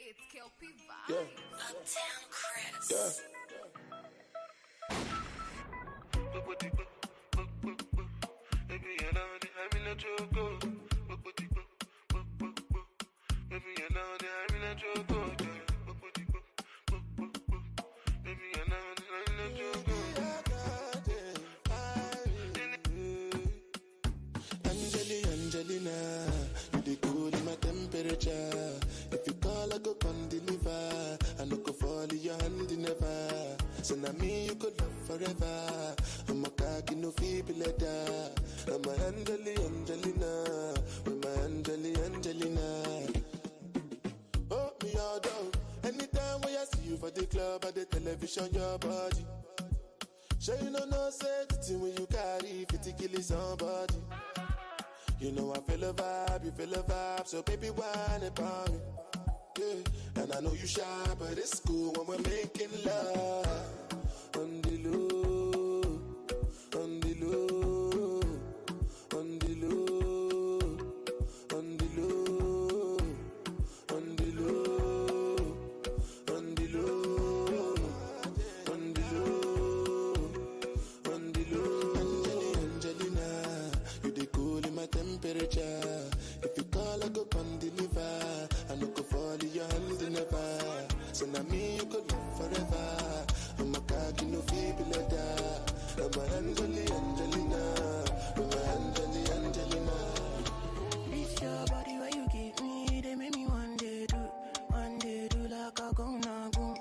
It's Kelpie Vibes. Yeah. Uptown Chris. Yeah. Baby, you know that I'm in a choco. Baby, you know that I'm in a choco. Baby, you know that I'm in a choco. Angelina, you the cool in my temperature. If you call, I go come deliver. I no go fall in your hand never. So now me you could love forever. I'm a cocky no feeble letter. I'm a Angelina, with my Angelina. Oh me all down. Anytime when I see you for the club or the television, your body. Sure you know say the thing when you carry 50 kill somebody. You know I feel a vibe, you feel a vibe, so baby whine about me. Yeah, and I know you shy, but it's cool when we're making love. On the low, on the low, on the low, on the low, on the low, on the low, on the low, on the low. Angelina, you the cool in my temperature. If you call, I go come deliver. I no go fall in your hands never. So now me you could love forever. I'm a cocky no feeble letter. I'm a Angelina, I'm a Angelina. This your body where you give me, they make me one day do like a gonna go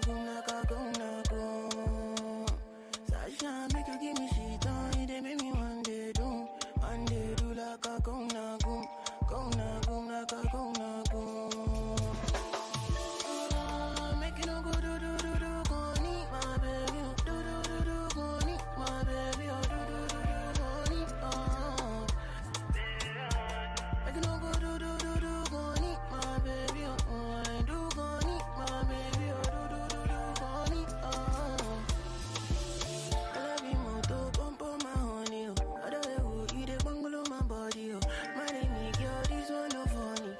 like a gonna go. Sasha make you give me shit on, they make me one day do like a gonna go like a gonna go. Make you no go do go need my baby, do go need my baby, do go need make you no go do go need my baby, I do go need my baby, do go need I love you more to pump on my honey, I don't eat a bungalow my body, my name is girl, this one no funny,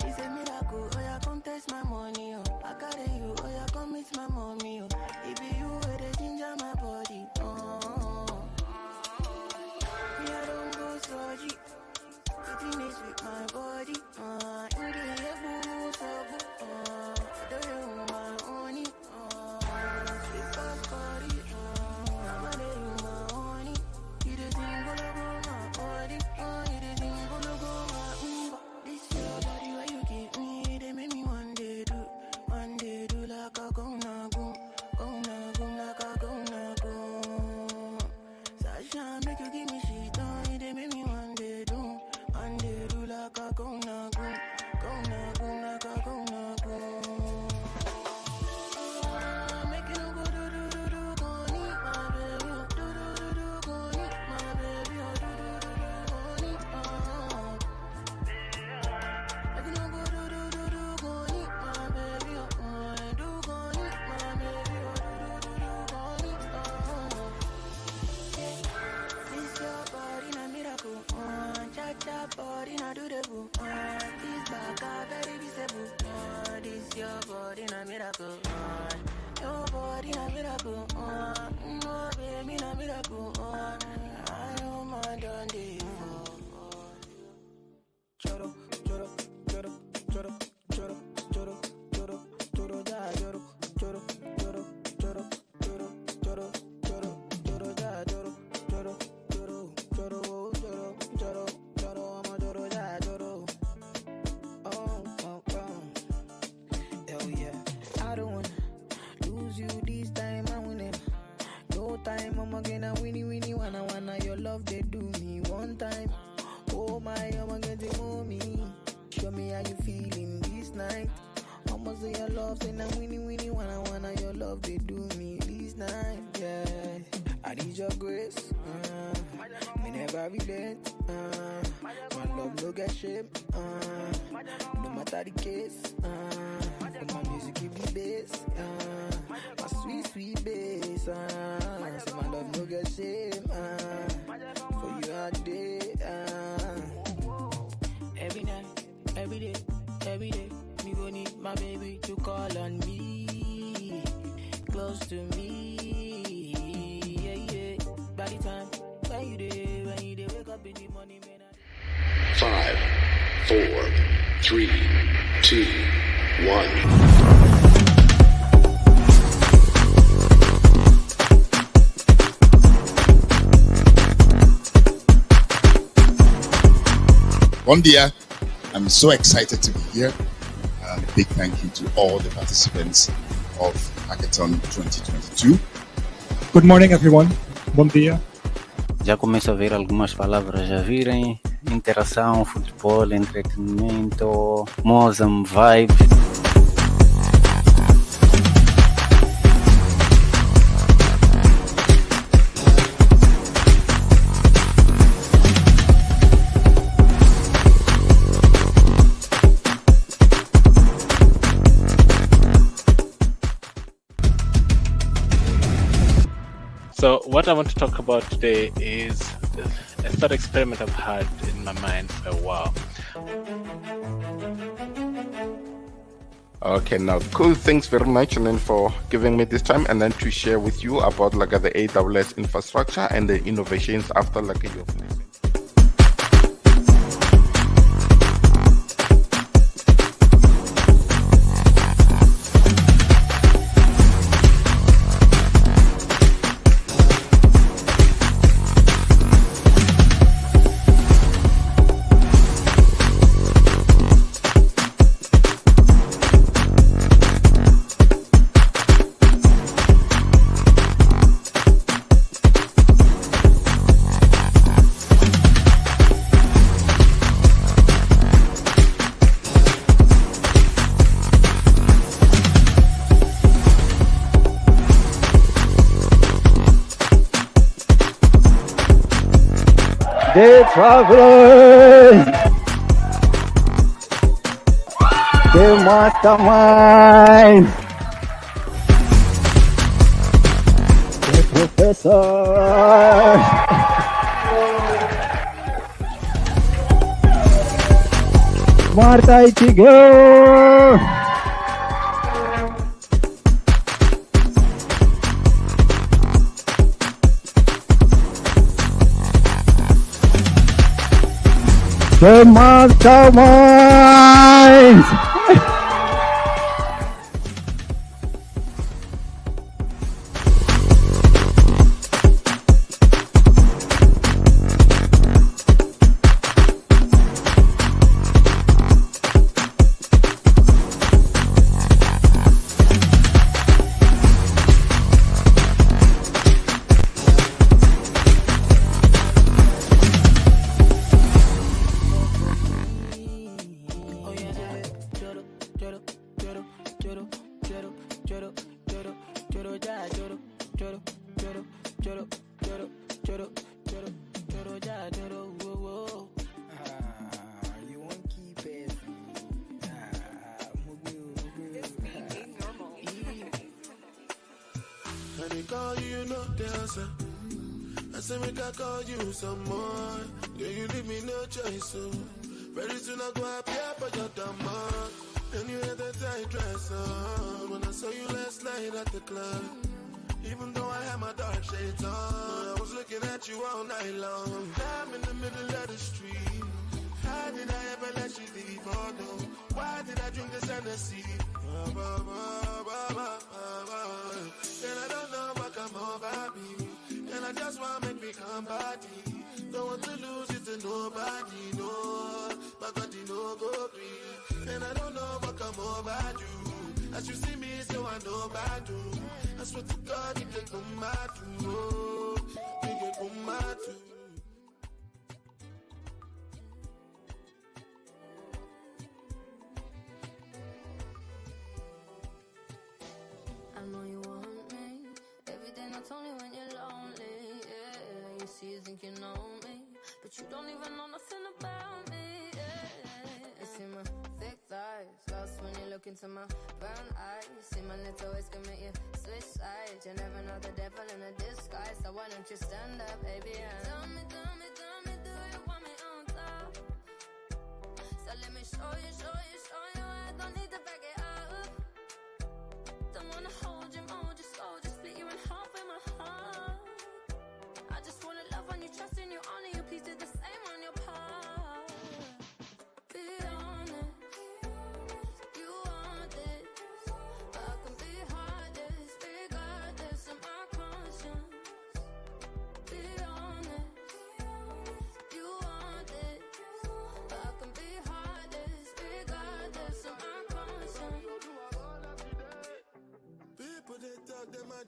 it's a miracle, oh yeah, come test my money, I carry you, oh yeah, come meet my mommy, it be you where they ginger my body, me I don't go surgery, sitting is with my body, in the air, so do you my honey, sweet as body, I'm a day my honey, you the thing gonna go my body, you the thing gonna go my this your body where you give me, they make me one day do like a gonna go like a gonna go. Sasha make you give me shit on, they make me one day do like a gonna go like a gonna go. Make you no go do go need my baby, do go need my baby, do go need make you no go do go need my baby, do go need my baby, do go need this your body na miracle, cha body na do the boo, this back a very visible, this your body na miracle, your body na miracle, no baby na miracle, I know my done day choro da hell yeah, I don't wanna lose you this time, I win it. No time, I'm gonna winnie, wanna your love, they do me one time. Oh my, I'm getting mommy. Show me how you feeling this night. I'ma say your love, say I'm winnie, wanna your love, they do me this night, yeah. I need your grace, me never relent, my love no get shame, no matter the case, my music give me bass, my sweet bass, so my love no get shame, for you all day, every night, every day, me go need my baby to call on me, close to me, yeah. By the time when you dey wake up in the morning, man. 5, 4, 3, 2, 1. Bon dia. I'm so excited to be here. Big thank you to all the participants of Hackathon 2022. Good morning, everyone. Bom dia. Já começo a ver algumas palavras a virem. Interação, futebol, entretenimento, Mozambique vibe. So what I want to talk about today is a thought experiment I've had in my mind for a while. Okay, now cool. Thanks very much, and then for giving me this time, and then to share with you about the AWS infrastructure and the innovations after you've listened. They're traveling. They're mastermind. They're professor. Marta Ichigo. The mastermind. And they call you, no dancer. I say we can call you some more. Yeah, you leave me no choice, so very soon I go appear for your demand. And you had that tight dress on when I saw you last night at the club. Even though I had my dark shades on, I was looking at you all night long. I'm in the middle of the street. How did I ever let you leave? Oh no, why did I drink this Hennessy? And I don't know what come over me. And I just want to make me come body. Don't want to lose it to nobody, no. My body no go free. And I don't know what come over you. As you see me, so I know about you. I swear to God, you can come out too. Oh, you can come out too. I know you want me every day, not only when you're lonely. Yeah, you see, you think you know me, but you don't even know nothing about me. Yeah, you see my thick thighs, lost when you look into my brown eyes. See my little ways can make you switch sides. You never know the devil in a disguise, so why don't you stand up, baby? And tell me, do you want me on top? So let me show you.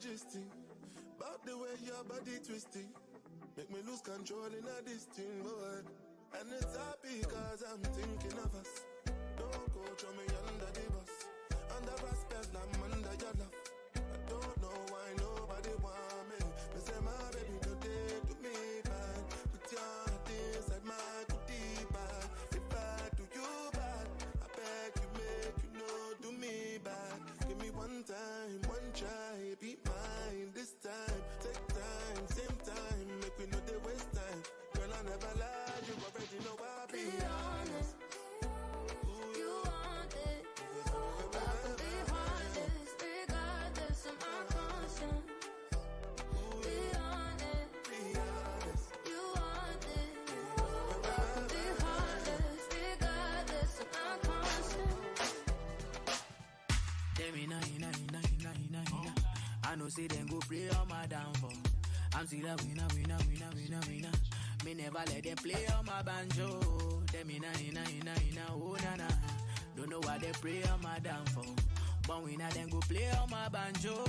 gisting. About the way your body twisting. Make me lose control in a this thing, boy. And it's happy cause I'm thinking of us. Don't go throw me under the bus. Under respect, I'm under your love. I don't know why nobody want me. They say my baby no day to me bad. Put your heart inside my goodie bag. If I do you bad, I beg you make you know do me bad. Give me one time, one try, be mine this time. Take time, same time, make we know they waste time. Girl, I never lie, you already know I'll be honest. You want it. I could be heartless, regardless of my conscience. Be honest. You want it. I could be heartless, regardless of my conscience. Tell me nah. I know say them go play on my downfall. I'm still a winner. Me never let them play on my banjo. Tell me nah, oh nah. Don't know why they play on my downfall. But when I then go play on my banjo.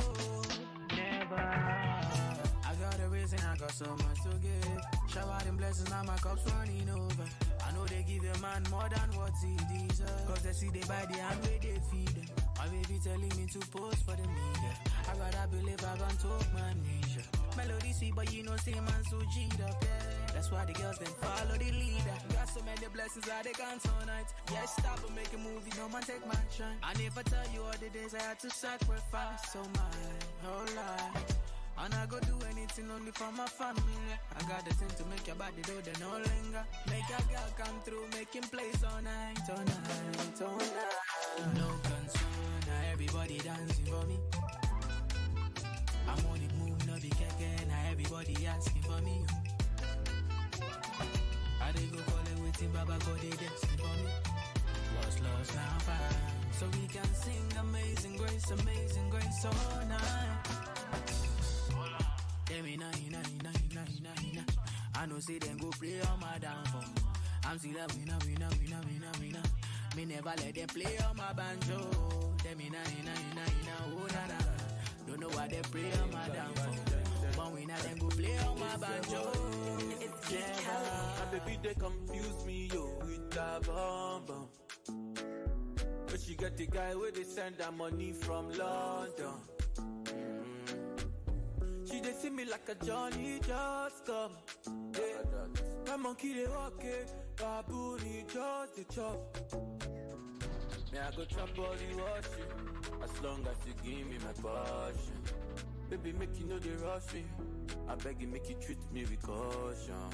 Never. I got a reason, I got so much to give. Shower them blessings, now my cup's running over. I know they give a man more than what he deserves. Cause they see they buy the hand where they feed them. My baby telling me to post for the media. I gotta believe I gon' talk my nature. Melody sweet, but you know, say man so G'd up, yeah. That's why the girls then follow the leader. Got so many blessings that they can't tonight. Yeah, stop and make a movie, no man take my shine. I never tell you all the days I had to sacrifice so my whole life. And I go do anything only for my family. I got the thing to make your body do the no linger. Make your girl come through, make him plays all night. No concern, now everybody dancing for me. I'm on the move, no be keke, now everybody asking for me. I they go call it waiting, Baba God they dancing for me. What's lost now fine, so we can sing amazing grace all night. Tell me nah. I know say them go play on my downfall. I'm still a winner. Me never let them play on my banjo. Tell me nah, oh nah. Don't know why they play on my downfall. But when I then go play on my banjo. My baby they confuse me with that bomb. But she got the guy where they send her money from London. They see me like a Johnny just come. Yeah. My monkey they walk it, baboon he just the chop. Me I go chop all the washing, as long as you give me my passion. Baby make you know they rush me, I beg you make you treat me with caution.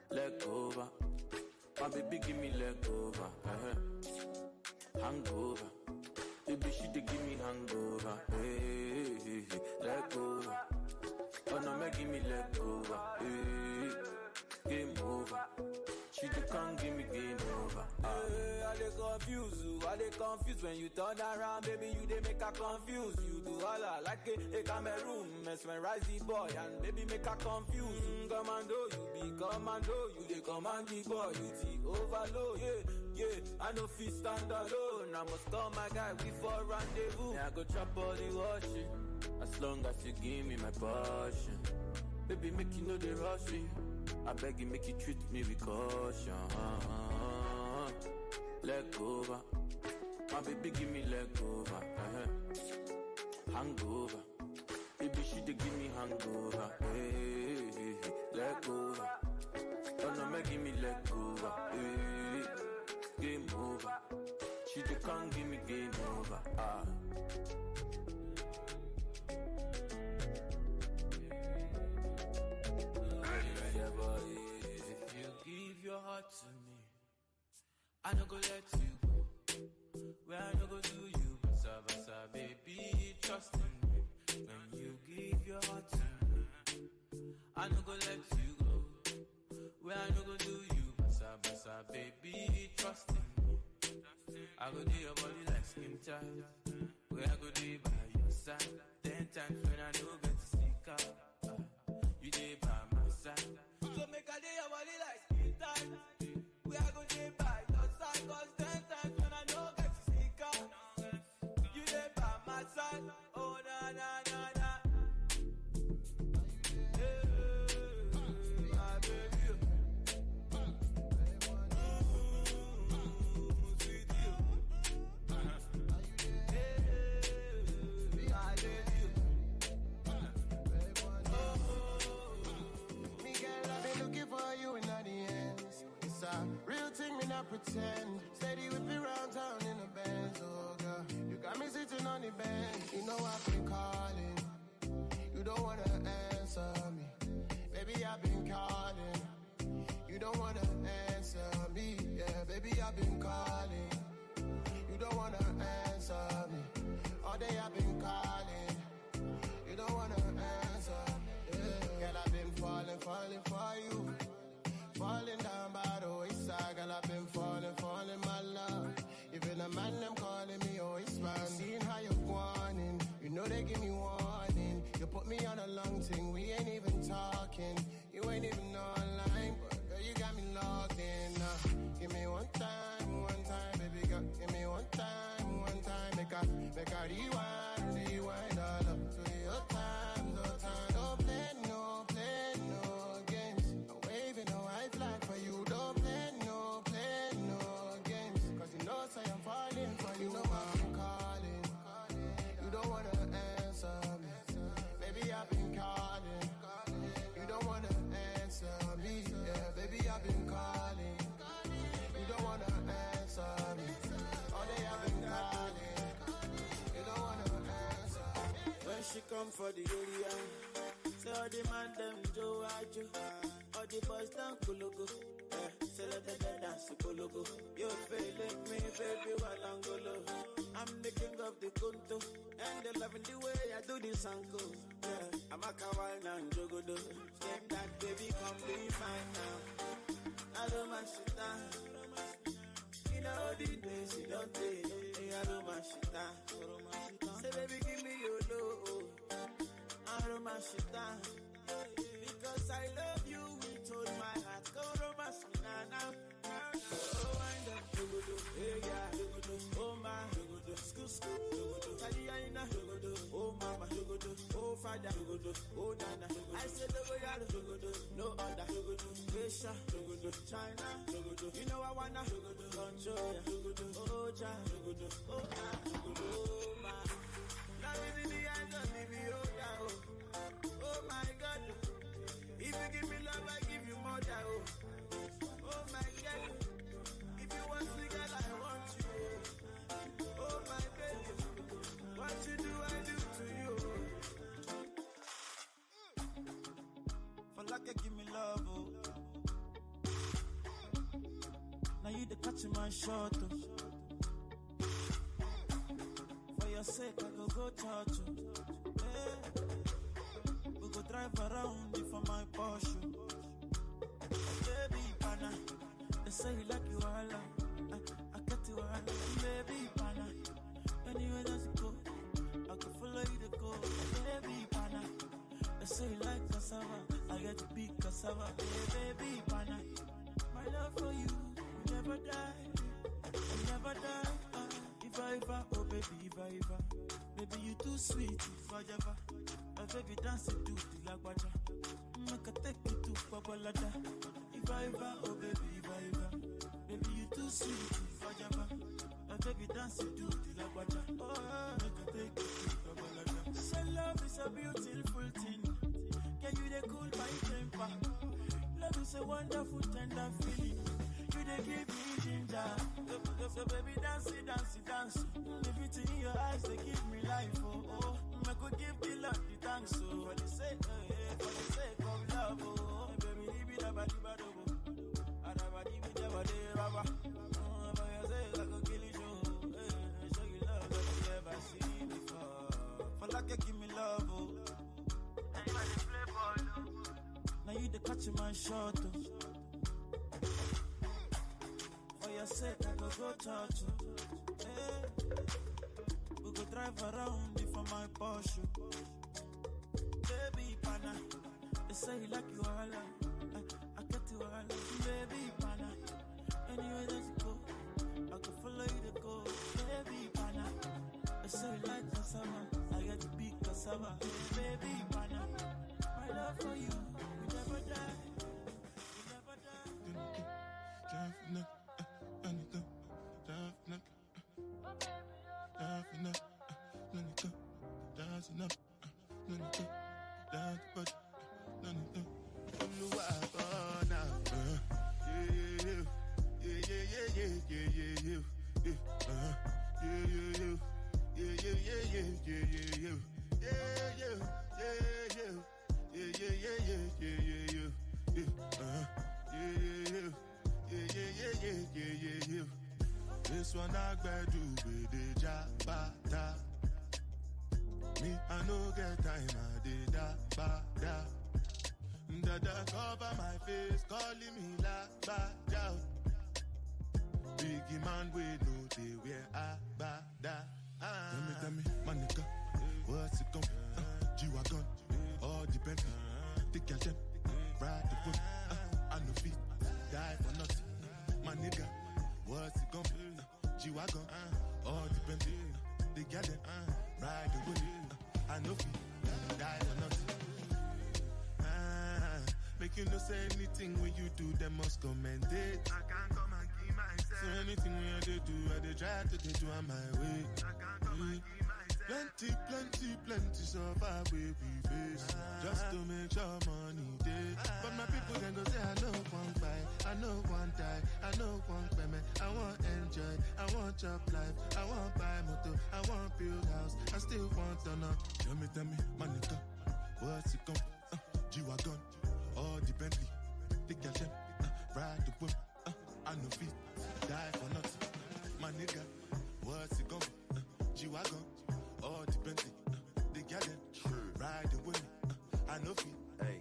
Leg over, my baby give me leg over. Hangover, baby she dey give me hangover. Hey, let go. Oh no, make give me let go. Hey, game over. She can't give me game over. Hey, I dey confuse you. I dey confused when you turn around, baby. You dey make her confuse. You do all I like a Cameroon, mesmerize the boy, and baby make her confuse. Commando, you be commando. You dey command the boy, you the overload. Yeah, I know fit stand alone. I must call my guy before rendezvous. Yeah, I go chop all the washing, as long as you give me my passion. Baby, make you know they rush me, I beg you make you treat me with caution. Leg over, my baby give me leg over. Hangover, baby she dey give me hangover. Hey, leg over, oh no make give me leg over. Hey, game over, she dey can't give me game over. Give your heart to me, I no go let you go. Where I no go do you, basa, baby, trust in me. When you give your heart to me, I no go let you go. Where I no go do you, basa, baby, trust in me. I go do your body like skin tight. Where I go do by your side. 10 times when I no get to sneak out, you dey by my side. So make a day your body like skin tight. We are gonna day by your side. Cause 10 times when I don't get to sneak out, you dey by my side. Oh, Real thing, me not pretend. Steady with me round town in the Benz, oh girl. You got me sitting on the bench. You know I've been calling. You don't wanna answer me. Baby, I've been calling. You don't wanna answer me. Yeah, baby, I've been calling. You don't wanna answer me. All day I've been calling. You don't wanna answer. Yeah, girl, I've been falling for you. Falling down by the wayside, girl, I've been falling, my love. Even a man, them calling me always man. Seeing how you're wanting, you know they give me warning. You put me on a long thing, we ain't even talking. You ain't even online, but girl, you got me logged in. Give me one time, baby girl. Give me one time. Make a rewind all up to your time, no time. Don't play no games. I'm waving a white flag for you. Don't play no games. Cause you know say I'm falling for you. Know I'm calling. You don't wanna answer me. Baby, I've been calling. You don't wanna answer me. Yeah, baby, I've been calling. You don't wanna answer me. All day I've been calling. When she come for the area, say all the man them do ajo, all the boys down kulugu, say let them dance kulugu. You feeling me, baby, walangolo. I'm the king of the kunto, and they loving the way I do this uncle. Yeah, I'm a kawal and jogodo. Step that baby, come be fine now. I don't mind shit down. You know the days you don't take. I don't mind shit down. Say baby, give me your love. I romance you down. Because I love you with all my heart. Go romance me now. Oh, wind up, hey yeah, oh my, school, Taliana, oh mama, oh father, oh nana. I said no other, Asia, China, you know I wanna control ya, oh ja, oh my. Now in the eyes of me, oh my God. If you give me love, I give you more than oh my God. If you want me, girl, I want you. Oh my baby, what you do, I do to you. For like you give me love, oh. Now you the catch my shot, oh. For your sake, I go touch you. Hey. We go drive around for my Porsche. Baby, pana, they say you like you all. I got you all. Baby, pana, anywhere that you go, I can follow you to go. Baby, pana, they say you like cassava. I get to be cassava. Hey, baby, pana, my love for you will never die. Will never die. If I ever, oh baby, if I ever. Baby, you too sweet, if I ever. My baby dance it to the lagwaja. Make a take you to Babalada. If I ever, oh baby, if I ever. Baby, you too sweet, if I ever. My baby dance it to the lagwaja. Oh, make a take you to Babalada. So love is a beautiful thing. Can you they cool my temper? Love is a wonderful, tender feeling. You they give me ginger. So baby, dance it. Everything in your eyes, they give me life, oh. I could give the love the thanks, so for the sake of love, oh. Baby, leave it up, leave it up, and I leave it up, Baba. For your sake, I could kill you, show you love that you never seen before. For like you give me love, oh. And you are the play ball, oh. Now you the catch my shot, oh. For your sake, I could go touch you. Hey. We go drive around for my Porsche. Baby, pana, they say you like you all. I get you all. Baby, pana, anywhere that you go, I can follow you to go. Baby, pana, they say you like cassava. I get to be cassava. Baby, pana, my love for you will never die. Will never die. This one I better do with the jabata. Me, I no get time, I did da. Dada cover my face, calling me la bada. Biggie man, we know they wear abada. Tell me, my nigga, what's it gon' G-Wagon, all depend. Take your gem, ride the whip. I no feet, die for nothing. My nigga, what's it gon' G-Wagon, all depend. They get it, ride the whip. I no feet, die for nothing. Make you no say anything when you do, they must commend it. I can't come and keep myself. So anything when they do, I they try to do on my way. I can't come and keep myself. Plenty so far we face. Just to make sure money day. But my people then go say I know one buy, I know one die, I know one payment. I want enjoy, I want job life, I want buy motor, I want build house, I still want to know. Tell me, my nigga, what's it gon' G-Wagon, all the Bentley, the gem, ride the whip, I no feet, die for nothing. My nigga, what's it gon' G-Wagon, all the Bentley, the gem, ride the whip, I no feet. Hey,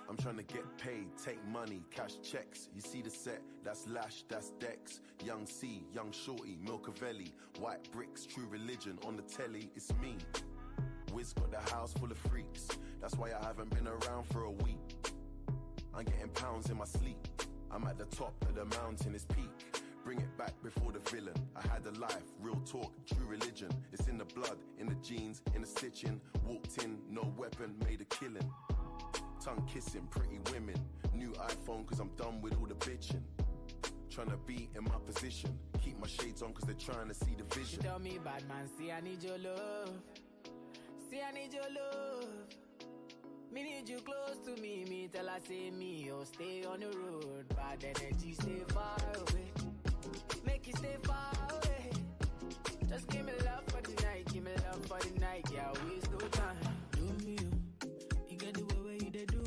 I'm trying to get paid, take money, cash checks. You see the set, that's Lash, that's Dex. Young C, Young Shorty, Milcavelli, white bricks, True Religion on the telly, it's me. Wiz got the house full of freaks, that's why I haven't been around for a week. I'm getting pounds in my sleep, I'm at the top of the mountain, it's peak. Bring it back before the villain. I had a life, real talk, true religion. It's in the blood, in the jeans, in the stitching. Walked in, no weapon, made a killing. Tongue kissing, pretty women. New iPhone cause I'm done with all the bitching. Tryna be in my position. Keep my shades on cause they're trying to see the vision. She tell me, bad man, see I need your love. See I need your love. Me need you close to me. Me tell her say me, oh stay on the road. Bad energy, stay far away. Make it stay far away. Just give me love for the night. Give me love for the night. Yeah, waste no time. Do me, you get the way where you they do me.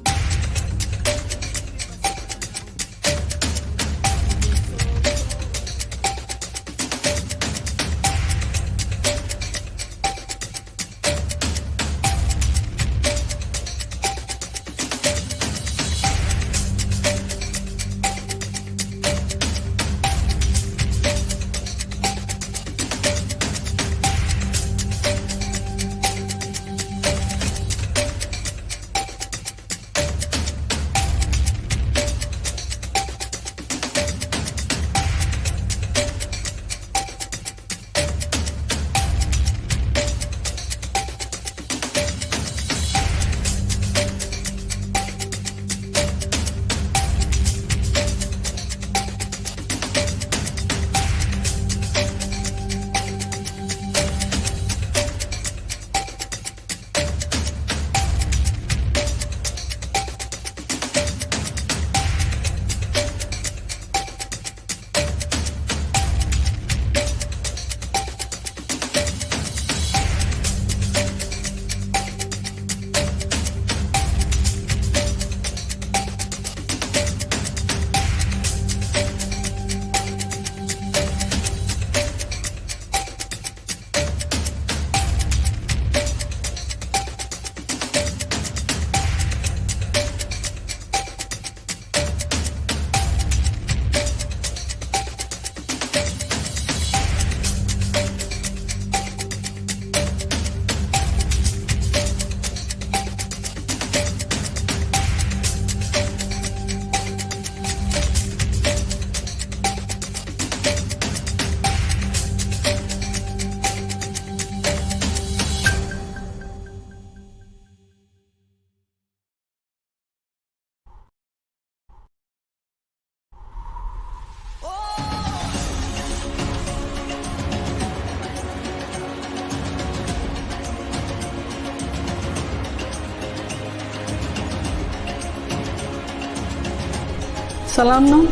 Salam no?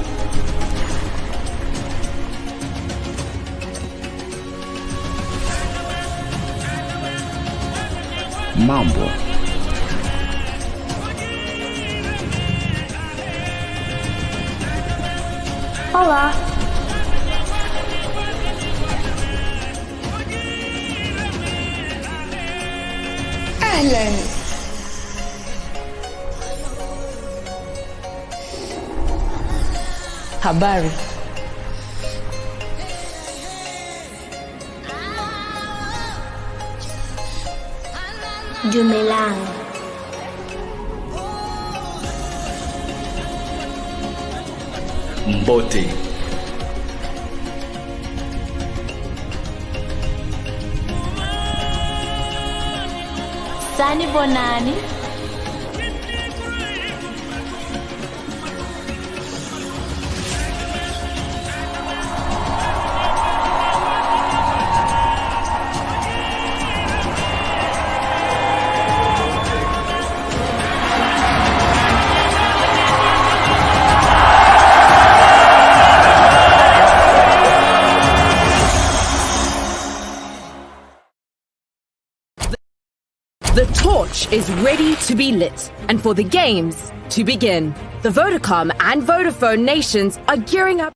Mambo. Olá. أهلا. Habari. Jumelang. Mbote. Sani Bonani. The torch is ready to be lit, and for the games to begin. The Vodacom and Vodafone nations are gearing up.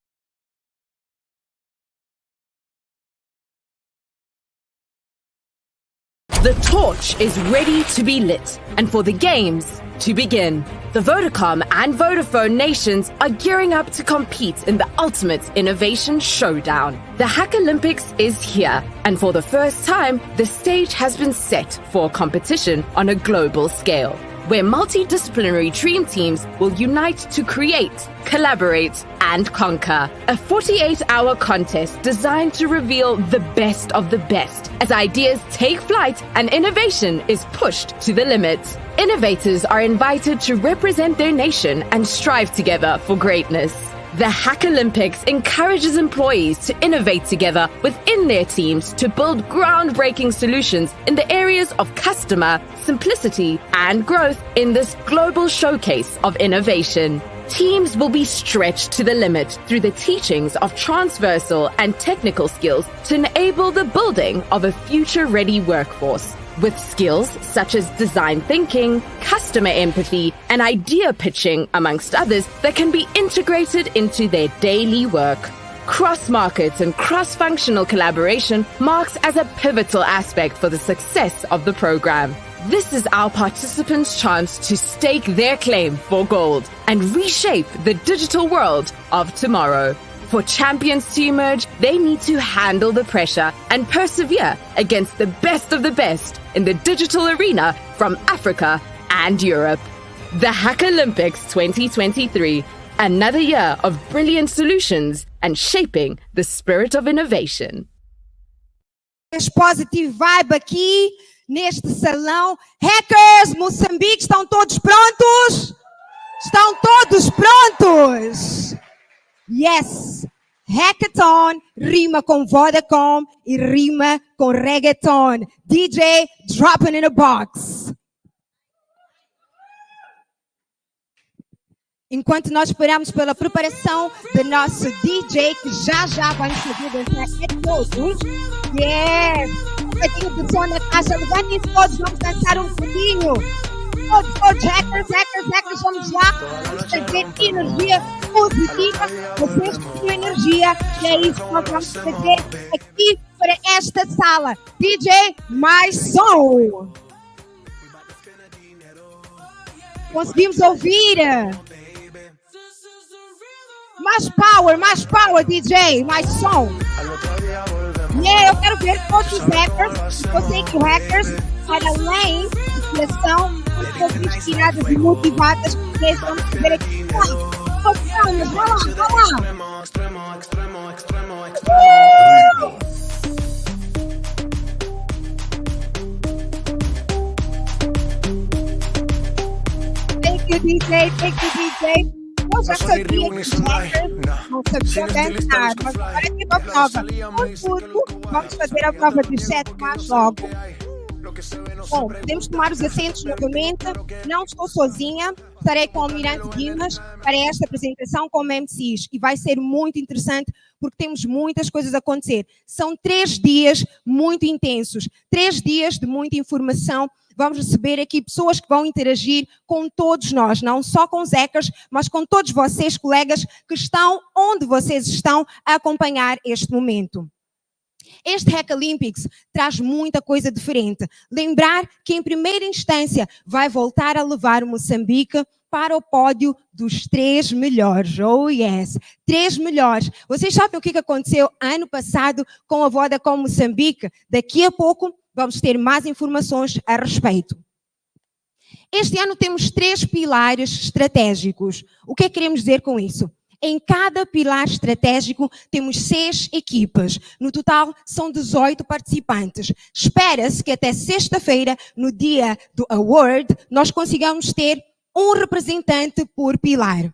The torch is ready to be lit, and for the games to begin. The Vodacom and Vodafone nations are gearing up to compete in the ultimate innovation showdown. The Hack Olympics is here, and for the first time, the stage has been set for competition on a global scale, where multidisciplinary dream teams will unite to create, collaborate, and conquer. A 48-hour contest designed to reveal the best of the best as ideas take flight and innovation is pushed to the limit. Innovators are invited to represent their nation and strive together for greatness. The Hack Olympics encourages employees to innovate together within their teams to build groundbreaking solutions in the areas of customer, simplicity, and growth in this global showcase of innovation. Teams will be stretched to the limit through the teachings of transversal and technical skills to enable the building of a future-ready workforce, with skills such as design thinking, customer empathy, and idea pitching, amongst others, that can be integrated into their daily work. Cross-market and cross-functional collaboration marks as a pivotal aspect for the success of the program. This is our participants' chance to stake their claim for gold and reshape the digital world of tomorrow. For champions to emerge, they need to handle the pressure and persevere against the best of the best in the digital arena from Africa and Europe. The Hack Olympics 2023, another year of brilliant solutions and shaping the spirit of innovation. Positive vibe aqui neste salão. Hackers, Moçambique, estão todos prontos? Estão todos prontos? Yes! Hackathon rima com Vodacom e rima com reggaeton. DJ, drop it in a box. Enquanto nós esperamos pela preparação do nosso DJ, que já vai nos fazer dançar todos. Yes! Um bocadinho de som na caixa, levantem todos, vamos dançar um pouquinho. Todos, hackers, vamos lá. Vamos trazer energia positiva. Vocês têm energia. E é isso que nós vamos fazer aqui para esta sala. DJ, mais som. Conseguimos ouvir. Mais power, DJ, mais som. Yeah, eu quero ver todos os hackers, eu sei que hackers, para além de seleção, muito inspiradas e motivadas, vocês vão fazer aqui. Vamos lá. Thank you, DJ. Eu já sabia que os hackers não sabiam dançar, mas agora é uma prova. Vamos fazer a prova dos 7 mais logo. Bom, podemos tomar os assentos novamente. Não estou sozinha, estarei com o Almirante Dimas para esta apresentação como MCs e vai ser muito interessante porque temos muitas coisas a acontecer. São 3 dias muito intensos, 3 dias de muita informação, vamos receber aqui pessoas que vão interagir com todos nós, não só com os hackers, mas com todos vocês, colegas, que estão onde vocês estão a acompanhar este momento. Este Hack Olympics traz muita coisa diferente. Lembrar que, em primeira instância, vai voltar a levar o Moçambique para o pódio dos 3 melhores. Oh, yes! 3 melhores. Vocês sabem o que aconteceu ano passado com a Vodacom Moçambique? Daqui a pouco vamos ter mais informações a respeito. Este ano temos 3 pilares estratégicos. O que queremos dizer com isso? Em cada pilar estratégico temos 6 equipas. No total são 18 participantes. Espera-se que até sexta-feira, no dia do award, nós consigamos ter um representante por pilar.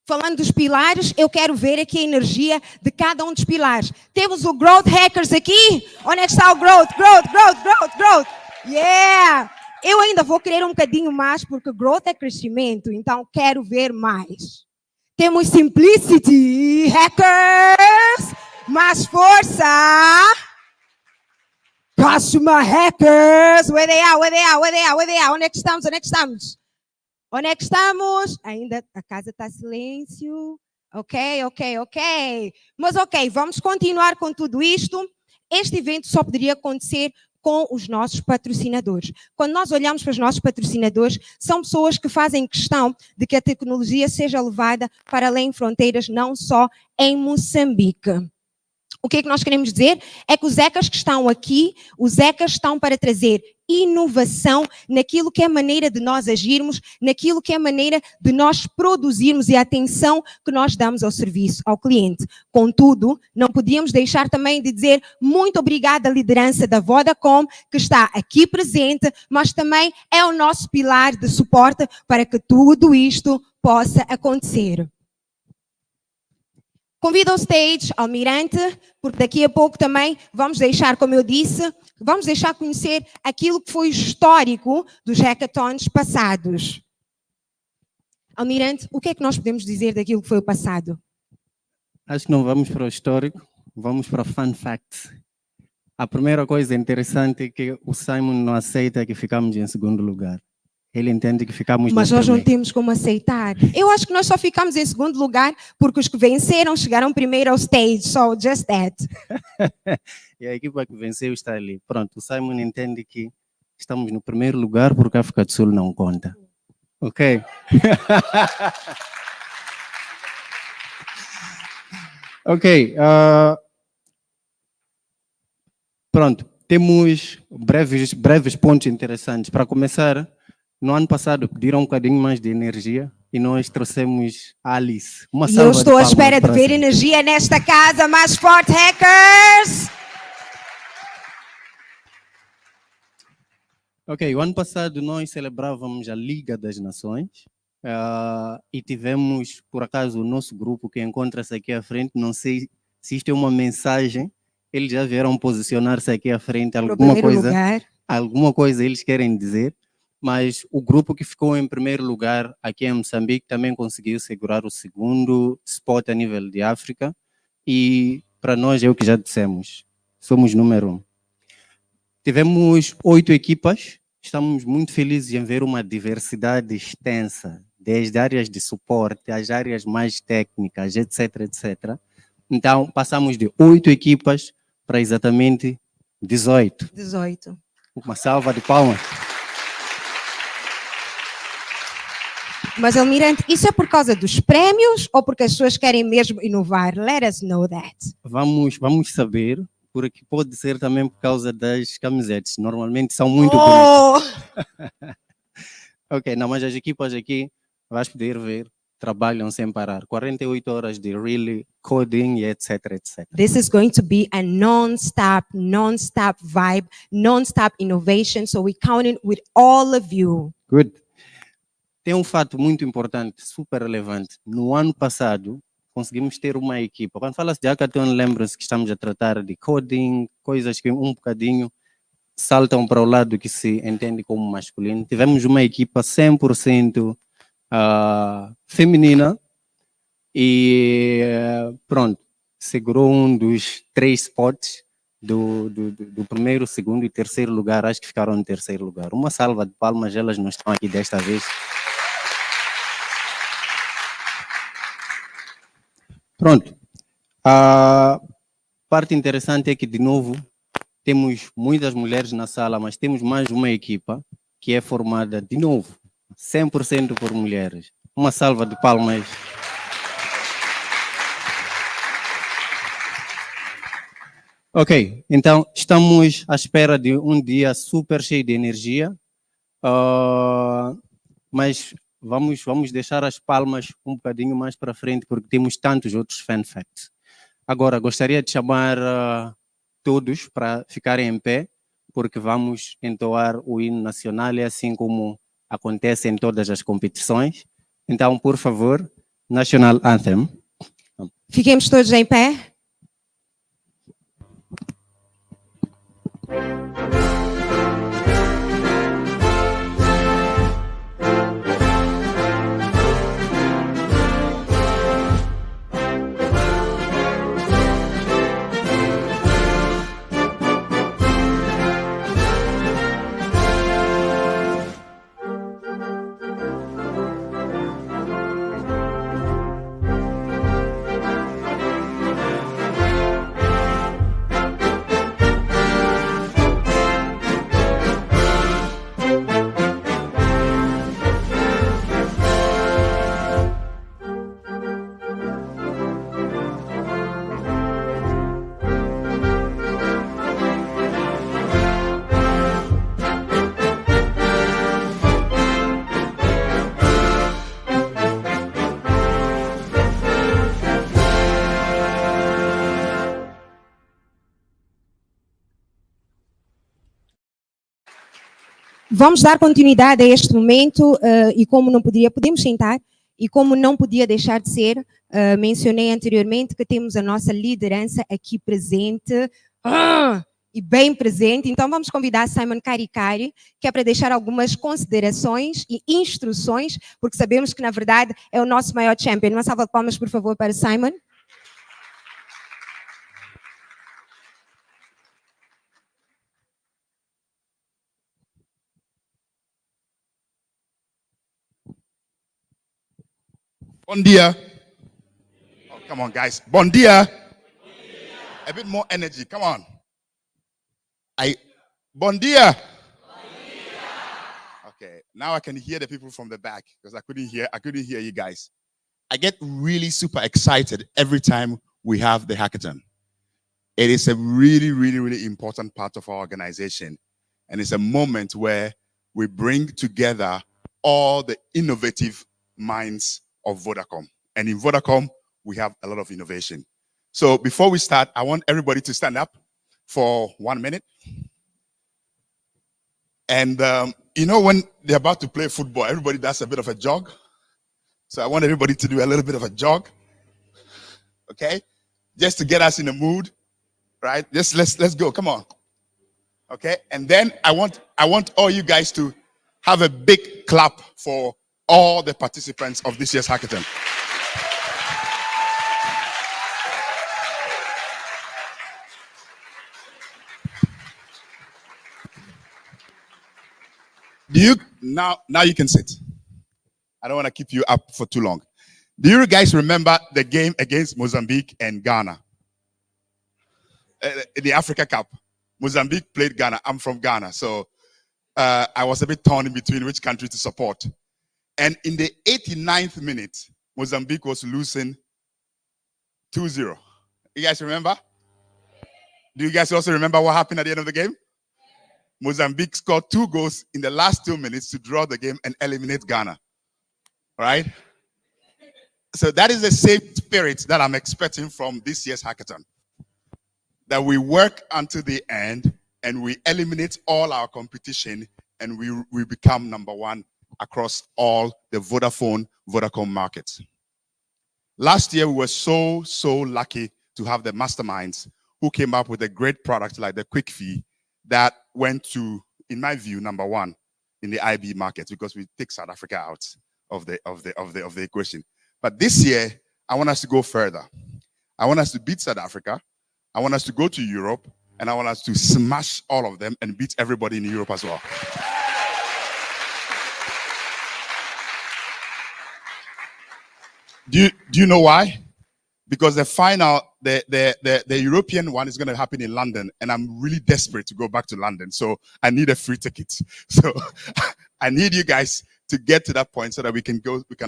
Falando dos pilares, eu quero ver aqui a energia de cada um dos pilares. Temos o Growth Hackers aqui. Onde é que está o Growth? Growth. Yeah! Eu ainda vou querer um bocadinho mais, porque growth é crescimento, então quero ver mais. Temos Simplicity, Hackers, mais força. Customer Hackers, where they are? Onde é que estamos? Ainda a casa está silêncio. Ok. Mas ok, vamos continuar com tudo isto. Este evento só poderia acontecer com os nossos patrocinadores. Quando nós olhamos para os nossos patrocinadores, são pessoas que fazem questão de que a tecnologia seja levada para além fronteiras, não só em Moçambique. O que é que nós queremos dizer? É que os hackers que estão aqui, os hackers estão para trazer inovação naquilo que é maneira de nós agirmos, naquilo que é maneira de nós produzirmos e a atenção que nós damos ao serviço, ao cliente. Contudo, não podíamos deixar também de dizer muito obrigada à liderança da Vodacom, que está aqui presente, mas também é o nosso pilar de suporte para que tudo isto possa acontecer. Convido ao stage Almirante, porque daqui a pouco também vamos deixar, como eu disse, vamos deixar conhecer aquilo que foi o histórico dos hackathons passados. Almirante, o que é que nós podemos dizer daquilo que foi o passado? Acho que não vamos para o histórico, vamos para fun facts. A primeira coisa interessante é que o Simon não aceita que ficamos em segundo lugar. Ele entende que ficamos Mas no nós não primeiro. temos como aceitar. Eu acho que nós só ficamos em segundo lugar porque os que venceram chegaram primeiro ao stage. So, just that. E a equipa que venceu está ali. Pronto, o Simon entende que estamos no primeiro lugar porque a África do Sul não conta. Ok? Ok. Pronto, temos breves pontos interessantes. Para começar, no ano passado pediram um bocadinho mais de energia e nós trouxemos a Alice. E eu estou à espera de ver energia nesta casa. Mais forte, hackers! Ok, o ano passado nós celebrávamos a Liga das Nações e tivemos, por acaso, o nosso grupo que encontra-se aqui à frente, não sei se isto é uma mensagem, eles já vieram posicionar-se aqui à frente, alguma coisa eles querem dizer, mas o grupo que ficou em primeiro lugar aqui em Moçambique também conseguiu segurar o segundo spot a nível de África e para nós é o que já dissemos, somos número 1. Tivemos 8 equipas, estamos muito felizes em ver uma diversidade extensa, desde áreas de suporte, às áreas mais técnicas, etc, etc. Então, passamos de 8 equipas para exatamente 18. 18. Uma salva de palmas. Mas, Almirante, isso é por causa dos prémios ou porque as pessoas querem mesmo inovar? Let us know that. Vamos saber, porque pode ser também por causa das camisetas. Normalmente são muito bonitas. Ok, não, mas as equipas aqui, vais poder ver, trabalham sem parar. 48 horas de really coding e etc, etc. This is going to be a non-stop vibe, non-stop innovation. So we're counting with all of you. Good. Tem um fato muito importante, super relevante. No ano passado, conseguimos ter uma equipa. Quando fala-se de hackathon, lembram-se que estamos a tratar de coding, coisas que um bocadinho saltam para o lado que se entende como masculino. Tivemos uma equipa 100% feminina e pronto, segurou um dos 3 spots do primeiro, segundo e terceiro lugar, acho que ficaram no terceiro lugar. Uma salva de palmas, elas não estão aqui desta vez. Pronto. A parte interessante é que, de novo, temos muitas mulheres na sala, mas temos mais uma equipa que é formada, de novo, 100% por mulheres. Uma salva de palmas. Ok, então estamos à espera de um dia super cheio de energia, mas vamos deixar as palmas um bocadinho mais para frente, porque temos tantos outros fan facts. Agora, gostaria de chamar todos para ficarem em pé, porque vamos entoar o hino nacional, e assim como acontece em todas as competições. Então, por favor, National Anthem. Fiquemos todos em pé. Vamos dar continuidade a este momento e como não podia, podemos sentar, e como não podia deixar de ser, mencionei anteriormente que temos a nossa liderança aqui presente, e bem presente, então vamos convidar Simon Karikari, que é para deixar algumas considerações e instruções, porque sabemos que na verdade é o nosso maior champion. Uma salva de palmas, por favor, para Simon. Bon dia. Oh, come on, guys. Bon dia. A bit more energy. Come on. Bon dia. Okay. Now I can hear the people from the back because I couldn't hear you guys. I get really super excited every time we have the hackathon. It is a really, really, really important part of our organization. And it's a moment where we bring together all the innovative minds of Vodacom. And in Vodacom, we have a lot of innovation. So before we start, I want everybody to stand up for 1 minute. And you know, when they're about to play football, everybody does a bit of a jog. So I want everybody to do a little bit of a jog. Okay? Just to get us in the mood, right? Just let's go. Come on. Okay? And then I want all you guys to have a big clap for all the participants of this year's hackathon. Do you now you can sit. I don't want to keep you up for too long. Do you guys remember the game against Mozambique and Ghana? In the Africa Cup. Mozambique played Ghana. I'm from Ghana, so I was a bit torn in between which country to support. And in the 89th minute, Mozambique was losing 2-0. You guys remember? Do you guys also remember what happened at the end of the game? Mozambique scored 2 goals in the last 2 minutes to draw the game and eliminate Ghana. Right? So that is the same spirit that I'm expecting from this year's hackathon. That we work until the end and we eliminate all our competition and we become number one across all the Vodacom markets. Last year, we were so lucky to have the masterminds who came up with a great product like the Quick Fee that went to, in my view, number one in the IB market because we take South Africa out of the equation. But this year, I want us to go further. I want us to beat South Africa. I want us to go to Europe and I want us to smash all of them and beat everybody in Europe as well. Do you know why? Because the final, the European one is going to happen in London, and I'm really desperate to go back to London. So I need a free ticket. So I need you guys to get to that point so that we can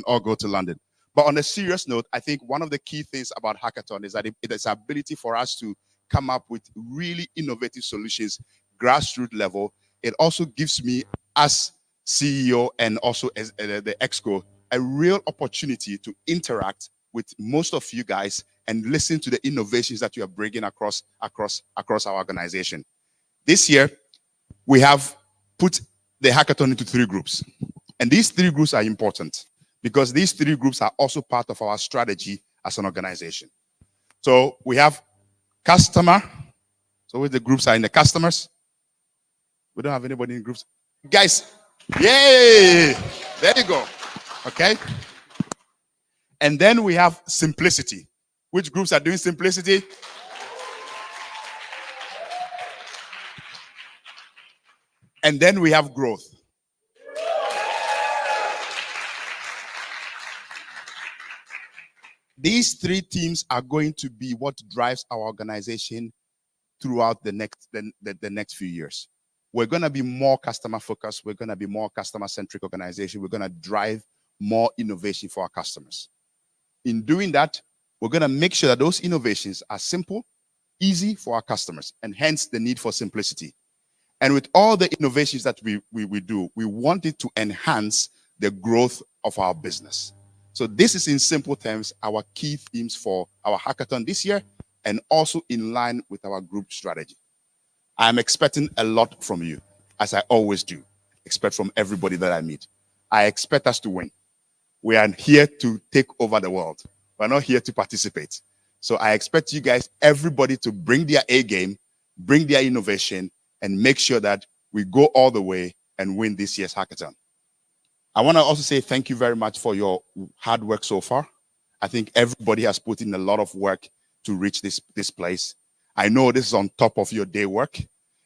all go to London. But on a serious note, I think one of the key things about Hackathon is that it is the ability for us to come up with really innovative solutions, grassroots level. It also gives me, as CEO and also as the Exco, a real opportunity to interact with most of you guys and listen to the innovations that you are bringing across our organization. This year, we have put the hackathon into 3 groups. And these 3 groups are important because these 3 groups are also part of our strategy as an organization. So we have customer. So with the groups are in the customers. We don't have anybody in groups. Guys, yay! There you go. Okay. And then we have simplicity. Which groups are doing simplicity? And then we have growth. These 3 teams are going to be what drives our organization throughout the next few years. We're going to be more customer focused. We're going to be more customer centric organization. We're going to drive more innovation for our customers. In doing that, we're going to make sure that those innovations are simple, easy for our customers, and hence the need for simplicity. And with all the innovations that we do, we want it to enhance the growth of our business. So this is, in simple terms, our key themes for our hackathon this year, and also in line with our group strategy. I'm expecting a lot from you, as I always do. Expect from everybody that I meet. I expect us to win. We are here to take over the world. We're not here to participate. So I expect you guys, everybody, to bring their A game, bring their innovation, and make sure that we go all the way and win this year's hackathon. I want to also say thank you very much for your hard work so far. I think everybody has put in a lot of work to reach this place. I know this is on top of your day work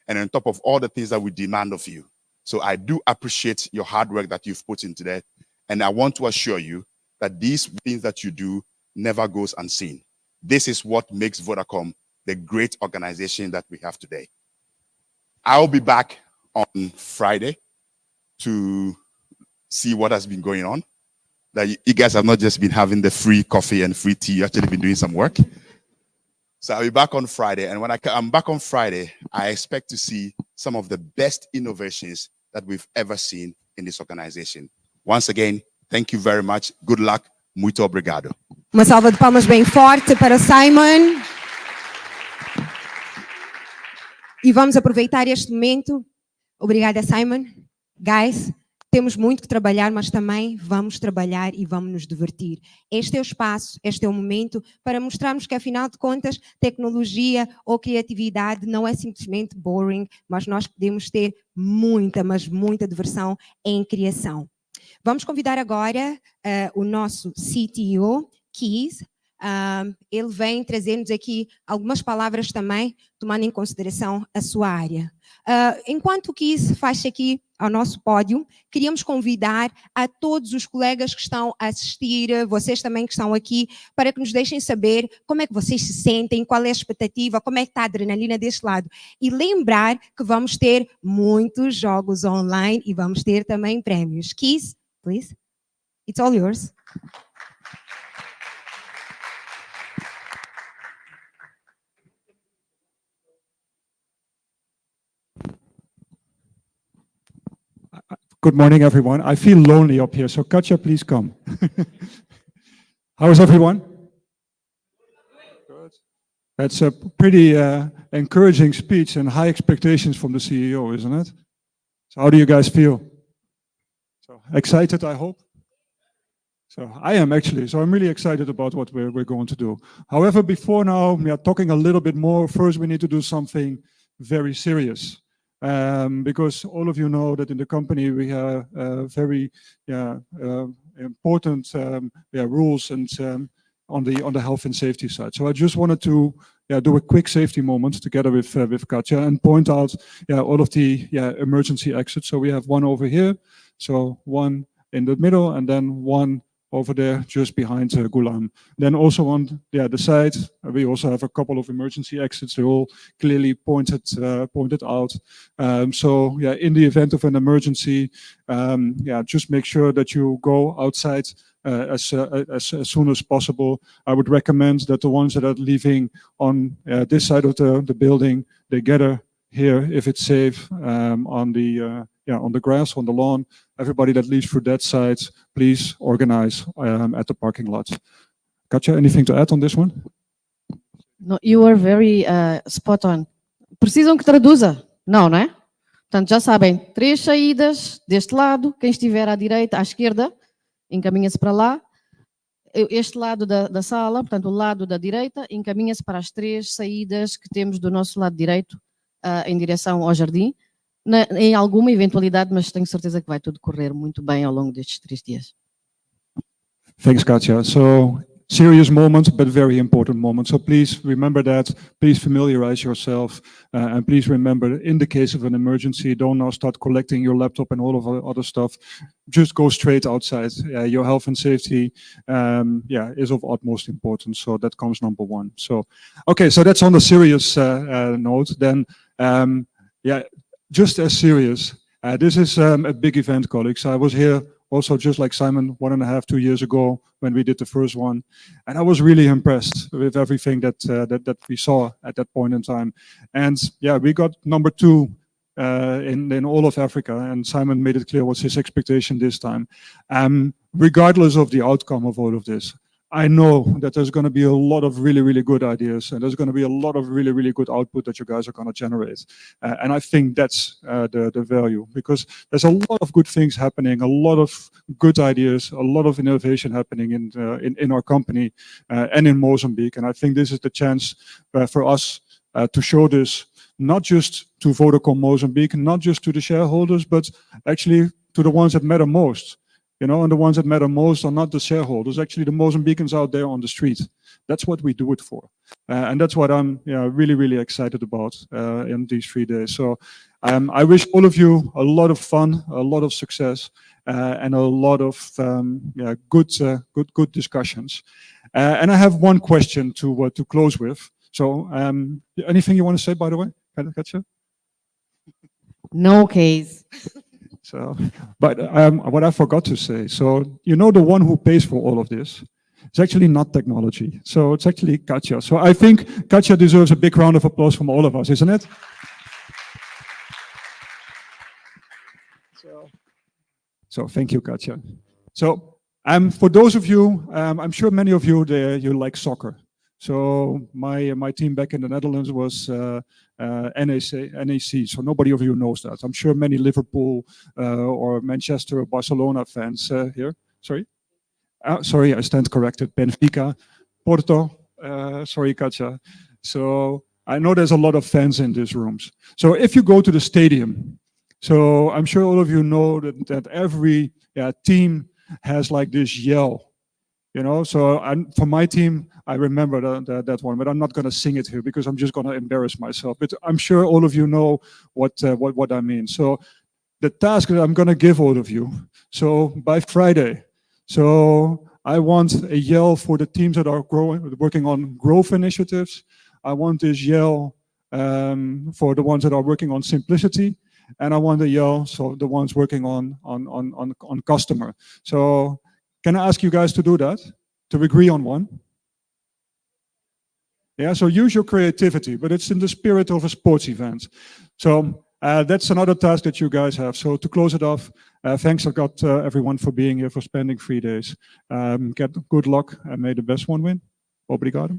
and on top of all the things that we demand of you. So I do appreciate your hard work that you've put into that. And I want to assure you that these things that you do never goes unseen. This is what makes Vodacom the great organization that we have today. I'll be back on Friday to see what has been going on. That you guys have not just been having the free coffee and free tea, you've actually been doing some work. So I'll be back on Friday. And when I'm back on Friday, I expect to see some of the best innovations that we've ever seen in this organization. Once again, thank you very much. Good luck. Muito obrigado. Uma salva de palmas bem forte para Simon. E vamos aproveitar este momento. Obrigada, Simon. Guys, temos muito que trabalhar, mas também vamos trabalhar e vamos nos divertir. Este é o espaço, este é o momento para mostrarmos que, afinal de contas, tecnologia ou criatividade não é simplesmente boring, mas nós podemos ter muita, mas muita diversão em criação. Vamos convidar agora o nosso CTO, Keys. Ele vem trazer-nos aqui algumas palavras também, tomando em consideração a sua área. Enquanto o Keys faz aqui ao nosso pódio, queríamos convidar a todos os colegas que estão a assistir, vocês também que estão aqui, para que nos deixem saber como é que vocês se sentem, qual é a expectativa, como é que está a adrenalina deste lado. E lembrar que vamos ter muitos jogos online e vamos ter também prémios. Keys, please, it's all yours. Good morning, everyone. I feel lonely up here, so Katja, please come. How is everyone? Good. That's a pretty encouraging speech and high expectations from the CEO, isn't it? So how do you guys feel? So excited, I hope? So I am actually, so I'm really excited about what we're going to do. However, before now, we are talking a little bit more. First, we need to do something very serious. Because all of you know that in the company we have very important rules and on the health and safety side. So I just wanted to do a quick safety moment together with Katja and point out all of the emergency exits. So we have one over here, so one in the middle, and then one over there just behind Gulam. Then also on the side, we also have a couple of emergency exits. They're all clearly pointed out. So in the event of an emergency, just make sure that you go outside as soon as possible. I would recommend that the ones that are leaving on this side of the building, they gather here if it's safe on the grass, on the lawn. Everybody that leaves through that side, please organize at the parking lot. Katja, anything to add on this one? No, you are very spot on. Precisam que traduza? Não, não é? Portanto, já sabem, 3 saídas deste lado, quem estiver à direita, à esquerda, encaminha-se para lá. Este lado da sala, portanto, o lado da direita, encaminha-se para as 3 saídas que temos do nosso lado direito em direção ao jardim. Em alguma eventualidade, mas tenho certeza que vai tudo correr muito bem ao longo destes 3 dias. Thanks, Katja. So, serious moment, but very important moment. So please remember that. Please familiarize yourself. And please remember, in the case of an emergency, don't now start collecting your laptop and all of the other stuff. Just go straight outside. Your health and safety is of utmost importance. So that comes number 1. So, okay, so that's on the serious note. Then, just as serious, this is a big event, colleagues. I was here also just like Simon 1.5, 2 years ago when we did the first one. And I was really impressed with everything that we saw at that point in time. And we got number 2 in all of Africa. And Simon made it clear what's his expectation this time. Regardless of the outcome of all of this, I know that there's going to be a lot of really, really good ideas, and there's going to be a lot of really, really good output that you guys are going to generate. And I think that's the value, because there's a lot of good things happening, a lot of good ideas, a lot of innovation happening in our company and in Mozambique. And I think this is the chance for us to show this, not just to Vodacom Mozambique, not just to the shareholders, but actually to the ones that matter most. You know, and the ones that matter most are not the shareholders, actually the Mozambicans out there on the street. That's what we do it for. And that's what I'm really, really excited about in these 3 days. So I wish all of you a lot of fun, a lot of success, and a lot of good discussions. And I have one question to close with. So anything you want to say, by the way, Katja? No case. So, but what I forgot to say, so you know the one who pays for all of this, it's actually not technology. So it's actually Katja. So I think Katja deserves a big round of applause from all of us, isn't it? So thank you, Katja. So for those of you, I'm sure many of you there, you like soccer. So my team back in the Netherlands was NAC. So nobody of you knows that. I'm sure many Liverpool or Manchester or Barcelona fans here. Sorry? Sorry, I stand corrected. Benfica, Porto. Sorry, Katja. So I know there's a lot of fans in these rooms. So if you go to the stadium, so I'm sure all of you know that every team has like this yell. You know, so for my team, I remember that one, but I'm not going to sing it here because I'm just going to embarrass myself. But I'm sure all of you know what I mean. So the task that I'm going to give all of you, so by Friday, so I want a yell for the teams that are working on growth initiatives. I want this yell for the ones that are working on simplicity. And I want a yell, so the ones working on customer. So can I ask you guys to do that? To agree on one? Yeah, so use your creativity, but it's in the spirit of a sports event. So that's another task that you guys have. So to close it off, thanks everyone for being here, for spending 3 days. Get good luck and may the best one win. Obrigado.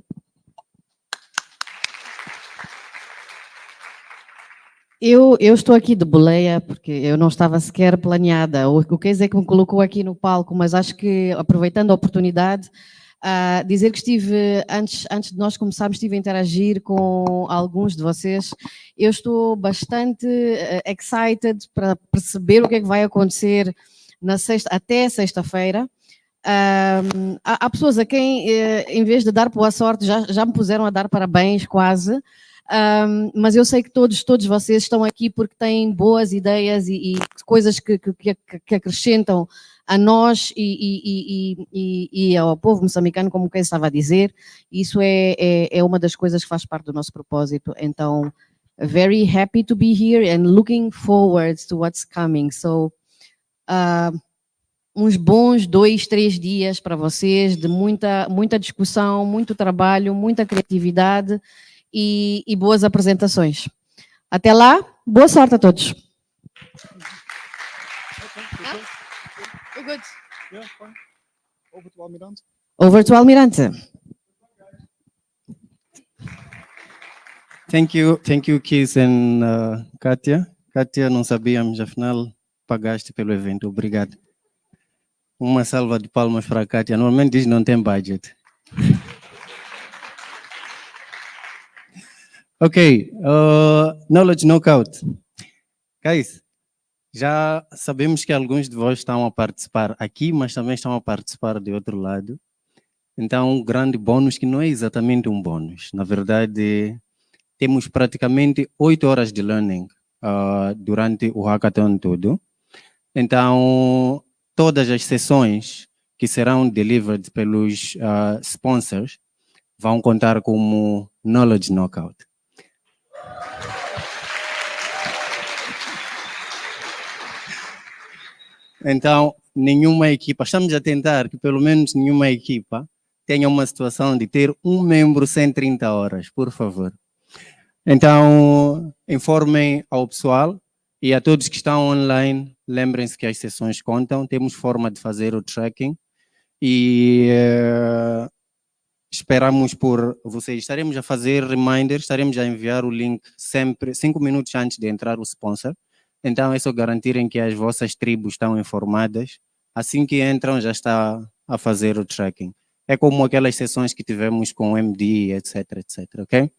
Eu estou aqui de boleia porque eu não estava sequer planeada. O Keis é que me colocou aqui no palco, mas acho que, aproveitando a oportunidade, dizer que estive, antes de nós começarmos, estive a interagir com alguns de vocês. Eu estou bastante excited para perceber o que é que vai acontecer até sexta-feira. Há pessoas a quem, em vez de dar boa sorte, já me puseram a dar parabéns quase. Mas eu sei que todos vocês estão aqui porque têm boas ideias e coisas que acrescentam a nós e ao povo moçambicano, como quem estava a dizer. Isso é uma das coisas que faz parte do nosso propósito. Então, very happy to be here and looking forward to what's coming. So, uns bons 2, 3 dias para vocês de muita discussão, muito trabalho, muita criatividade e boas apresentações. Até lá, boa sorte a todos. Good. Yeah, fine. Over to Almirante. Over to Almirante. Thank you, Keith and Kátia. Kátia, não sabíamos, afinal, pagaste pelo evento. Obrigado. Uma salva de palmas para a Kátia. Normalmente diz não tem budget. Ok, Knowledge Knockout. Guys, já sabemos que alguns de vós estão a participar aqui, mas também estão a participar de outro lado. Então, um grande bônus que não é exatamente um bônus. Na verdade, temos praticamente 8 horas de learning durante o hackathon todo. Então, todas as sessões que serão delivered pelos sponsors vão contar como Knowledge Knockout. Então, nenhuma equipa, estamos a tentar que pelo menos nenhuma equipa tenha uma situação de ter um membro sem 30 horas, por favor. Então, informem ao pessoal e a todos que estão online, lembrem-se que as sessões contam, temos forma de fazer o tracking e esperamos por vocês. Estaremos a fazer reminders, estaremos a enviar o link sempre 5 minutos antes de entrar o sponsor. Então é só garantirem que as vossas tribos estão informadas. Assim que entram já está a fazer o tracking. É como aquelas sessões que tivemos com o MD, etc, ok?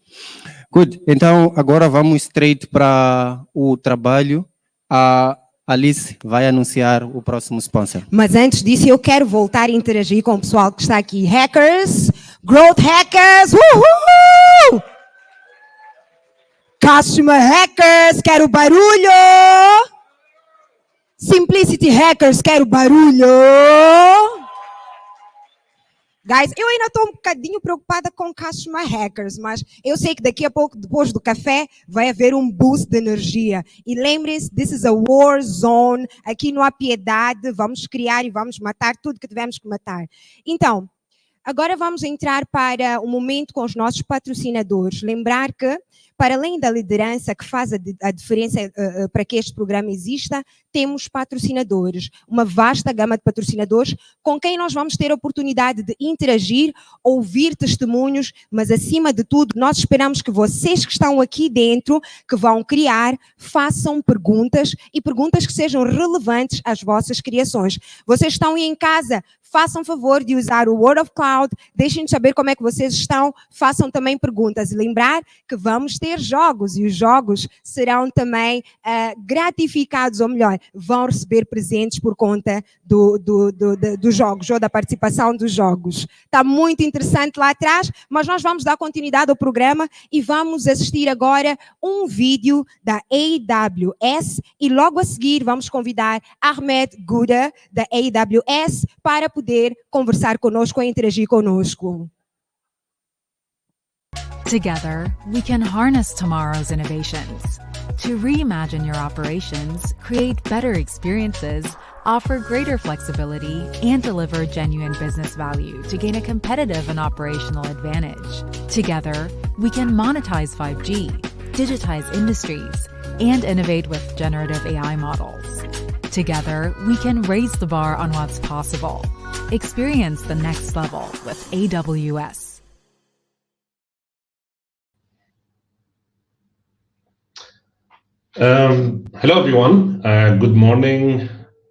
Good. Então agora vamos straight para o trabalho. A Alice vai anunciar o próximo sponsor. Mas antes disso eu quero voltar a interagir com o pessoal que está aqui. Hackers, Growth Hackers, uhul! Customer Hackers, quero barulho! Simplicity Hackers, quero barulho! Guys, eu ainda estou um bocadinho preocupada com Customer Hackers, mas eu sei que daqui a pouco, depois do café, vai haver um boost de energia. E lembrem-se, this is a war zone, aqui não há piedade, vamos criar e vamos matar tudo que tivemos que matar. Então, agora vamos entrar para um momento com os nossos patrocinadores. Lembrar que, para além da liderança que faz a diferença para que este programa exista, temos patrocinadores, uma vasta gama de patrocinadores com quem nós vamos ter a oportunidade de interagir, ouvir testemunhos, mas acima de tudo, nós esperamos que vocês que estão aqui dentro, que vão criar, façam perguntas e perguntas que sejam relevantes às vossas criações. Vocês estão aí em casa, façam favor de usar o Word of Cloud, deixem-nos saber como é que vocês estão, façam também perguntas. E lembrar que vamos ter jogos, e os jogos serão também gratificados, ou melhor, vão receber presentes por conta dos jogos, ou da participação dos jogos. Está muito interessante lá atrás, mas nós vamos dar continuidade ao programa e vamos assistir agora um vídeo da AWS e logo a seguir vamos convidar Ahmed Gouda, da AWS, para poder conversar conosco e interagir conosco. Together, we can harness tomorrow's innovations to reimagine your operations, create better experiences, offer greater flexibility, and deliver genuine business value to gain a competitive and operational advantage. Together, we can monetize 5G, digitize industries, and innovate with generative AI models. Together, we can raise the bar on what's possible. Experience the next level with AWS. Hello, everyone. Good morning.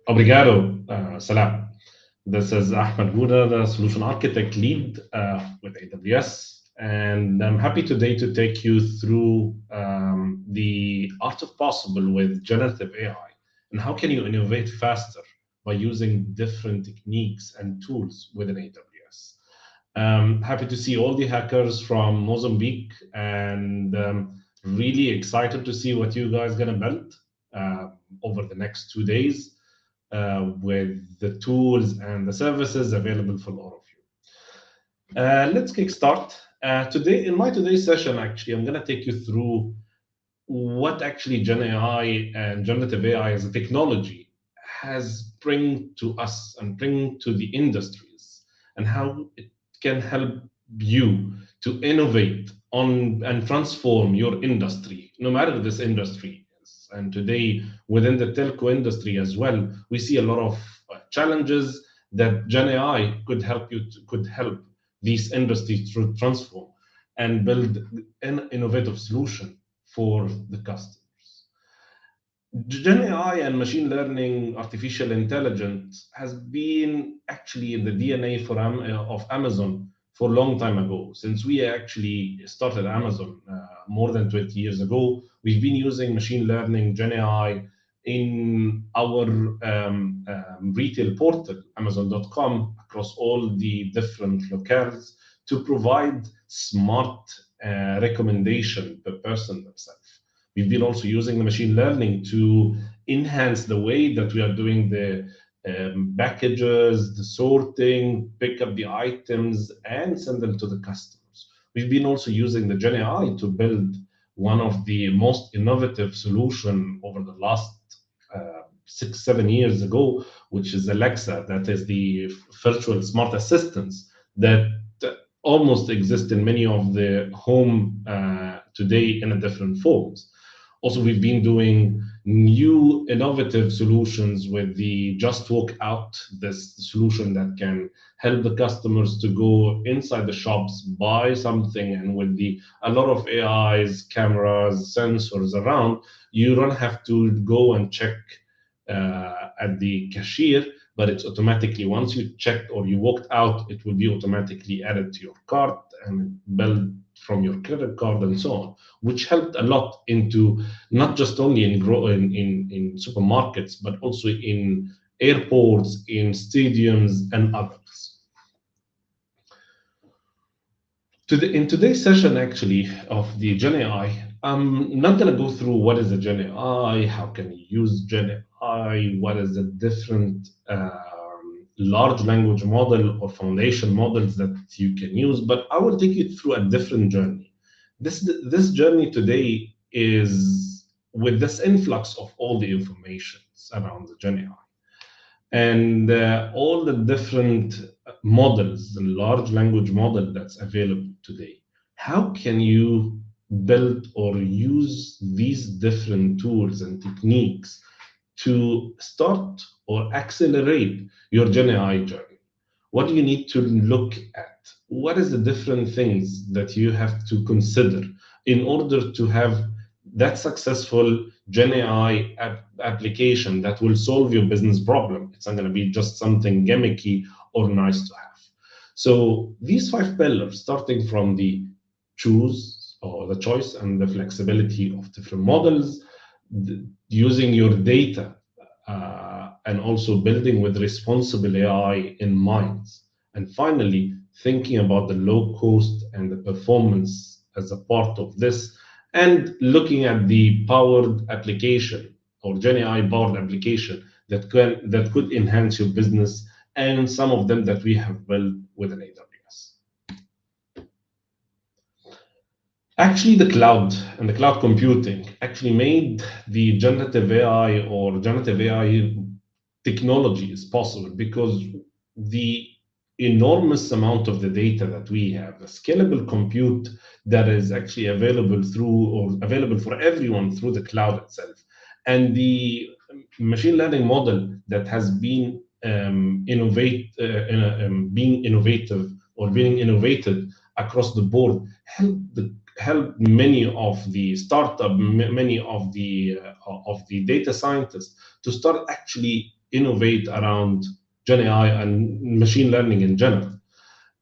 Obrigado. Salam. This is Ahmed Gouda, the Solution Architect Lead with AWS. And I'm happy today to take you through the art of possible with generative AI and how can you innovate faster by using different techniques and tools within AWS. Happy to see all the hackers from Mozambique, and really excited to see what you guys gonna build over the next 2 days with the tools and the services available for all of you. Let's kick start. Today, in my today's session, actually, I'm gonna take you through what actually Gen AI and generative AI as a technology has bring to us and bring to the industries, and how it can help you to innovate on and transform your industry, no matter this industry is. And today, within the telco industry as well, we see a lot of challenges that Gen AI could help these industries to transform and build an innovative solution for the customers. Gen AI and machine learning, artificial intelligence has been actually in the DNA of Amazon for a long time ago. Since we actually started Amazon more than 20 years ago, we've been using machine learning, Gen AI, in our retail portal, Amazon.com, across all the different locales to provide smart recommendation per person themselves. We've been also using the machine learning to enhance the way that we are doing the packages, the sorting, pick up the items, and send them to the customers. We've been also using the Gen AI to build one of the most innovative solution over the last 6-7 years ago, which is Alexa. That is the virtual smart assistants that almost exist in many of the home today in a different forms. Also, we've been doing new innovative solutions with the Just Walk Out, this solution that can help the customers to go inside the shops, buy something, and with a lot of AIs, cameras, sensors around, you don't have to go and check at the cashier, but it's automatically, once you checked or you walked out, it will be automatically added to your cart and billed from your credit card and so on, which helped a lot into not just only in supermarkets, but also in airports, in stadiums, and others. In today's session, actually, of the Gen AI, I'm not going to go through what is a Gen AI, how can you use Gen AI, what is the different large language model or foundation models that you can use, but I will take you through a different journey. This journey today is with this influx of all the information around the Gen AI and all the different models, the large language model that's available today. How can you build or use these different tools and techniques to start or accelerate your Gen AI journey? What do you need to look at? What is the different things that you have to consider in order to have that successful Gen AI application that will solve your business problem? It's not going to be just something gimmicky or nice to have. So these 5 pillars, starting from the choice and the flexibility of different models, using your data, and also building with responsible AI in mind. And finally, thinking about the low cost and the performance as a part of this, and looking at the powered application or Gen AI powered application that could enhance your business, and some of them that we have built within AWS. Actually, the cloud and the cloud computing actually made the generative AI or generative AI technology is possible because the enormous amount of the data that we have, the scalable compute that is actually available for everyone through the cloud itself, and the machine learning model that has been being innovated across the board help many of the startup, many of the data scientists to start actually innovate around Gen AI and machine learning in general.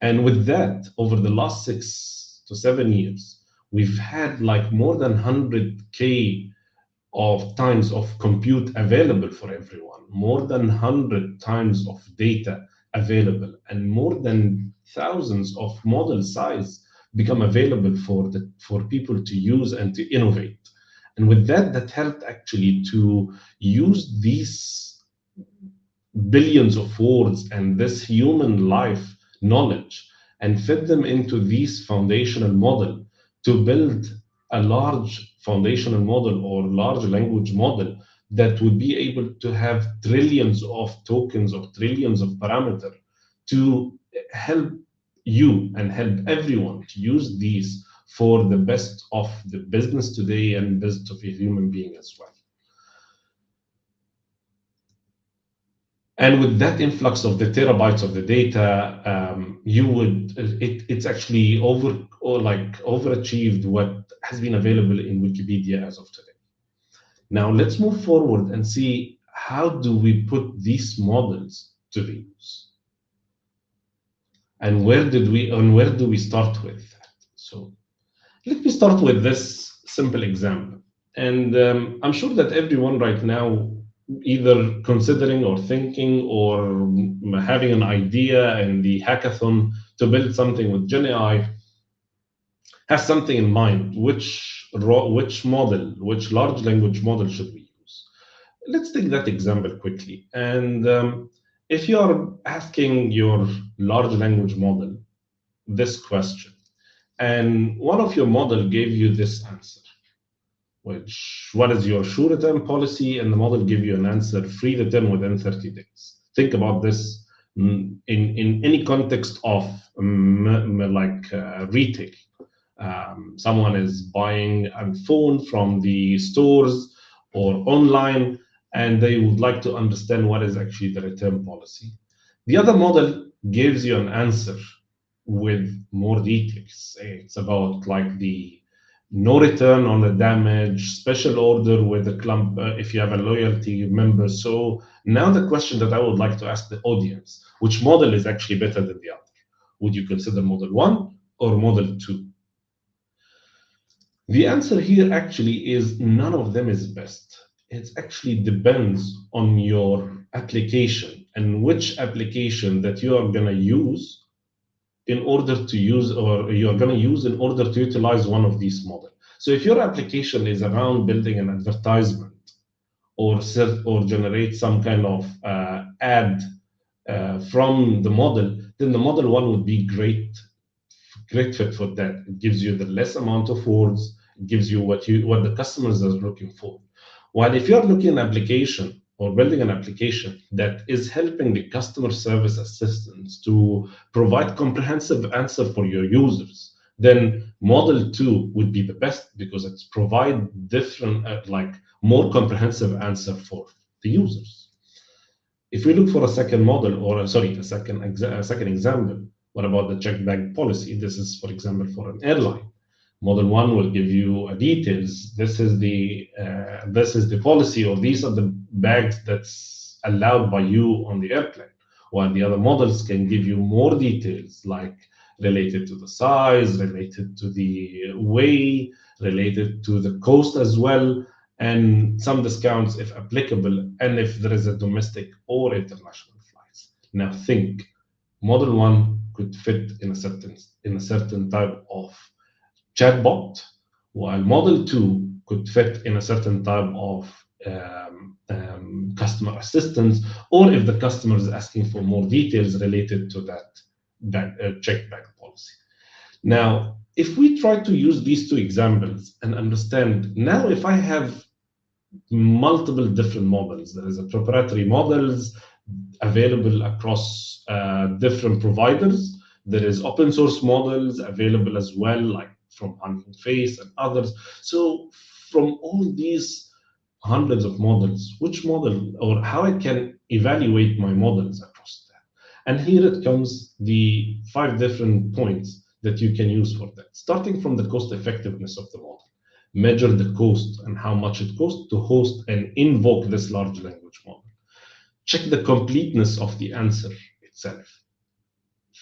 And with that, over the last 6 to 7 years, we've had like more than 100K of times of compute available for everyone, more than 100 times of data available, and more than thousands of model size become available for people to use and to innovate. And with that helped actually to use these billions of words and this human life knowledge and fit them into this foundational model to build a large foundational model or large language model that would be able to have trillions of tokens or trillions of parameters to help you and help everyone to use these for the best of the business today and best of a human being as well. And with that influx of the terabytes of the data, it's actually overachieved what has been available in Wikipedia as of today. Now let's move forward and see how do we put these models to the use, and where do we start with that? So let me start with this simple example, and I'm sure that everyone right now, either considering or thinking or having an idea in the hackathon to build something with GenAI, has something in mind. Which large language model should we use? Let's take that example quickly. And if you are asking your large language model this question, and one of your model gave you this answer, what is your shoe return policy? And the model give you an answer, free return within 30 days. Think about this in any context of retail. Someone is buying a phone from the stores or online, and they would like to understand what is actually the return policy. The other model gives you an answer with more details. It's about like the no return on the damage, special order with a clump if you have a loyalty member. So now the question that I would like to ask the audience, which model is actually better than the other? Would you consider model 1 or model 2? The answer here actually is none of them is best. It actually depends on your application and which application that you are going to use in order to use, or you're going to use in order to utilize one of these models. So if your application is around building an advertisement or generate some kind of ad from the model, then the model 1 would be great fit for that. It gives you the less amount of words, it gives you what the customers are looking for. While if you're looking at an application or building an application that is helping the customer service assistants to provide comprehensive answer for your users, then model 2 would be the best because it's provide different, more comprehensive answer for the users. If we look for a second model, or a second example, what about the check bag policy? This is, for example, for an airline. Model 1 will give you details. This is the policy, or these are the bags that's allowed by you on the airplane. While the other models can give you more details, like related to the size, related to the weight, related to the cost as well, and some discounts if applicable, and if there is a domestic or international flights. Now think, model 1 could fit in a certain type of chatbot, while model 2 could fit in a certain type of customer assistance, or if the customer is asking for more details related to that check bag policy. Now, if we try to use these two examples and understand, now if I have multiple different models, there is a proprietary models available across different providers. There is open source models available as well, like from Hugging Face and others. So from all these hundreds of models, which model or how I can evaluate my models across that? And here it comes the 5 different points that you can use for that. Starting from the cost effectiveness of the model. Measure the cost and how much it costs to host and invoke this large language model. Check the completeness of the answer itself.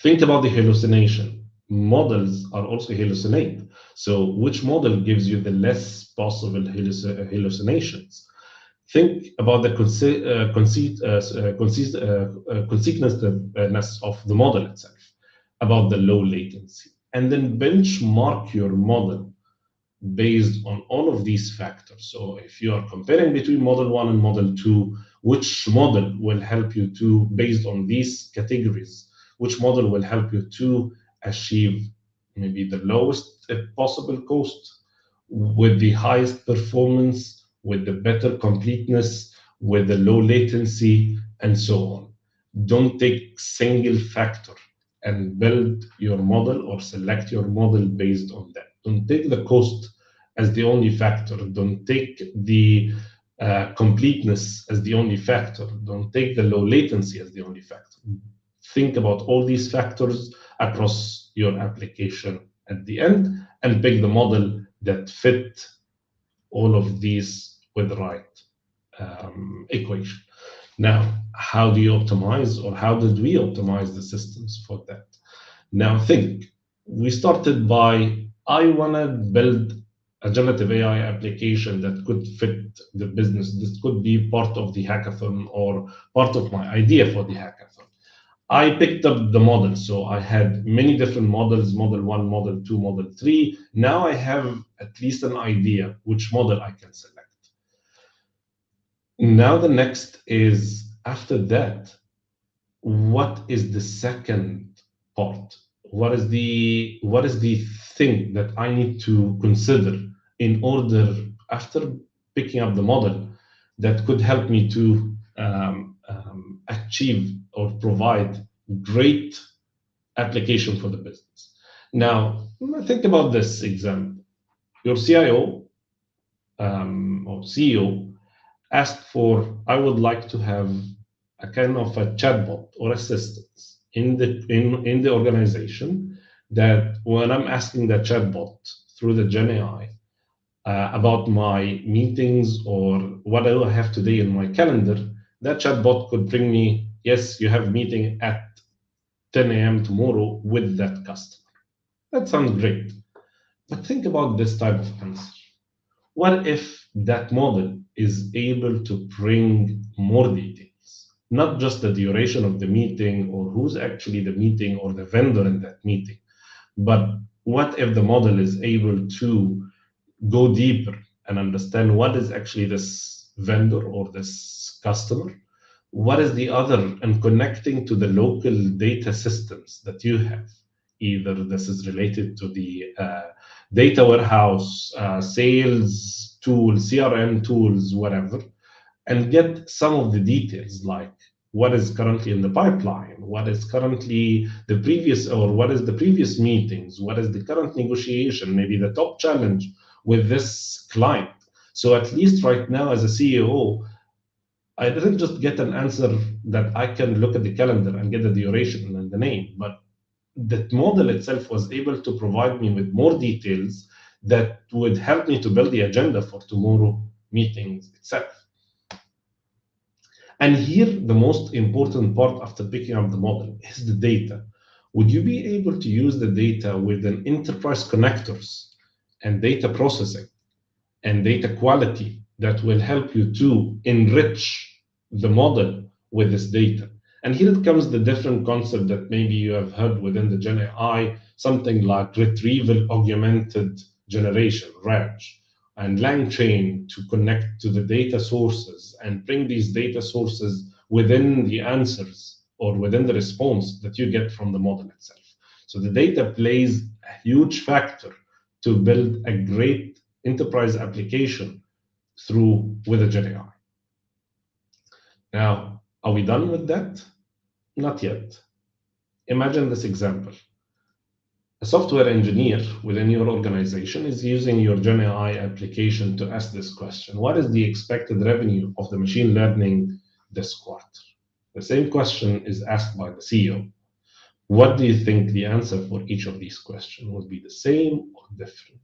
Think about the hallucination. models are also hallucinate. So which model gives you the less possible hallucinations? Think about the consecutiveness of the model itself, about the low latency, and then benchmark your model based on all of these factors. So if you are comparing between model 1 and model 2, which model will help you to, based on these categories, which model will help you to achieve maybe the lowest possible cost with the highest performance, with the better completeness, with the low latency, and so on. Don't take single factor and build your model or select your model based on that. Don't take the cost as the only factor. Don't take the completeness as the only factor. Don't take the low latency as the only factor. Think about all these factors across your application at the end and pick the model that fit all of these with the right equation. Now, how do you optimize, or how did we optimize the systems for that? Now think, we started by, I want to build a generative AI application that could fit the business. This could be part of the hackathon or part of my idea for the hackathon. I picked up the model. So I had many different models, model 1, model 2, model 3. Now I have at least an idea which model I can select. Now the next is, after that, what is the second part? What is the thing that I need to consider in order, after picking up the model, that could help me to achieve or provide great application for the business? Now, think about this example. Your CIO or CEO asked for, I would like to have a kind of a chatbot or assistance in the organization, that when I'm asking the chatbot through the Gen AI about my meetings or what I have today in my calendar, that chatbot could bring me, yes, you have a meeting at 10 a.m. tomorrow with that customer. That sounds great. But think about this type of answer. What if that model is able to bring more details? Not just the duration of the meeting or who's actually the meeting or the vendor in that meeting, but what if the model is able to go deeper and understand what is actually this vendor or this customer? What is the other, and connecting to the local data systems that you have? Either this is related to the data warehouse, sales tools, CRM tools, whatever, and get some of the details, like what is currently in the pipeline, what is currently the previous, or what is the previous meetings, what is the current negotiation, maybe the top challenge with this client. So at least right now as a CEO, I didn't just get an answer that I can look at the calendar and get the duration and the name, but that model itself was able to provide me with more details that would help me to build the agenda for tomorrow meetings itself. And here, the most important part after picking up the model is the data. Would you be able to use the data with an enterprise connectors and data processing and data quality that will help you to enrich the model with this data? And here it comes the different concept that maybe you have heard within the Gen AI, something like retrieval augmented generation, RAG, and LangChain to connect to the data sources and bring these data sources within the answers or within the response that you get from the model itself. So the data plays a huge factor to build a great enterprise application through with a Gen AI. Now, are we done with that? Not yet. Imagine this example. A software engineer within your organization is using your Gen AI application to ask this question: what is the expected revenue of the machine learning this quarter? The same question is asked by the CEO. What do you think the answer for each of these questions would be? The same or different?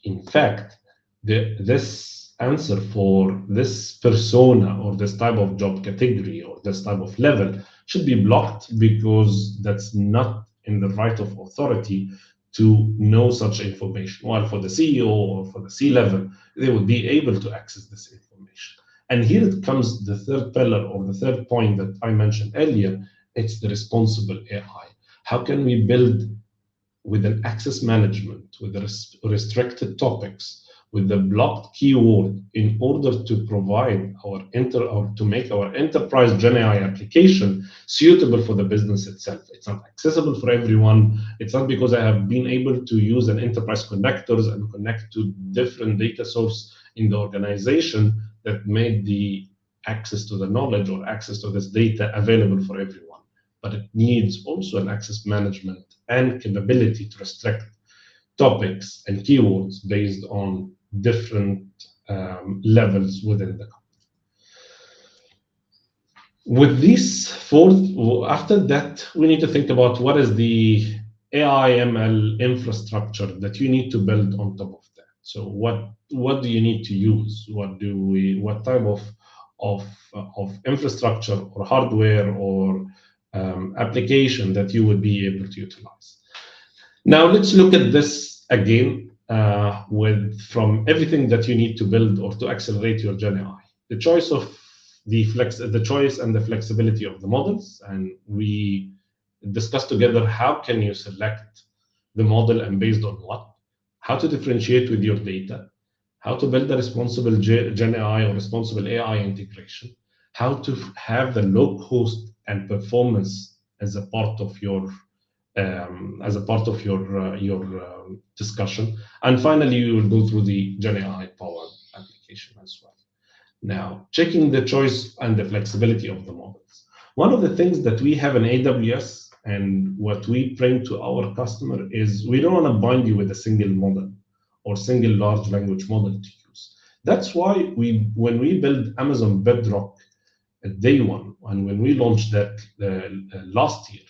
In fact, this answer for this persona or this type of job category or this type of level should be blocked, because that's not in the right of authority to know such information. While for the CEO or for the C-level, they would be able to access this information. And here it comes the third pillar, or the third point that I mentioned earlier. It's the responsible AI. How can we build with an access management, with the restricted topics, with the blocked keyword, in order to provide or to make our enterprise GenAI application suitable for the business itself? It's not accessible for everyone. It's not because I have been able to use an enterprise connectors and connect to different data sources in the organization that made the access to the knowledge or access to this data available for everyone. But it needs also an access management and capability to restrict topics and keywords based on different levels within the company. With these four, after that, we need to think about what is the AI ML infrastructure that you need to build on top of that. So what do you need to use? What type of infrastructure or hardware or application that you would be able to utilize? Now let's look at this again from everything that you need to build or to accelerate your GenAI. The choice and the flexibility of the models, and we discussed together how can you select the model and based on what, how to differentiate with your data, how to build a responsible GenAI or responsible AI integration, how to have the low cost and performance as a part of your discussion, and finally you will go through the GenAI powered application as well. Now, checking the choice and the flexibility of the models. One of the things that we have in AWS and what we bring to our customer is we don't want to bind you with a single model or single large language model to use. That's why when we build Amazon Bedrock at day one, and when we launched that last year,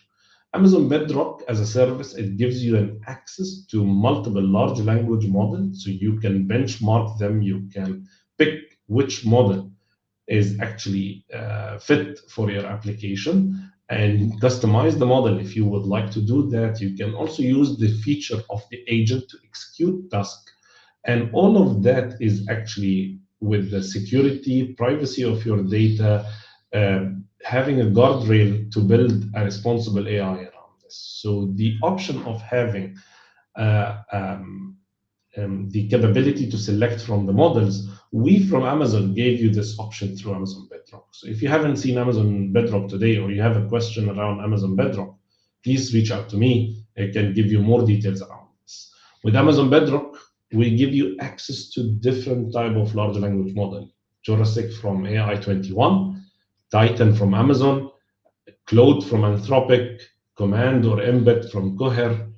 Amazon Bedrock as a service, it gives you an access to multiple large language models, so you can benchmark them, you can pick which model is actually fit for your application and customize the model if you would like to do that. You can also use the feature of the agent to execute tasks, and all of that is actually with the security, privacy of your data, having a guardrail to build a responsible AI around this. So the option of having the capability to select from the models, we from Amazon gave you this option through Amazon Bedrock. So if you haven't seen Amazon Bedrock today, or you have a question around Amazon Bedrock, please reach out to me. I can give you more details around this. With Amazon Bedrock, we give you access to different type of large language model. Jurassic from AI21, Titan from Amazon, Claude from Anthropic, Command or Embed from Cohere,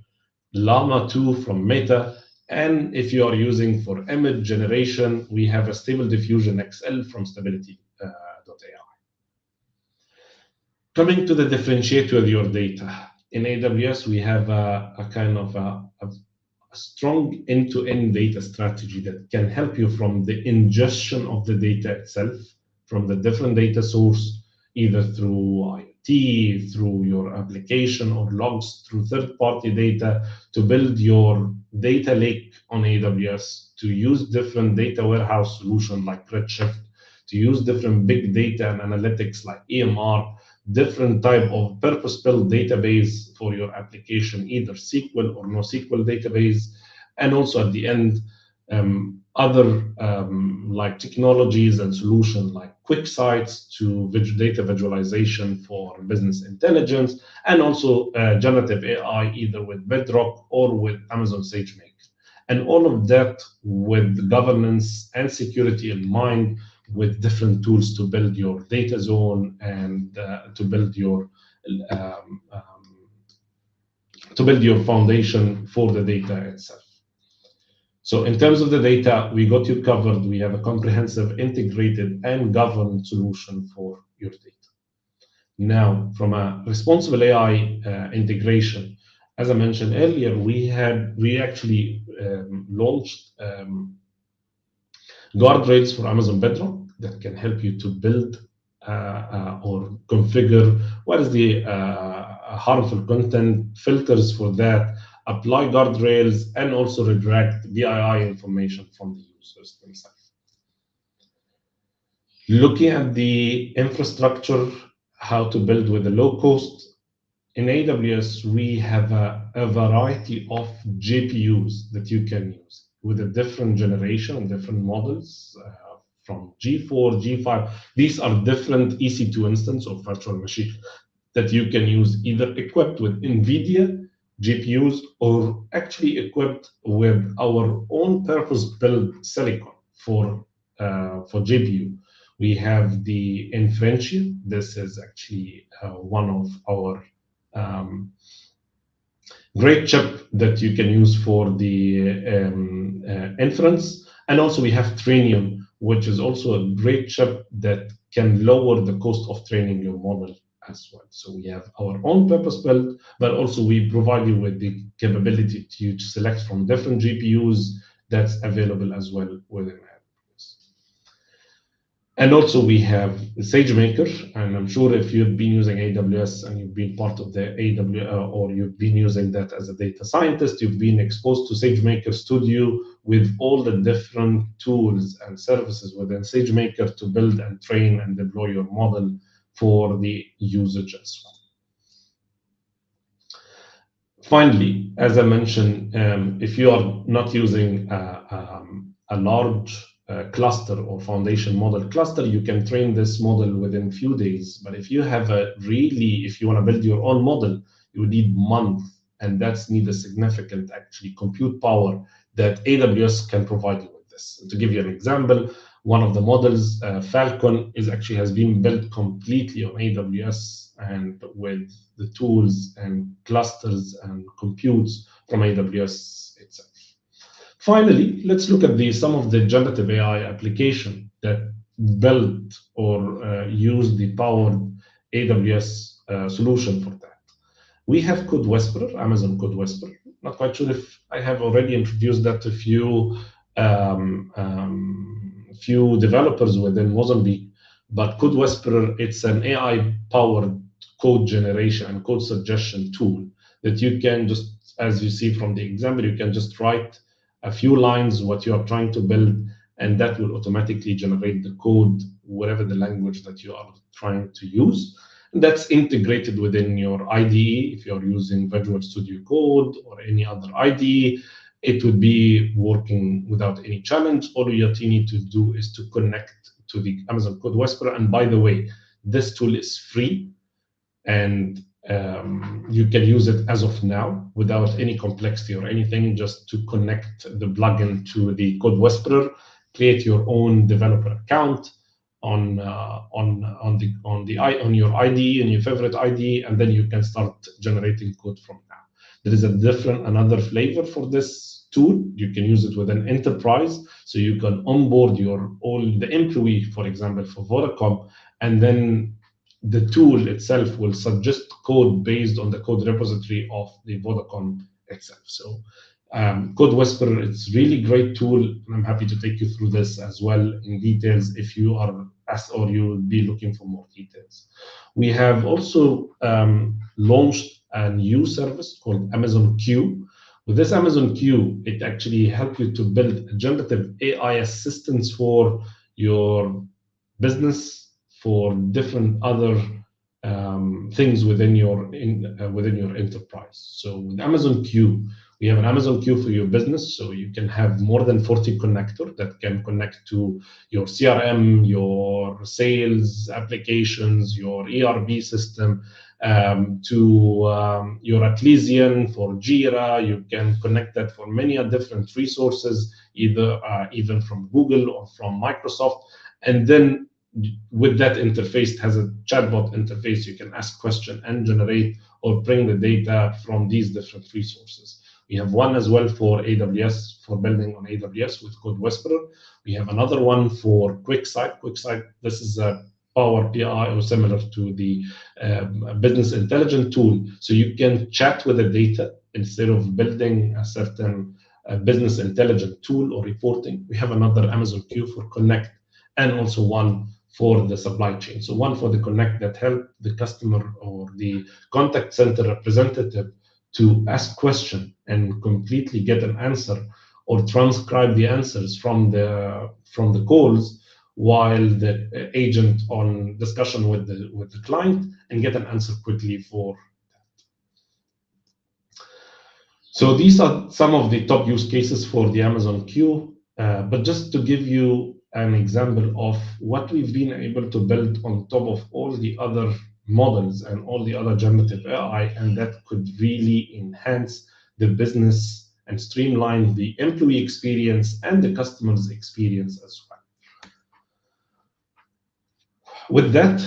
Llama 2 from Meta, and if you are using for image generation, we have a Stable Diffusion XL from Stability.ai. Coming to the differentiate with your data. In AWS, we have a kind of a strong end-to-end data strategy that can help you from the ingestion of the data itself, from the different data source, either through IoT, through your application or logs, through third-party data, to build your data lake on AWS, to use different data warehouse solutions like Redshift, to use different big data and analytics like EMR, different type of purpose-built database for your application, either SQL or NoSQL database, and also at the end, other like technologies and solutions like QuickSights to data visualization for business intelligence, and also generative AI, either with Bedrock or with Amazon SageMaker. And all of that with governance and security in mind, with different tools to build your data zone and to build your foundation for the data itself. So in terms of the data, we got you covered. We have a comprehensive, integrated, and governed solution for your data. Now, from a responsible AI integration, as I mentioned earlier, we actually launched guardrails for Amazon Bedrock that can help you to build or configure what is the harmful content, filters for that, apply guardrails, and also redirect VII information from the users themselves. Looking at the infrastructure, how to build with a low cost. In AWS, we have a variety of GPUs that you can use with a different generation and different models from G4, G5. These are different EC2 instance of virtual machine that you can use either equipped with NVIDIA GPUs or actually equipped with our own purpose-built silicon for GPU. We have the Inferentia. This is actually one of our great chip that you can use for the inference. And also we have Trainium, which is also a great chip that can lower the cost of training your model as well. So we have our own purpose built, but also we provide you with the capability to select from different GPUs that's available as well within AWS. And also we have SageMaker, and I'm sure if you've been using AWS and you've been part of the AWS or you've been using that as a data scientist, you've been exposed to SageMaker Studio with all the different tools and services within SageMaker to build and train and deploy your model for the usage as well. Finally, as I mentioned, if you are not using a large cluster or foundation model cluster, you can train this model within a few days. But if you have if you want to build your own model, you need months, and that's need a significant actually compute power that AWS can provide you with this. And to give you an example, one of the models, Falcon, has been built completely on AWS and with the tools and clusters and computes from AWS itself. Finally, let's look at some of the generative AI application that built or use the powered AWS solution for that. We have Code Whisperer, Amazon Code Whisperer. Not quite sure if I have already introduced that to few developers within Mozambique, but Code Whisperer, it's an AI-powered code generation and code suggestion tool that you can just, as you see from the example, you can just write a few lines what you are trying to build, and that will automatically generate the code, whatever the language that you are trying to use. And that's integrated within your IDE. If you're using Visual Studio Code or any other IDE, it would be working without any challenge. All you need to do is to connect to the Amazon Code Whisperer. And by the way, this tool is free, and you can use it as of now without any complexity or anything, just to connect the plugin to the Code Whisperer, create your own developer account on your IDE and your favorite IDE, and then you can start generating code from now. There is another flavor for this tool. You can use it with an enterprise, so you can onboard all the employee, for example, for Vodacom, and then the tool itself will suggest code based on the code repository of the Vodacom itself. So Code Whisperer, it's really great tool, and I'm happy to take you through this as well in details if you are asked or you will be looking for more details. We have also launched a new service called Amazon Q. With this Amazon Q, it actually helps you to build a generative AI assistance for your business, for different other things within your enterprise. So with Amazon Q, we have an Amazon Q for your business, so you can have more than 40 connectors that can connect to your CRM, your sales applications, your ERP system, to your Atlassian for Jira. You can connect that for many different resources, either even from Google or from Microsoft. And then with that interface, it has a chatbot interface. You can ask questions and generate or bring the data from these different resources. We have one as well for AWS, for building on AWS with Code Whisperer. We have another one for QuickSight. QuickSight, this is a Power BI or similar to the business intelligence tool. So you can chat with the data instead of building a certain business intelligence tool or reporting. We have another Amazon Q for Connect, and also one for the supply chain. So one for the connect that help the customer or the contact center representative to ask question and completely get an answer or transcribe the answers from the calls while the agent on discussion with the client and get an answer quickly for that. So these are some of the top use cases for the Amazon Q. But just to give you an example of what we've been able to build on top of all the other models and all the other generative AI, and that could really enhance the business and streamline the employee experience and the customer's experience as well. With that,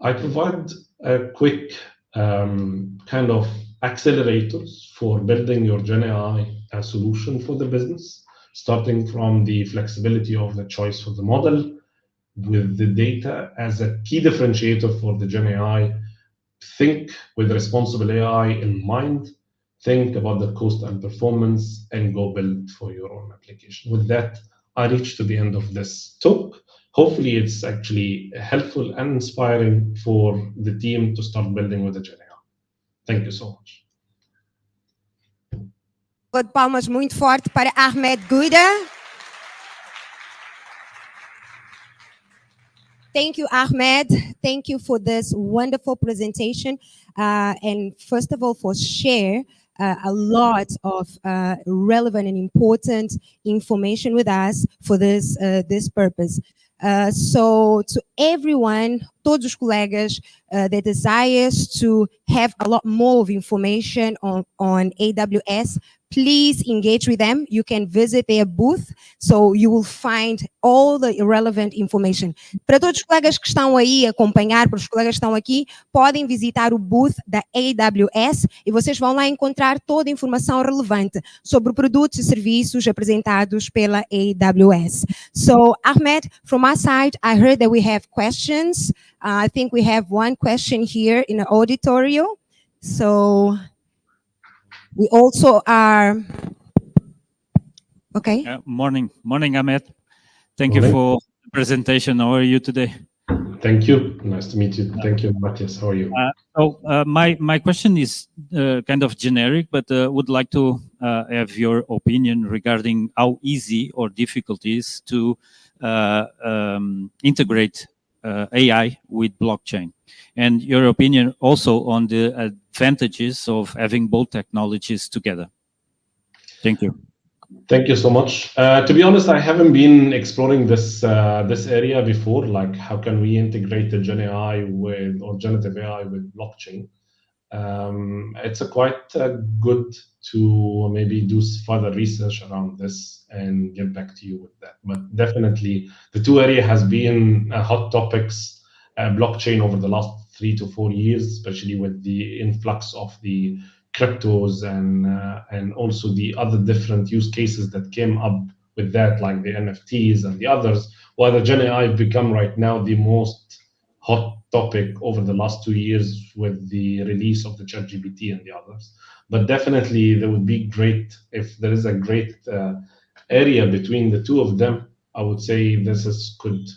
I provide a quick kind of accelerators for building your GenAI solution for the business, starting from the flexibility of the choice for the model, with the data as a key differentiator for the GenAI. Think with responsible AI in mind, think about the cost and performance, and go build for your own application. With that, I reached to the end of this talk. Hopefully it's actually helpful and inspiring for the team to start building with the GenAI. Thank you so much. De palmas muito forte para Ahmed Gouda. Thank you, Ahmed. Thank you for this wonderful presentation. And first of all, for share a lot of relevant and important information with us for this purpose. So to everyone, todos os colegas that desires to have a lot more of information on AWS, please engage with them. You can visit their booth, so you will find all the relevant information. Para todos os colegas que estão aí a acompanhar, para os colegas que estão aqui, podem visitar o booth da AWS e vocês vão lá encontrar toda a informação relevante sobre produtos e serviços apresentados pela AWS. So, Ahmed, from our side, I heard that we have questions. I think we have one question here in the auditorium. So, we also are, okay. Morning, Ahmed. Thank you for the presentation. How are you today? Thank you. Nice to meet you. Thank you, Matthias. How are you? My question is kind of generic, but would like to have your opinion regarding how easy or difficult it is to integrate AI with blockchain, and your opinion also on the advantages of having both technologies together. Thank you. Thank you so much. To be honest, I haven't been exploring this area before. Like, how can we integrate the Gen AI with or generative AI with blockchain? It's quite good to maybe do further research around this and get back to you with that. But definitely, the two areas has been hot topics, blockchain over the last 3 to 4 years, especially with the influx of the cryptos and also the other different use cases that came up with that, like the NFTs and the others. While the Gen AI become right now the most hot topic over the last 2 years with the release of the ChatGPT and the others. But definitely, there would be great if there is a great area between the two of them. I would say could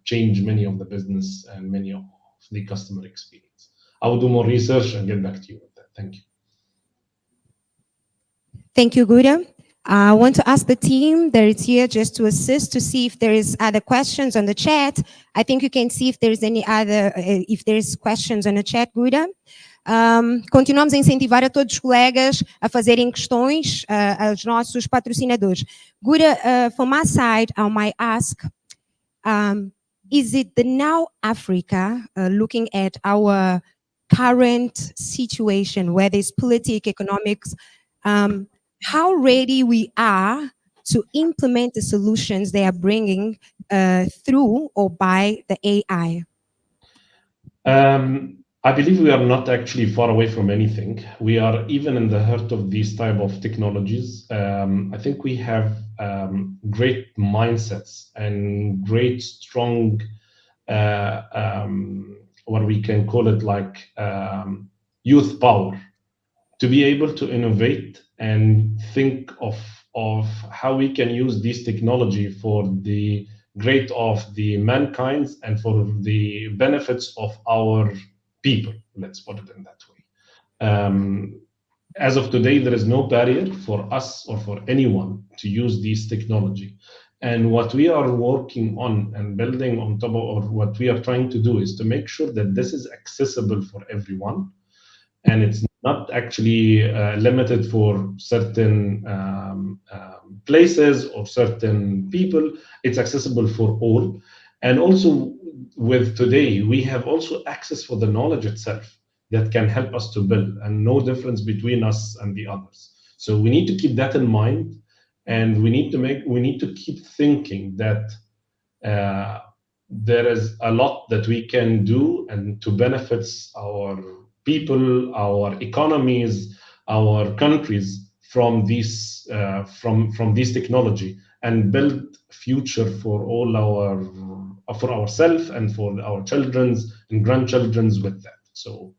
change many of the business and many of the customer experience. I will do more research and get back to you with that. Thank you. Thank you, Gouda. I want to ask the team that is here just to assist to see if there is other questions on the chat. I think you can see if there is any other, if there is questions on the chat, Gouda. Continuamos a incentivar a todos os colegas a fazerem questões aos nossos patrocinadores. Gouda, from my side, I might ask, is it the Now Africa, looking at our current situation, where there's politics, economics, how ready we are to implement the solutions they are bringing through or by the AI? I believe we are not actually far away from anything. We are even in the heart of these type of technologies. I think we have great mindsets and great strong, what we can call it like youth power, to be able to innovate and think of how we can use this technology for the great of the mankind and for the benefits of our people. Let's put it in that way. As of today, there is no barrier for us or for anyone to use this technology. And what we are working on and building on top of, or what we are trying to do, is to make sure that this is accessible for everyone. And it's not actually limited for certain places or certain people. It's accessible for all. And also with today, we have also access for the knowledge itself that can help us to build, and no difference between us and the others. So we need to keep that in mind, and we need to keep thinking that there is a lot that we can do and to benefits our people, our economies, our countries from this technology, and build future for all for ourselves and for our children's and grandchildren's with that. So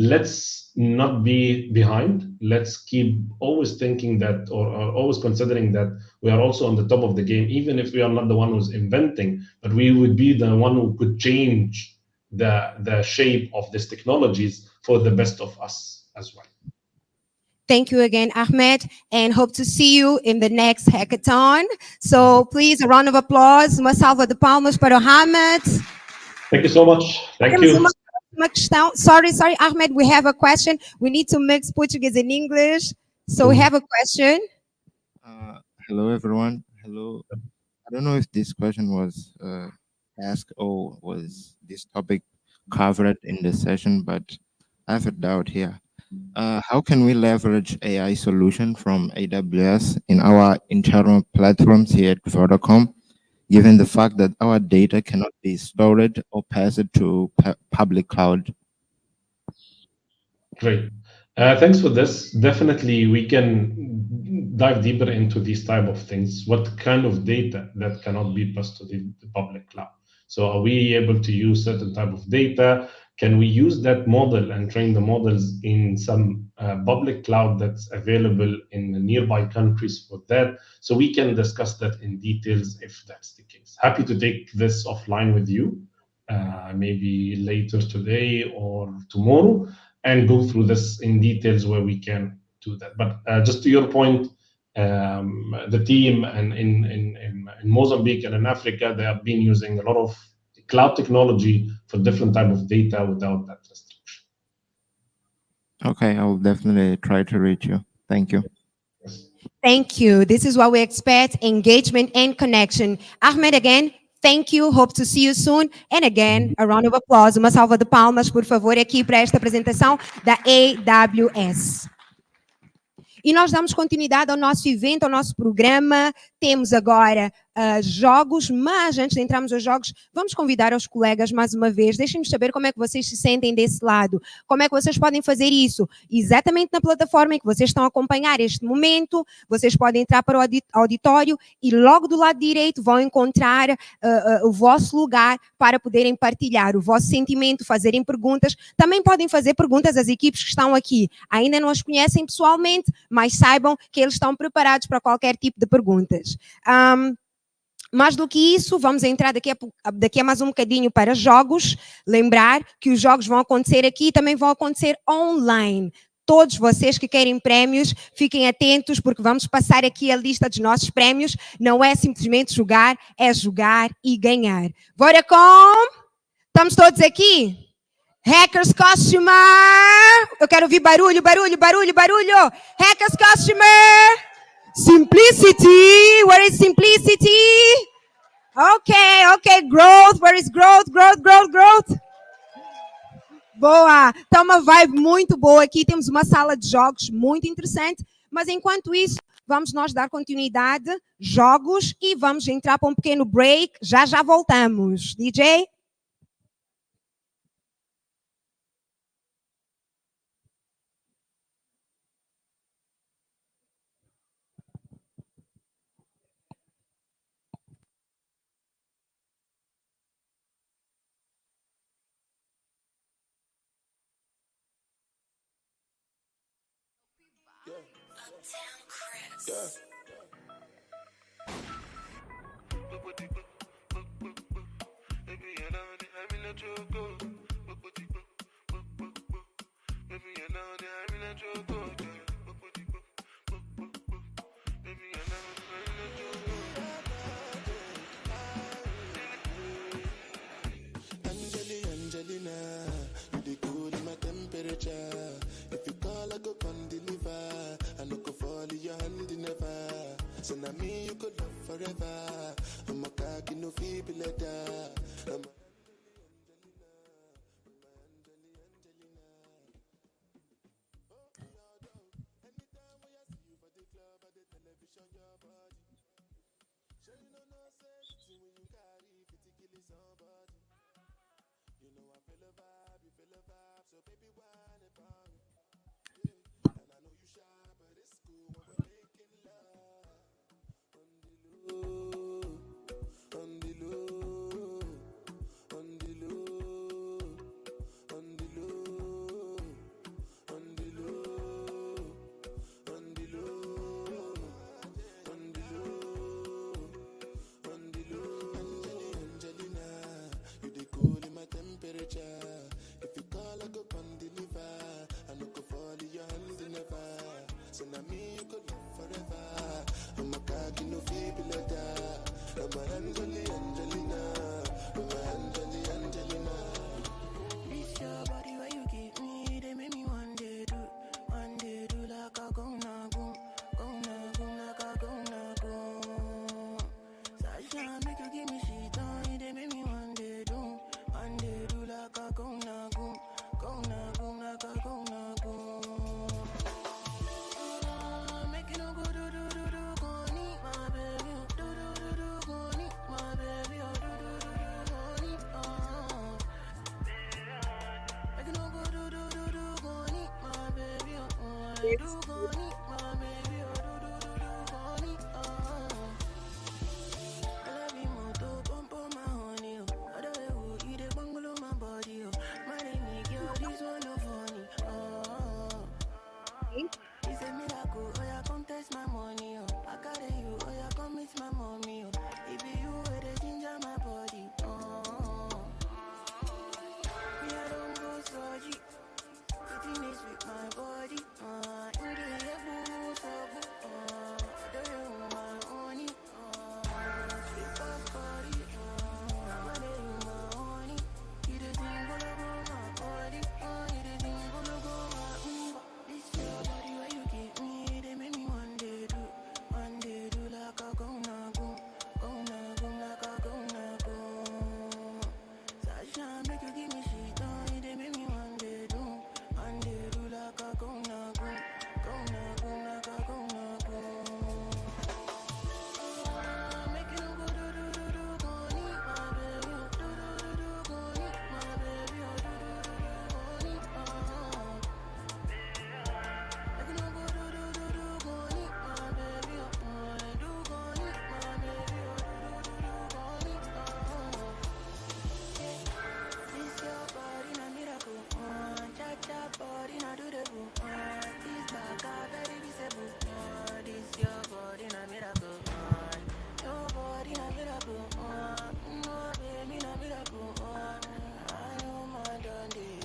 let's not be behind. Let's keep always thinking that, or always considering that we are also on the top of the game, even if we are not the one who's inventing, but we would be the one who could change the shape of these technologies for the best of us as well. Thank you again, Ahmed, and hope to see you in the next hackathon. So please, a round of applause. Uma salva de palmas para o Ahmed. Thank you so much. Thank you. Uma questão. Sorry, Ahmed, we have a question. We need to mix Portuguese and English. So we have a question. Hello, everyone. Hello. I don't know if this question was asked or was this topic covered in the session, but I have a doubt here. How can we leverage AI solution from AWS in our internal platforms here at Vodacom, given the fact that our data cannot be stored or passed to public cloud? Great. Thanks for this. Definitely, we can dive deeper into these type of things. What kind of data that cannot be passed to the public cloud? So are we able to use certain type of data? Can we use that model and train the models in some public cloud that's available in the nearby countries for that? So we can discuss that in details if that's the case. Happy to take this offline with you, maybe later today or tomorrow, and go through this in details where we can do that. But just to your point, the team and in Mozambique and in Africa, they have been using a lot of cloud technology for different type of data without that restriction. Okay, I'll definitely try to reach you. Thank you. Thank you. This is what we expect, engagement and connection. Ahmed, again, thank you. Hope to see you soon. And again, a round of applause. Uma salva de palmas, por favor, aqui para esta apresentação da AWS. E nós damos continuidade ao nosso evento, ao nosso programa. Temos agora jogos, mas antes de entrarmos aos jogos, vamos convidar os colegas mais uma vez. Deixem-nos saber como é que vocês se sentem desse lado. Como é que vocês podem fazer isso? Exatamente na plataforma em que vocês estão a acompanhar este momento, vocês podem entrar para o auditório e logo do lado direito vão encontrar o vosso lugar para poderem partilhar o vosso sentimento, fazerem perguntas. Também podem fazer perguntas às equipes que estão aqui. Ainda não as conhecem pessoalmente, mas saibam que eles estão preparados para qualquer tipo de perguntas. Mais do que isso, vamos entrar daqui a mais um bocadinho para jogos. Lembrar que os jogos vão acontecer aqui e também vão acontecer online. Todos vocês que querem prémios, fiquem atentos porque vamos passar aqui a lista dos nossos prémios. Não é simplesmente jogar, é jogar e ganhar. Vodacom! Estamos todos aqui? Hackers Customer! Eu quero ouvir barulho, barulho, barulho, barulho! Hackers Customer! Simplicity! Where is simplicity? Okay. Growth, where is growth? Growth. Boa! Está uma vibe muito boa aqui. Temos uma sala de jogos muito interessante. Mas enquanto isso, vamos nós dar continuidade, jogos, e vamos entrar para um pequeno break. Já voltamos. DJ? Angelina, you the cool in my temperature. If you call, I go come deliver. I no go fall in your hand never. So now me you could love forever. I'm a cocky no feeble letter. I'm a if you call, I go come deliver. I no go fall in your hand never. So now me you could love forever. I'm a cocky no feeble letter. I'm a Angelina. I'm a Angelina. This your body where you give me, they make me one day do like a go na go like a go na go. Sasha make you give me shit on, they make me one day do like a go na go like a go na go. Make you no go do go need my baby, do go need my baby, do go need make you no go do go need my baby, do go need my baby, do go need I love you more to pump on my honey, I don't know who you the bungalow my body, my name girl, this one no funny, it's a miracle, oh yeah, come test my money, I carry you, oh yeah, come meet my mommy, it be you where they ginger my body, me I don't go surgery, sitting is with my body, in the air, boo, so boo, I don't know my honey, sweet ass body, I'm a day with my honey, you the thing gonna go my body, you the thing gonna go my this your body where you give me, they make me one day do like a go na go like a go na go. Sasha make you give me shit on, they make me one day do like a go na go like a go na go. Make you no go do go need my baby, do go need my baby, do go need make you no go do go need my baby, do go need my baby, do go need this your body na miracle, cha body na do the boo, this back a very visible, this your body na miracle, your body na miracle, no baby na miracle, I know my dundee.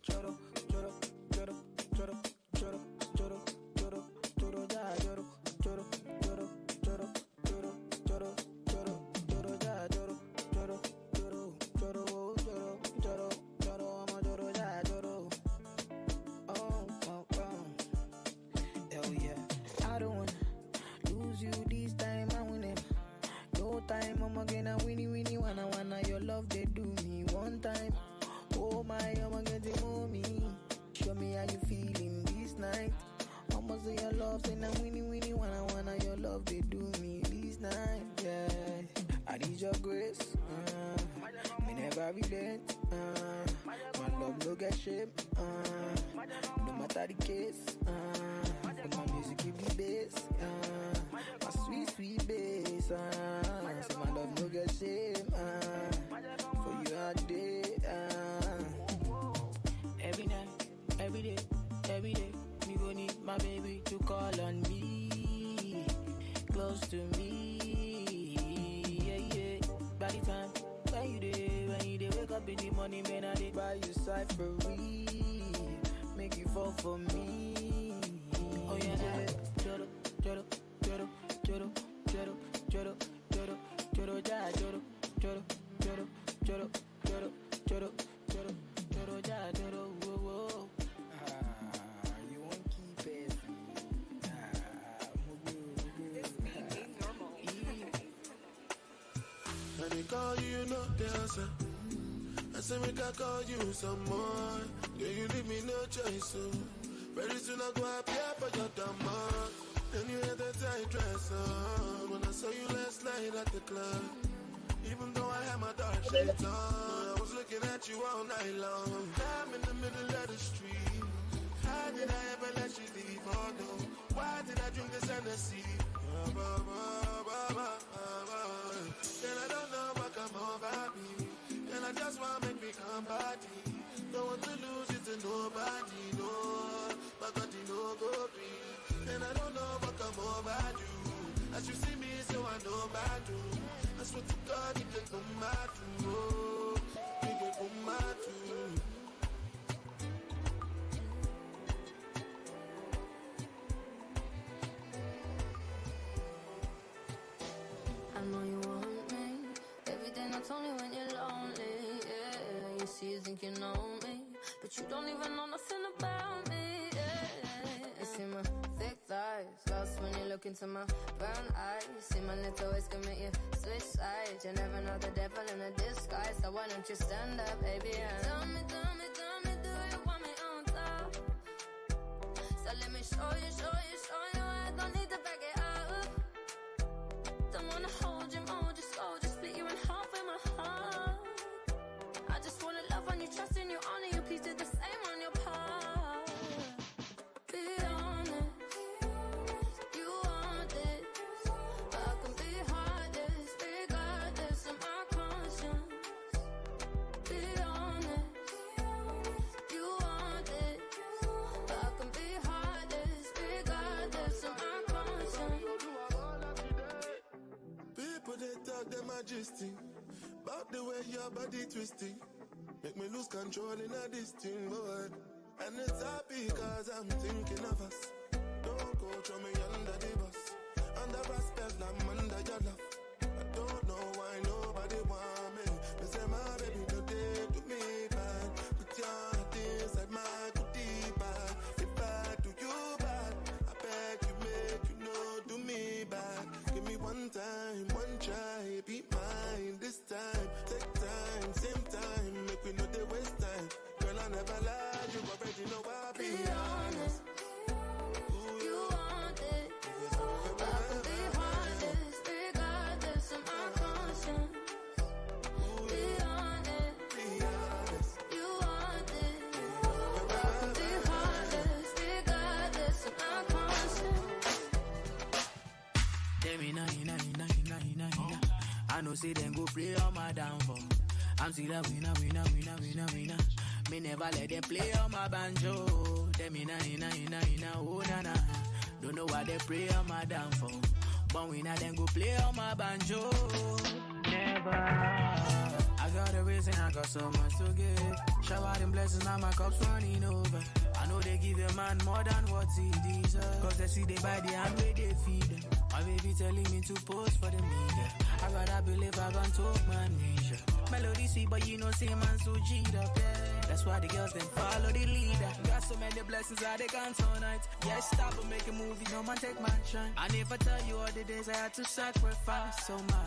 Choro, choro, choro, choro, choro, choro, choro, choro, ja, choro, choro, choro, choro, choro, choro, choro, choro, ja, choro, choro, choro, choro, choro, choro, I'm a choro, ja, choro. Oh, hell yeah. I don't wanna lose you this time, I win it. No time, I'm gonna winnie, wanna your love, they do me one time. Oh my, I'm getting mommy. Show me how you feeling this night. Almost say your love, say I'm winnie, wanna your love, they do me this night. Yeah, I need your grace. Me never relent. My love no get shame. No matter the case. But my music give me bass. My sweet bass. So my love no get shame. For you all day. Every night, every day, me go need my baby to call on me, close to me, yeah. By the time when be the money, man, I did buy you side for free. Make you fall for me. Oh yeah, joro, joro, joro, joro, joro, joro, joro, joro, ja, joro, joro, joro, joro, joro, joro, joro, joro, ja, joro, whoa, whoa. You won't keep it. When they call you, you know the answer. I say make I call you some more. Yeah, you leave me no choice, so very soon I go appear for your demand. Then you had that tight dress on when I saw you last night at the club. Even though I had my dark shades on, I was looking at you all night long. I'm in the middle of the street. How did I ever let you leave? Oh no, why did I drink this Hennessy? And I don't know what come over me. And I just want to make me come body. Don't want to lose it to nobody, no. My God, you know go be. And I don't know what come over you. As you see me, so I know about you. I swear to God, you can come back to. Oh, you can come back to. I know you want me every day, not only when you're lonely. Yeah, you see, you think you know me, but you don't even know nothing about me. Yeah, you see my thick thighs, lost when you look into my brown eyes. See my little ways can make you switch sides. You never know the devil in a disguise, so why don't you stand up, baby? And tell me, do you want me on top? So let me show you. I don't need to back it up. Don't wanna hold you more, just go, just split you in half with my heart. I just wanna love on you, trust in you, honor you, please do the same on your part. Be honest, you want it, but I can be heartless, regardless of my conscience. Be honest, you want it, but I can be heartless, regardless of my conscience. People they talk their majesty about the way your body twisting. Make me lose control in a this thing, boy. And it's happy cause I'm thinking of us. Don't go throw me under the bus. Under respect, I'm under your love. I don't know why nobody want me. They say my baby no day to me bad. Put your heart inside my goodie bag. If I do you bad, I beg you make you know do me bad. Give me one time, one try, be mine this time. Take time, same time, make we know they waste time. Girl, I never lie, you already know I'll be honest. You want it, but I can be heartless, regardless of my conscience. Be honest, you want it, but I can be heartless, regardless of my conscience. Tell me nah. I know say them go play on my downfall. I'm still a winner. Me never let them play on my banjo. Tell me nah, oh nah. Don't know why they play on my downfall. But winner them go play on my banjo. Never. I got a reason, I got so much to give. Shower them blessings, now my cup's running over. I know they give a man more than what he deserves. Cause they see they buy the hand where they feed them. My baby telling me to post for the media. I gotta believe I gon' talk man measure. Melody sweet, but you know say man so G'd up, yeah. That's why the girls then follow the leader. Got so many blessings that they can't tonight. Yeah, stop and make a movie, no man take my shine. I never tell you all the days I had to sacrifice so my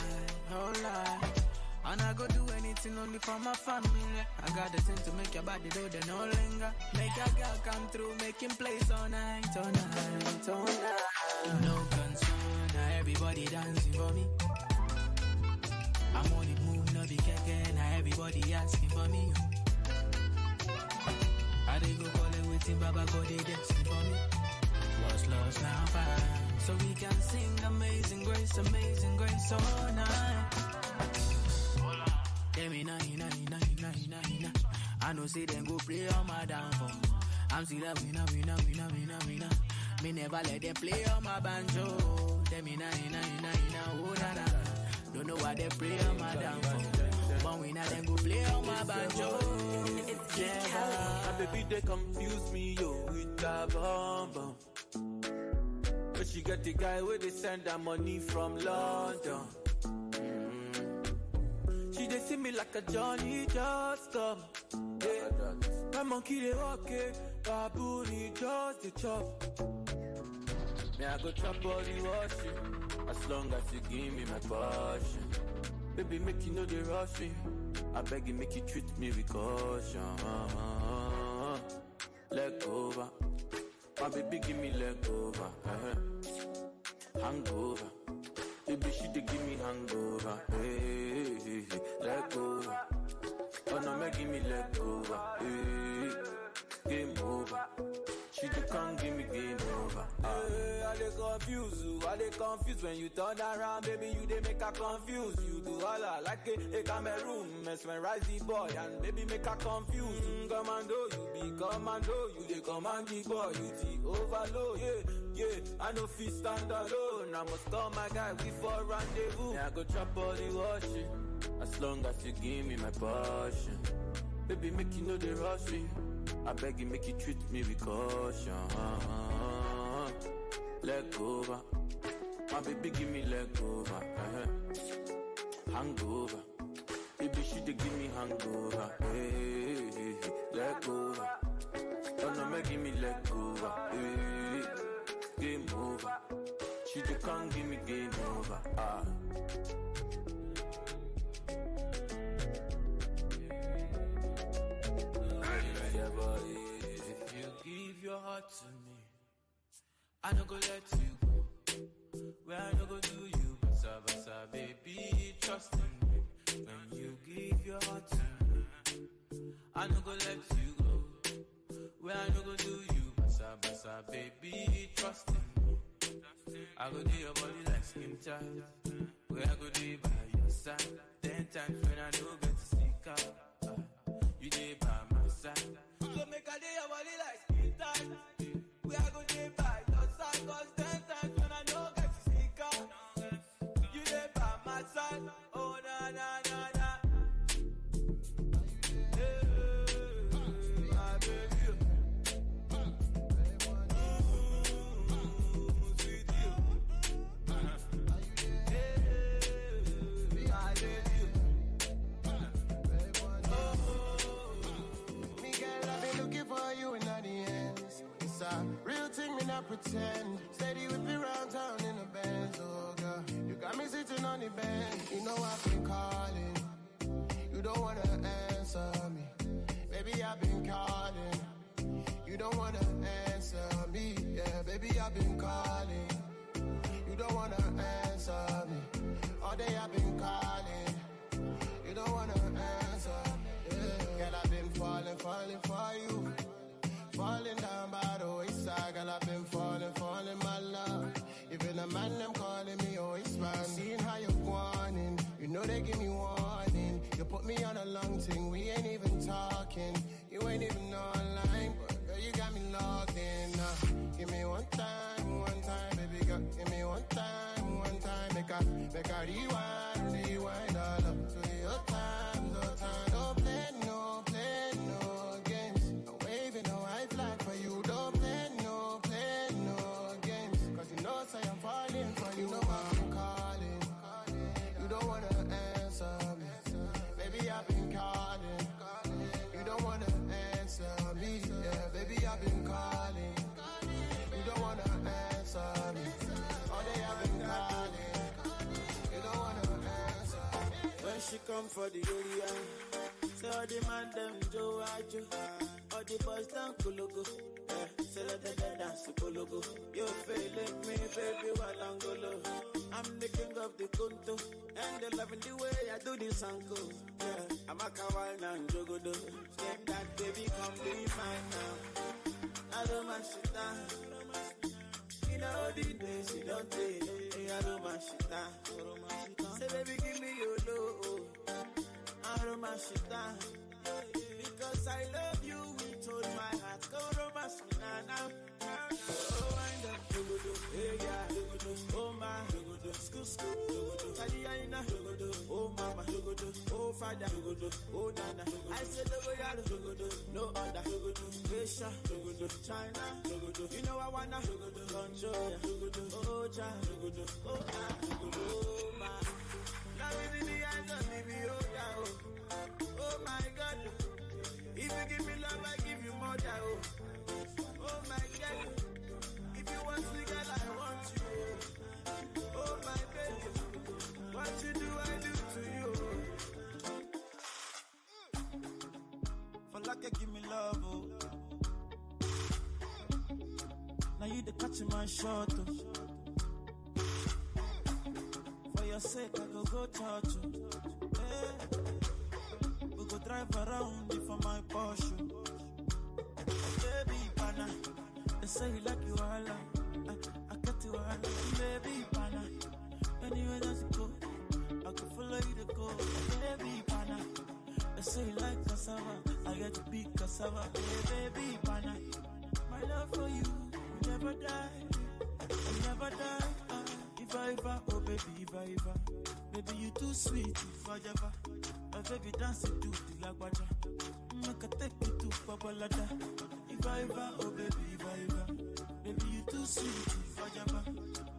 whole life. And I go do anything only for my family. I got the thing to make your body do the no linger. Make a girl come through, make him play all night. No concern, now everybody dancing for me. I'm on the move, no be keke, now everybody asking for me. I they go call it with him, Baba God, they dancing for me. What's lost now fine, so we can sing amazing grace all night. Tell me nah. I know say them go play on my downfall. I'm still a winner. Me never let them play on my banjo. Tell me nah, oh nah. Don't know why they play on my downfall. But winner them go play on my banjo. It they confuse me, yo, with that bomb bomb. But she got the guy where they send her money from London. She they see me like a Johnny just come. Yeah. My monkey they walk it, baboon he just the chop. Me I go chop all the washing, as long as you give me my passion. Baby make you know they rush me, I beg you make you treat me with caution. Leg over, my baby give me leg over. Hangover, baby she dey give me hangover. Hey, hey, hey. Leg over, oh no me give me leg over. Hey, game over, she dey come give me game over. Hey, I dey confuse you, I dey confused when you turn around, baby you dey make her confuse. You do all I like a Cameroon, mesmerize the boy and baby make her confused. Commando, you be commando, you dey command the boy, you the overload. Yeah, I know fit stand alone. I must call my guy, we for rendezvous. Yeah, I go chop all the washing, as long as you give me my passion. Baby, make you know they rush me, I beg you, make you treat me with caution. Leg over, my baby give me leg over. Hangover, baby she dey give me hangover. Hey, hey, hey. Leg over, oh no, make give me leg over. Hey, game over, she dey come give me game over. If you give your heart to me, I no go let you go. Where I no go do you, basa basa, baby, trust in me. When you give your heart to me, I no go let you go. Where I no go do you, basa basa, baby, trust in me. I go do your body like skin tight. Where I go do by your side. 10 times when I don't get to sneak out, you dey by my side. So make I do your body like skin tight. Where I go do by your side, 'cause 10 times when I don't get to sneak out, you dey by my side. Oh na na na na. Hey, my baby. Sweet you. Hey, my baby. Me girl, I've been looking for you in all the ends. It's a real thing, me not pretend. Steady with me round town in the Benz, oh girl. You got me sitting on the bench. You know I've been calling. You don't wanna answer me. Baby, I've been calling. You don't wanna answer me. Yeah, baby, I've been calling. You don't wanna answer me. All day I've been calling. You don't wanna answer. Yeah. Girl, I've been falling for you. Falling down by the wayside. Girl, I've been falling, my love. Even the man, them calling me always man. Seeing how you're wanting, you know they give me warning. You put me on a long thing, we ain't even talking. You ain't even online, but girl, you got me logged in. Give me one time, baby girl. Give me one time. Make a rewind all up to your time, no time. Don't play no games. I'm waving a white flag for you. Don't play no games. 'Cause you know, say I'm falling for you. You know I'm calling. You don't wanna answer me. Baby, I've been calling. You don't wanna answer me. Yeah, baby, I've been calling. You don't wanna answer me. All day I've been calling. You don't wanna answer. When she come for the area, say all the man them Joe Ajo, all the boys down Kulugu. Say let them dance to Kulugu. You feeling me, baby, Walangolo. I'm the king of the Kunto, and they loving the way I do this uncle. Yeah, I'm a kawaii and jogodo. Step that baby, come be mine now. I don't mind shit down. You know the days you don't take. I don't mind shit down. Say baby, give me your love. I don't mind shit down. Because I love you with all my heart. Go romance me now. Oh, wind up, hey yeah, oh my, school, oh mama, oh father, oh nana. I say no other, Asia, China, you know I wanna control ya, oh cha, oh my. Love is in the eyes of the oh my God. If you give me love, I give you more, oh my God. If you want me, girl, I want you, oh my baby. What you do, I do to you. For like give me love, oh. Now you the catch my shot, oh. For your sake, I go touch you. Hey. We go drive around for my Porsche. Baby, pana, they say you like you all. I get you all. Baby, pana, anywhere that you go, I can follow you to go. Baby, pana, they say you like cassava, I get to be cassava. Hey, baby, pana, my love for you will never die, will never die. If I ever, oh baby, if I ever, baby you too sweet, if I ever, my baby dance you do the lagwaja, make a take you to Babalada. If I ever, oh baby, if I ever, baby you too sweet, if I ever,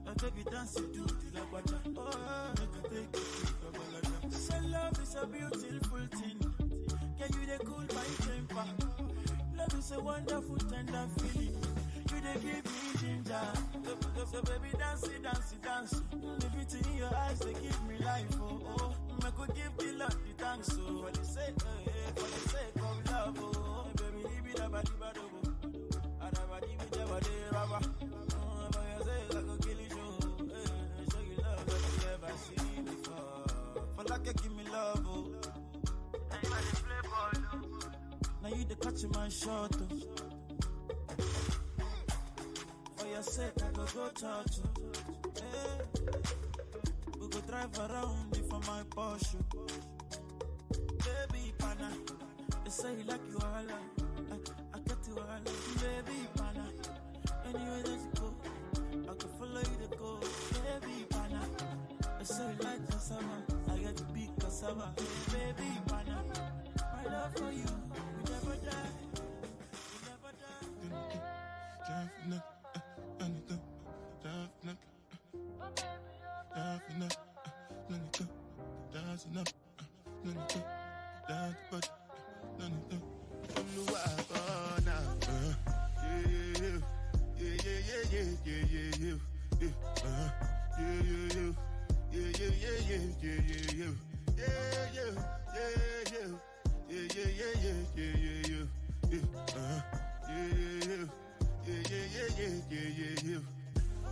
my baby dance you do the lagwaja, oh make a take you to Babalada. Say love is a beautiful thing, can you they cool my temper? Love is a wonderful tender feeling. You they give me ginger. So baby dance. The beauty in your eyes they give me life. Oh, I could give the Lord the thanks. So for the sake of love. Oh, baby, leave it about the bad. Adabadi be the body rubber. Oh, for your sake I could kill you. Show you love that you never seen before. For like you give me love. Oh, now you the play ball. Now you the catch my shot. Oh. For your sake, I go touch you. Hey. We go drive around for my Porsche. Baby, pana, they say you like you all. I get you all. Baby, pana, anywhere that you go, I can follow you to go. Baby, pana, they say you like cassava, I get to be cassava. Baby, pana, my love for you will never die. Will never die.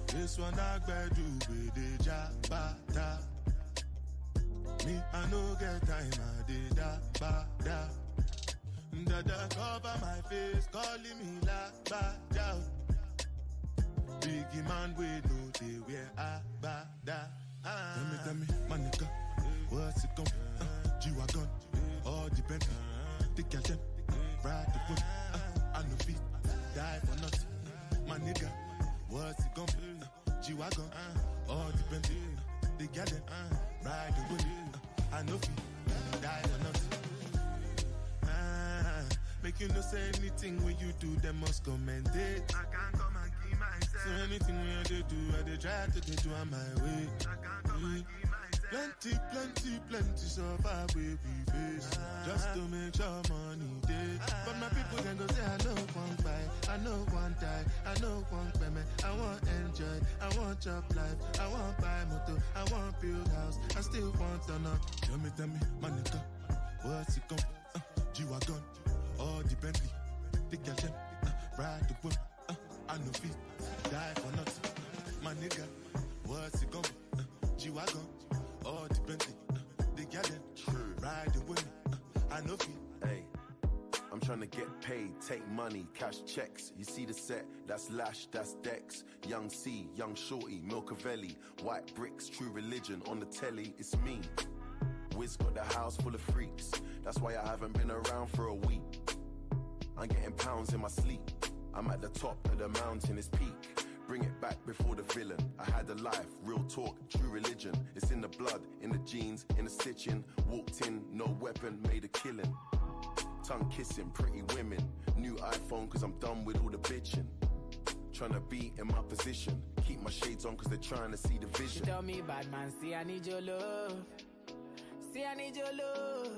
This one I better do with the jabata. Me, I no get time, I did da. Dada cover my face, calling me la ba da. Biggie man, we know they wear a ba da. Tell me, my nigga, what's it gon' G-Wagon, all the Bentley, the Galden, ride the whip, I no feet, die for nothing. My nigga, what's it gon' G-Wagon, all the Bentley, the Galden, ride the whip, I no feet, die for nothing. Make you no say anything when you do, they must commend it. I can't come and keep myself. So anything when you do, I they try to do on my way. I can't come and keep myself. Plenty so far we face. Just to make sure money day. But my people can go say I know one fight, I know one die, I know one payment. I want enjoy, I want job life, I want buy motor, I want build house, I still want to know. Tell me, my nigga, what's it gon' G-Wagon, all the Bentley, the Galden, ride the whip, I no feet, die for nothing. My nigga, what's it gon' G-Wagon, all the Bentley, the Galden, ride the whip, I no feet. Hey, I'm trying to get paid, take money, cash checks. You see the set, that's Lash, that's Dex. Young C, Young Shorty, Milcavelli, white bricks, True Religion, on the telly, it's me. Wiz got the house full of freaks, that's why I haven't been around for a week. I'm getting pounds in my sleep, I'm at the top of the mountain, it's peak. Bring it back before the villain. I had a life, real talk, true religion. It's in the blood, in the jeans, in the stitching. Walked in, no weapon, made a killing. Tongue kissing, pretty women. New iPhone, cause I'm done with all the bitching. Tryna be in my position. Keep my shades on, cause they're trying to see the She vision. tell me, bad man, see I need your love. See I need your love.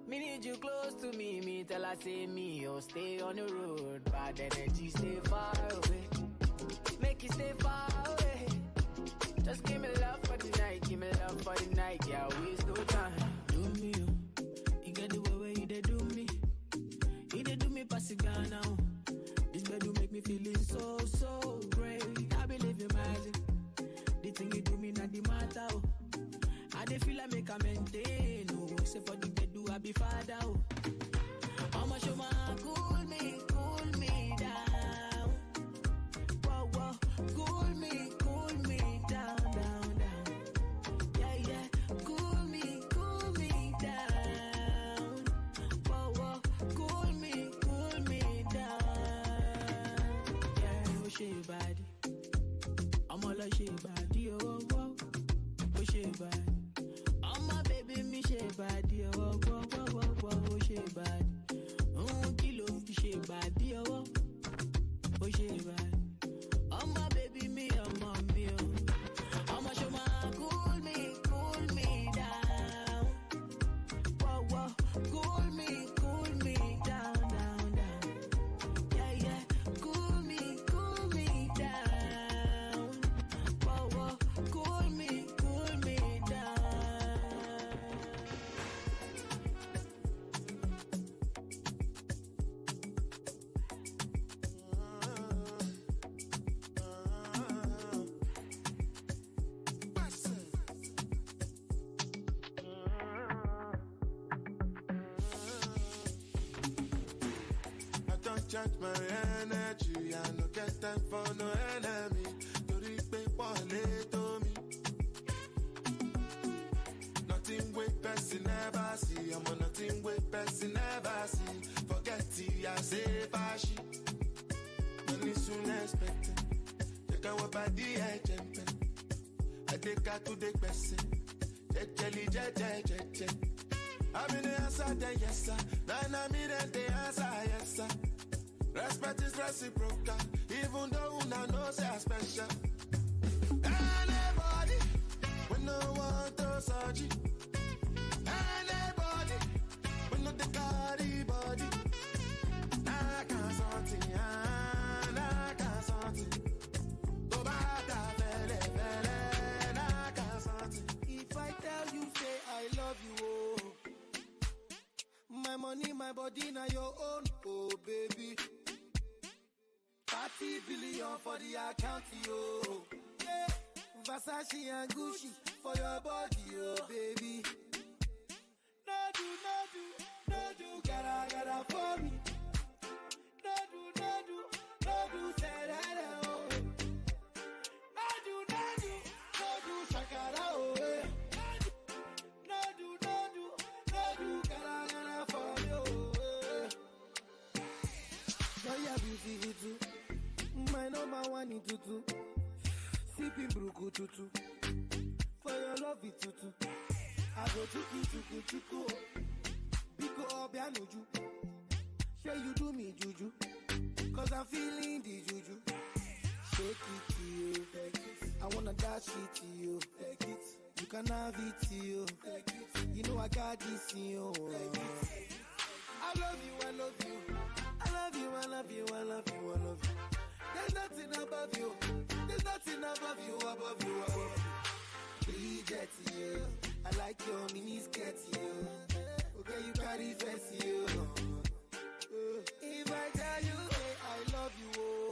Me need you close to me. Me tell her say me, oh stay on the road. Bad energy, stay far away. Make you stay far away. Just give me love for the night. Give me love for the night. Yeah, waste no time. Do me, oh. You get the way where you dey do me. You dey do me pass it down now. This bed do make me feeling so, so great. I believe in magic. The thing you do me not the matter, oh. I dey feel like make a maintain, oh. Say for the bed do I be father, oh. I'ma show my cool me down. Whoa, whoa, cool me down, down, down. Yeah, yeah, cool me down. Whoa, whoa, cool me down. Yeah, oh shit body. I'm all like shit body, oh, whoa, oh shit body. My baby, me shake body, oh, whoa, whoa, whoa, whoa, shake body. Kilo, shake body, oh, oh, shake body. Oh, my baby, me, oh, mommy, oh. I'ma show my cool me down. Whoa, whoa, cool me down, down, down. Yeah, yeah, cool me down. Whoa, whoa, cool me down. I don't charge my energy. I no get time for no enemy. Tori pe pole to me. Nothing with person never see. I'm on nothing with person never see. Forget it, I say bashi. Money soon expected. Check out what body I jumping. I take out to the person. Jelly, jelly. I'm in the answer, then yes, sir. Then I'm in the answer, yes, sir. Respect is reciprocal, even though una know say I special. Anybody, we no want to surgery. Anybody, we no the carry body. I can't something, I can't something. Go back that fele, I can't something. If I tell you, say I love you, oh. My money, my body, now your own, oh baby. 30 billion for the account, yo. Yeah. Versace and Gucci for your body, oh baby. No do, gotta for me. No do, say that, oh. No do, shakara, oh. No do, gotta for me, oh. Now you're beautiful too. My number one in tutu. Sipping bruku tutu. For your love it tutu. I go chuku. Biko obianuju. Say you do me juju. Cause I'm feeling the juju. Shake it to you. I wanna dash it to you. You can have it to you. You know I got this in you. I love you. I love you. There's nothing above you. Above you. Reject you. I like your mini skirt, you. Okay, you carry face, you. If I tell you, hey, I love you, oh.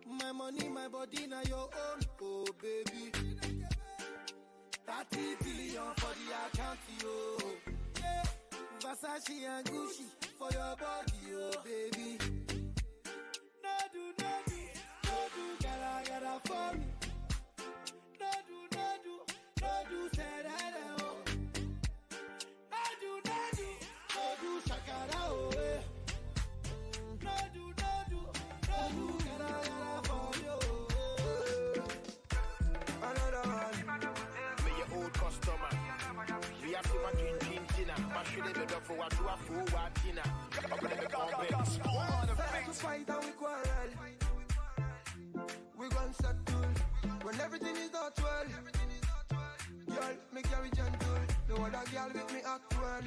My money, my body, now your own, oh baby. 30 billion for the account, yo. Yeah. Versace and Gucci for your body, oh baby. No do, gotta for me. No do, say that, oh. No do, shakara, oh. No do, gotta forward to a forward, you know. We fight and we quarrel. We gon' settle when everything is not well. Girl, me carry gentle. No other girl with me act well.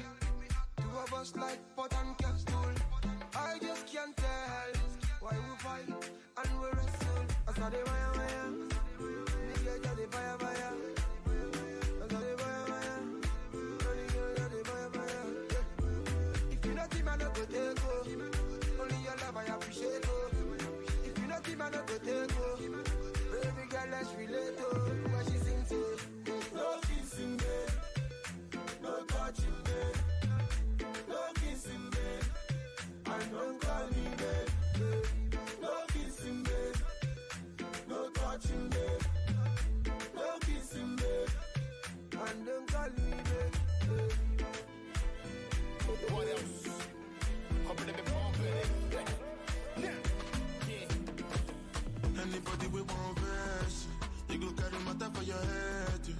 Two of us like pot and capsule. I just can't tell why we fight and we wrestle. I saw the wire. Me get the fire. I saw the wire. Only girl got the fire. If you not team, I not go take go. Only your love I appreciate go. If you not team, I not go take go. Baby girl, let's relate to what she sing to. No kissing, babe. No touching, babe. No kissing, babe. And don't call me, babe. No kissing, babe. No touching, babe. No kissing, babe. And don't call me, babe. What else? Anybody we want verse, you go carry matter for your head.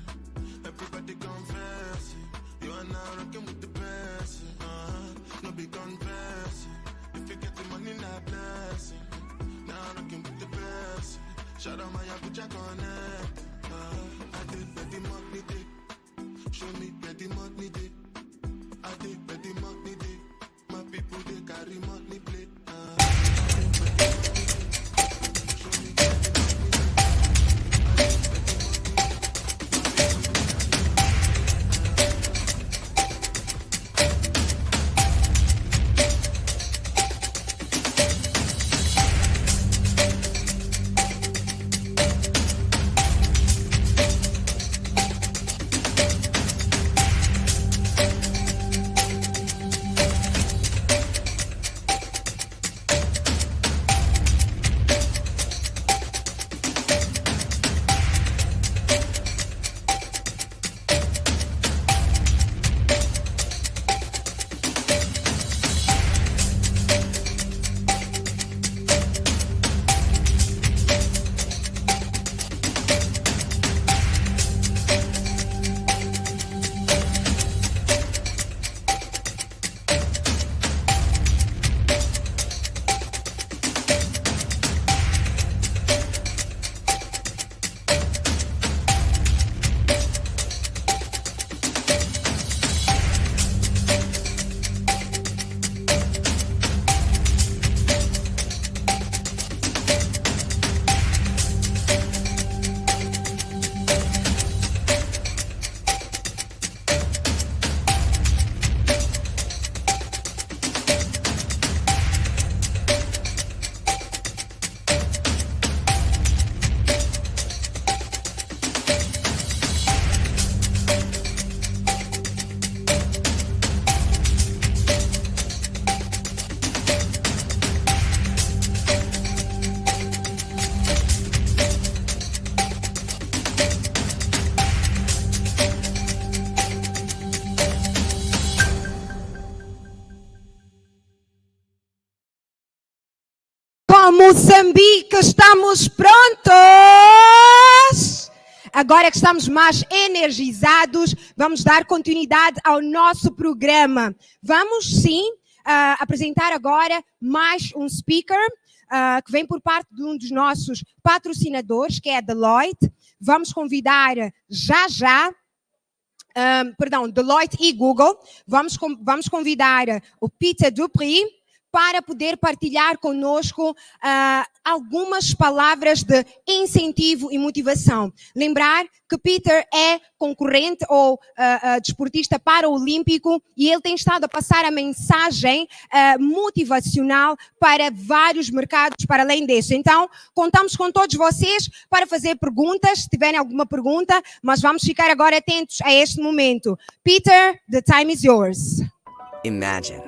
Everybody confess, you are now rocking with the best. No big confess, if you get the money, not blessing. Now rocking with the best. Shout out my Abuja connect. I did Betty Money Day. Show me Betty Money Day. I did Betty Money Day. My people they carry money plate. Moçambique, estamos prontos? Agora que estamos mais energizados, vamos dar continuidade ao nosso programa. Vamos sim apresentar agora mais um speaker que vem por parte de um dos nossos patrocinadores, que é a Deloitte. Vamos convidar Deloitte e Google. Vamos convidar o Peter Dupri para poder partilhar conosco algumas palavras de incentivo e motivação. Lembrar que Peter é concorrente ou desportista paraolímpico e ele tem estado a passar a mensagem motivacional para vários mercados para além desse. Então, contamos com todos vocês para fazer perguntas, se tiverem alguma pergunta, mas vamos ficar agora atentos a este momento. Peter, the time is yours. Imagine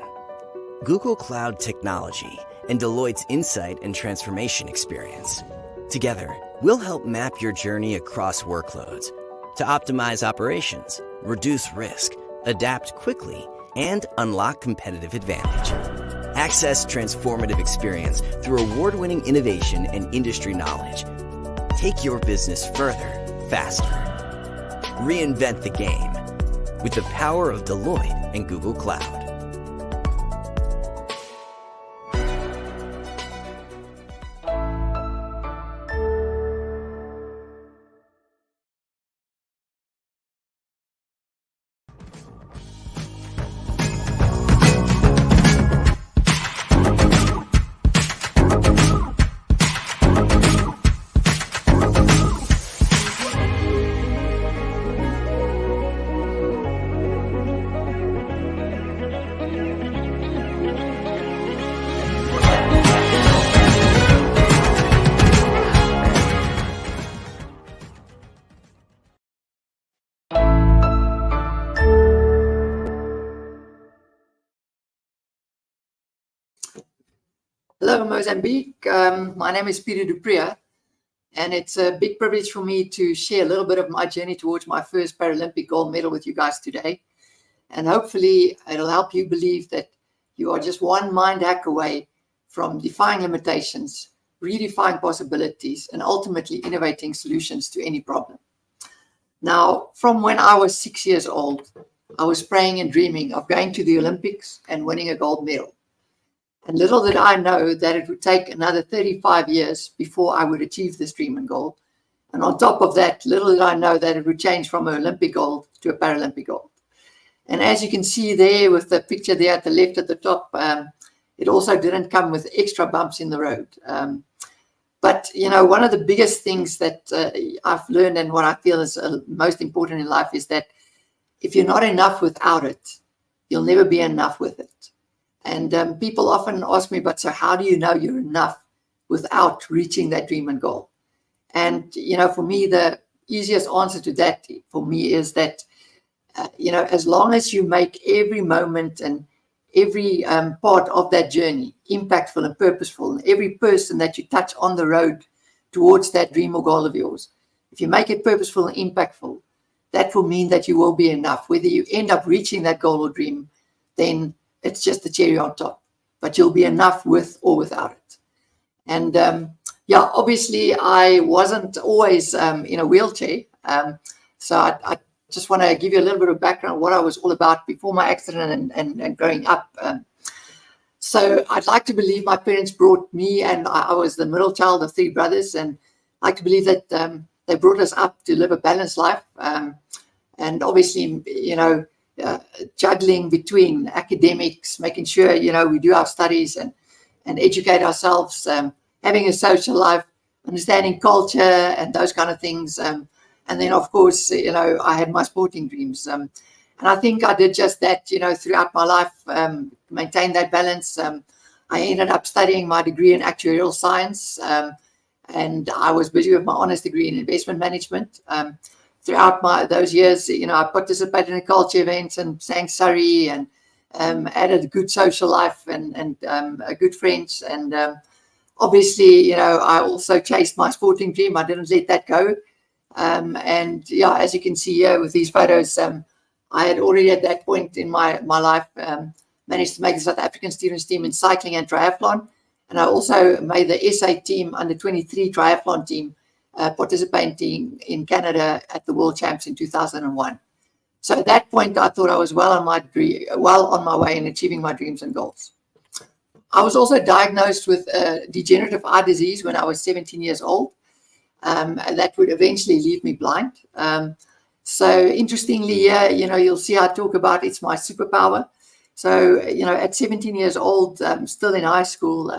Google Cloud Technology and Deloitte's Insight and Transformation experience. Together, we'll help map your journey across workloads to optimize operations, reduce risk, adapt quickly, and unlock competitive advantage. Access transformative experience through award-winning innovation and industry knowledge. Take your business further, faster. Reinvent the game with the power of Deloitte and Google Cloud. Hello, Mozambique. My name is Peter Dupria, and it's a big privilege for me to share a little bit of my journey towards my first Paralympic gold medal with you guys today. And hopefully it'll help you believe that you are just one mind hack away from defying limitations, redefining possibilities, and ultimately innovating solutions to any problem. Now, from when I was 6 years old, I was praying and dreaming of going to the Olympics and winning a gold medal. And little did I know that it would take another 35 years before I would achieve this dream and goal. And on top of that, little did I know that it would change from an Olympic gold to a Paralympic gold. And as you can see there with the picture there at the left at the top, it also didn't come with extra bumps in the road. But, you know, one of the biggest things that I've learned and what I feel is most important in life is that if you're not enough without it, you'll never be enough with it. And people often ask me, but so how do you know you're enough without reaching that dream and goal? And, you know, for me, the easiest answer to that for me is that, you know, as long as you make every moment and every part of that journey impactful and purposeful, and every person that you touch on the road towards that dream or goal of yours, if you make it purposeful and impactful, that will mean that you will be enough. Whether you end up reaching that goal or dream, then it's just the cherry on top, but you'll be enough with or without it. And yeah, obviously I wasn't always in a wheelchair. So I just want to give you a little bit of background, what I was all about before my accident and growing up. So I'd like to believe my parents brought me, and I was the middle child of 3 brothers, and I like to believe that they brought us up to live a balanced life. And obviously, you know, juggling between academics, making sure, you know, we do our studies and educate ourselves, having a social life, understanding culture and those kind of things. And then, of course, you know, I had my sporting dreams. And I think I did just that, you know, throughout my life, maintain that balance. I ended up studying my degree in actuarial science, and I was busy with my honors degree in investment management. Throughout those years, you know, I participated in culture events and sang Surrey and added a good social life and good friends. And obviously, you know, I also chased my sporting dream. I didn't let that go. And yeah, as you can see here with these photos, I had already at that point in my life managed to make the South African students team in cycling and triathlon. And I also made the SA team under 23 triathlon team, participating in Canada at the World Champs in 2001. So at that point, I thought I was well on my way in achieving my dreams and goals. I was also diagnosed with degenerative eye disease when I was 17 years old. And that would eventually leave me blind. So interestingly here, you know, you'll see I talk about it's my superpower. So, you know, at 17 years old, still in high school,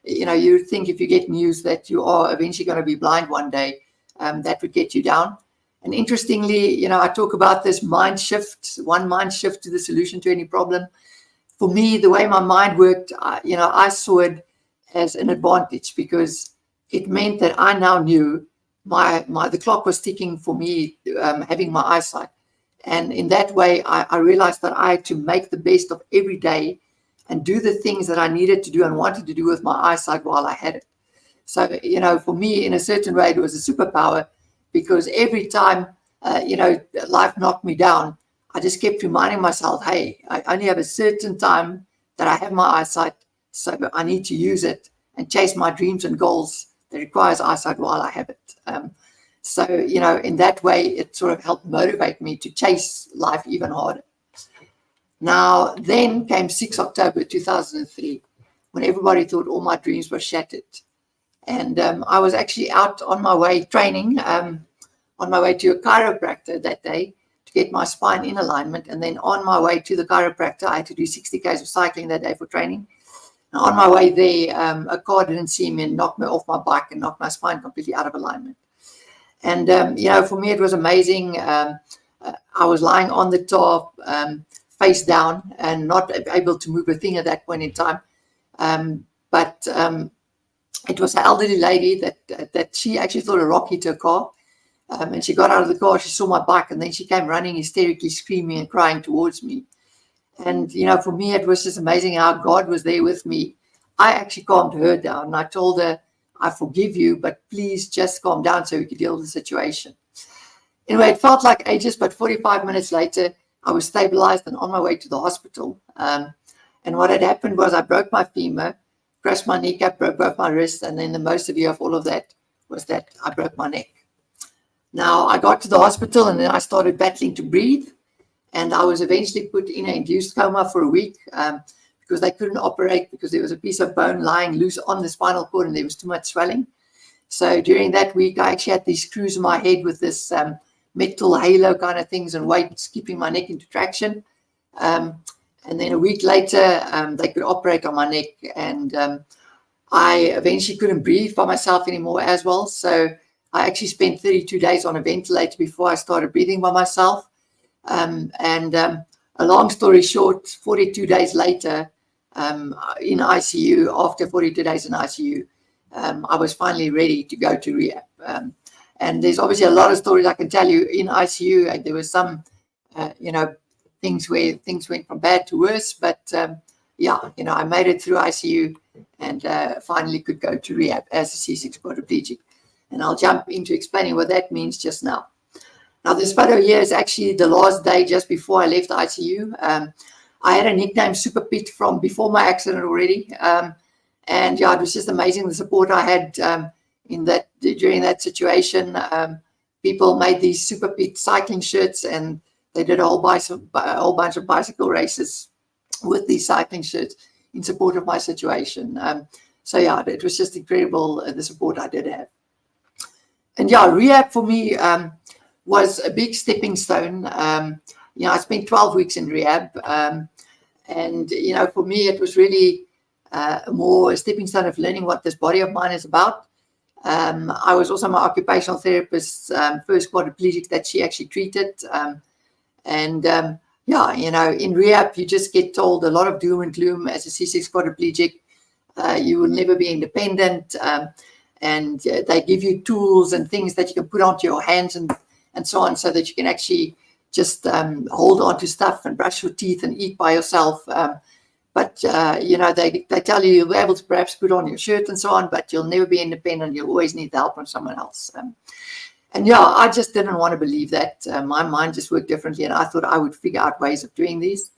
you know, you think if you get news that you are eventually going to be blind one day, that would get you down. And interestingly, you know, I talk about this mind shift, one mind shift to the solution to any problem. For me, the way my mind worked, you know, I saw it as an advantage because it meant that I now knew the clock was ticking for me, having my eyesight. And in that way, I realized that I had to make the best of every day and do the things that I needed to do and wanted to do with my eyesight while I had it. So, you know, for me, in a certain way, it was a superpower because every time, you know, life knocked me down, I just kept reminding myself, hey, I only have a certain time that I have my eyesight, so I need to use it and chase my dreams and goals that requires eyesight while I have it. So, you know, in that way, it sort of helped motivate me to chase life even harder. Now, then came 6 October 2003, when everybody thought all my dreams were shattered. And I was actually out on my way training, on my way to a chiropractor that day to get my spine in alignment. And then on my way to the chiropractor, I had to do 60 Ks of cycling that day for training. And on my way there, a car didn't see me and knocked me off my bike and knocked my spine completely out of alignment. And, you know, for me, it was amazing. I was lying on the top, face down and not able to move a thing at that point in time. But it was an elderly lady that she actually thought a rock hit her car. And she got out of the car, she saw my bike, and then she came running, hysterically screaming and crying towards me. And, you know, for me, it was just amazing how God was there with me. I actually calmed her down. And I told her, I forgive you, but please just calm down so we could deal with the situation. Anyway, it felt like ages, but 45 minutes later, I was stabilized and on my way to the hospital. And what had happened was I broke my femur, crushed my kneecap, broke both my wrists, and then the most severe of all of that was that I broke my neck. Now, I got to the hospital and then I started battling to breathe, and I was eventually put in an induced coma for a week because they couldn't operate because there was a piece of bone lying loose on the spinal cord and there was too much swelling. So during that week, I actually had these screws in my head with this metal halo kind of things and weights keeping my neck into traction. And then a week later, they could operate on my neck, and I eventually couldn't breathe by myself anymore as well. So I actually spent 32 days on a ventilator before I started breathing by myself. A long story short, 42 days later in ICU, after 42 days in ICU, I was finally ready to go to rehab. And there's obviously a lot of stories I can tell you in ICU. There were some, things where things went from bad to worse. But I made it through ICU and finally could go to rehab as a C6 quadriplegic. And I'll jump into explaining what that means just now. Now, this photo here is actually the last day just before I left ICU. I had a nickname Super Pete from before my accident already. And it was just amazing the support I had during that situation. People made these Super Pete cycling shirts, and they did a whole bunch of bicycle races with these cycling shirts in support of my situation. It was just incredible, the support I did have. And rehab for me was a big stepping stone. I spent 12 weeks in rehab. For me, it was really more a stepping stone of learning what this body of mine is about. I was also my occupational therapist's first quadriplegic that she actually treated. In rehab, you just get told a lot of doom and gloom as a C6 quadriplegic. You will never be independent. And they give you tools and things that you can put onto your hands and so on, so that you can actually just hold on to stuff and brush your teeth and eat by yourself. They tell you you'll be able to perhaps put on your shirt and so on, but you'll never be independent. You'll always need help from someone else. I just didn't want to believe that. My mind just worked differently, and I thought I would figure out ways of doing this.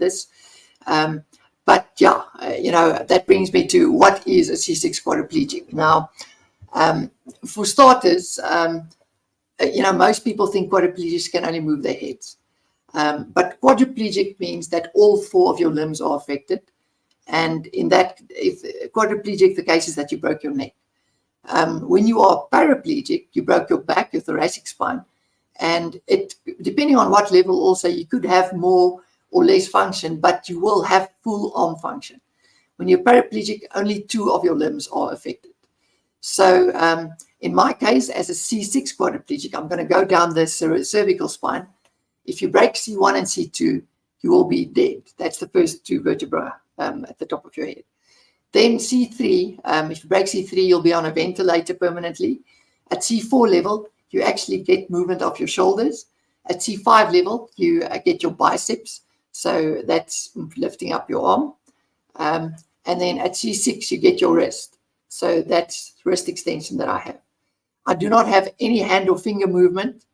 That brings me to what is a C6 quadriplegic. Now, for starters, most people think quadriplegics can only move their heads. But quadriplegic means that all four of your limbs are affected. And in that, if quadriplegic, the case is that you broke your neck. When you are paraplegic, you broke your back, your thoracic spine. And depending on what level also, you could have more or less function, but you will have full arm function. When you're paraplegic, only two of your limbs are affected. So in my case, as a C6 quadriplegic, I'm going to go down the cervical spine. If you break C1 and C2, you will be dead. That's the first two vertebrae at the top of your head. Then C3, if you break C3, you'll be on a ventilator permanently. At C4 level, you actually get movement of your shoulders. At C5 level, you get your biceps. So that's lifting up your arm. And then at C6, you get your wrist. So that's wrist extension that I have. I do not have any hand or finger movement.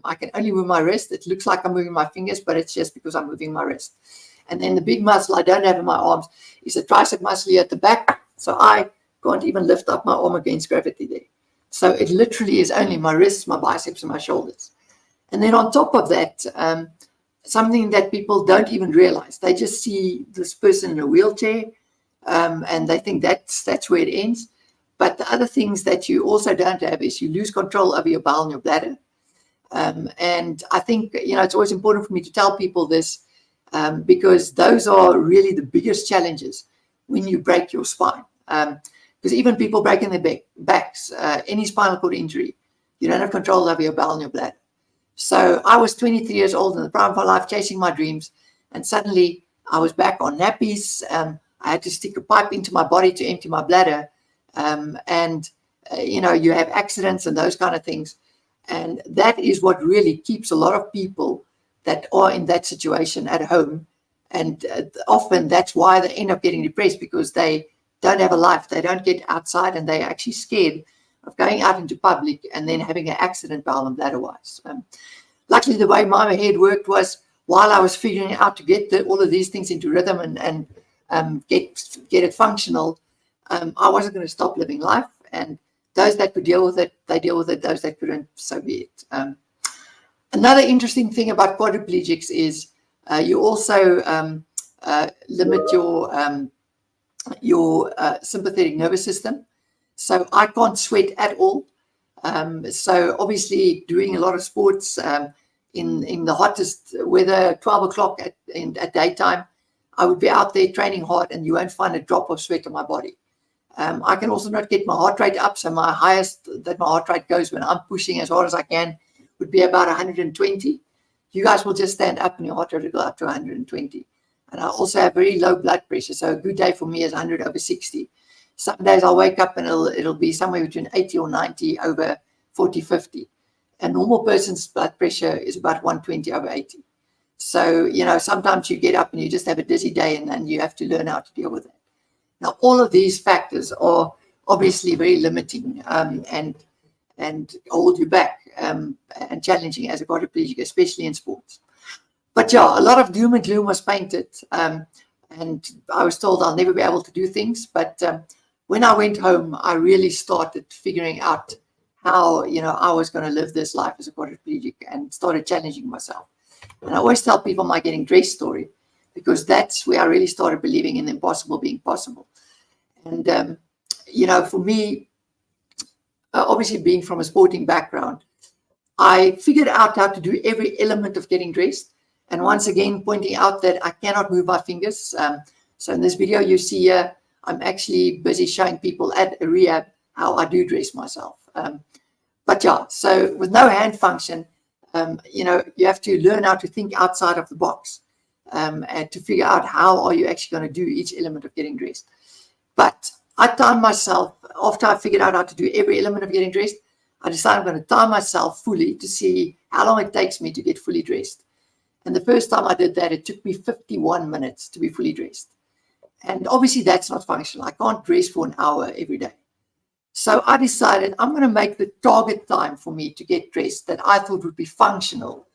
I can only move my wrist. It looks like I'm moving my fingers, but it's just because I'm moving my wrist. And then the big muscle I don't have in my arms is the tricep muscle here at the back. So I can't even lift up my arm against gravity there. So it literally is only my wrists, my biceps, and my shoulders. And then on top of that, something that people don't even realize. They just see this person in a wheelchair, and they think that's where it ends. But the other things that you also don't have is you lose control over your bowel and your bladder. And I think, it's always important for me to tell people this, because those are really the biggest challenges when you break your spine. Because even people breaking their backs, any spinal cord injury, you don't have control over your bowel and your bladder. So I was 23 years old in the prime of my life, chasing my dreams, and suddenly I was back on nappies. I had to stick a pipe into my body to empty my bladder. You have accidents and those kind of things. And that is what really keeps a lot of people that are in that situation at home. And often that's why they end up getting depressed, because they don't have a life. They don't get outside, and they're actually scared of going out into public and then having an accident, bowel and bladder wise. Luckily, the way my head worked was while I was figuring out to get all of these things into rhythm and get it functional, I wasn't going to stop living life. And those that could deal with it, they deal with it. Those that couldn't, so be it. Another interesting thing about quadriplegics is you also limit your sympathetic nervous system. So I can't sweat at all. So obviously doing a lot of sports in the hottest weather, 12 o'clock at daytime, I would be out there training hard and you won't find a drop of sweat on my body. I can also not get my heart rate up. So my highest that my heart rate goes when I'm pushing as hard as I can would be about 120. You guys will just stand up and your heart rate will go up to 120. And I also have very low blood pressure. So a good day for me is 100/60. Some days I'll wake up and it'll be somewhere between 80 or 90 over 40/50. A normal person's blood pressure is about 120/80. So, sometimes you get up and you just have a dizzy day and you have to learn how to deal with it. Now, all of these factors are obviously very limiting and hold you back and challenging as a quadriplegic, especially in sports. But yeah, a lot of doom and gloom was painted, and I was told I'll never be able to do things. But when I went home, I really started figuring out how I was going to live this life as a quadriplegic and started challenging myself. And I always tell people my getting dressed story, because that's where I really started believing in the impossible being possible. And for me, obviously being from a sporting background, I figured out how to do every element of getting dressed. And once again, pointing out that I cannot move my fingers. So in this video you see here, I'm actually busy showing people at a rehab how I do dress myself. But yeah, so with no hand function, you have to learn how to think outside of the box and to figure out how are you actually going to do each element of getting dressed. But I timed myself, after I figured out how to do every element of getting dressed, I decided I'm going to time myself fully to see how long it takes me to get fully dressed. And the first time I did that, it took me 51 minutes to be fully dressed. And obviously that's not functional. I can't dress for an hour every day. So I decided I'm going to make the target time for me to get dressed that I thought would be functional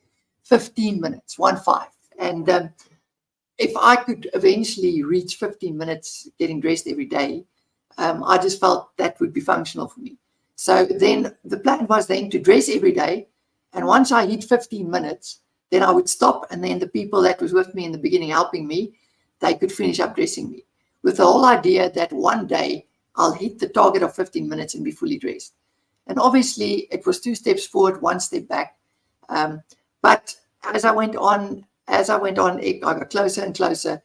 15 minutes, 1-5. And if I could eventually reach 15 minutes getting dressed every day, I just felt that would be functional for me. So then the plan was then to dress every day. And once I hit 15 minutes, then I would stop. And then the people that was with me in the beginning helping me, they could finish up dressing me, with the whole idea that one day I'll hit the target of 15 minutes and be fully dressed. And obviously it was 2 steps forward, 1 step back. But as I went on, I got closer and closer.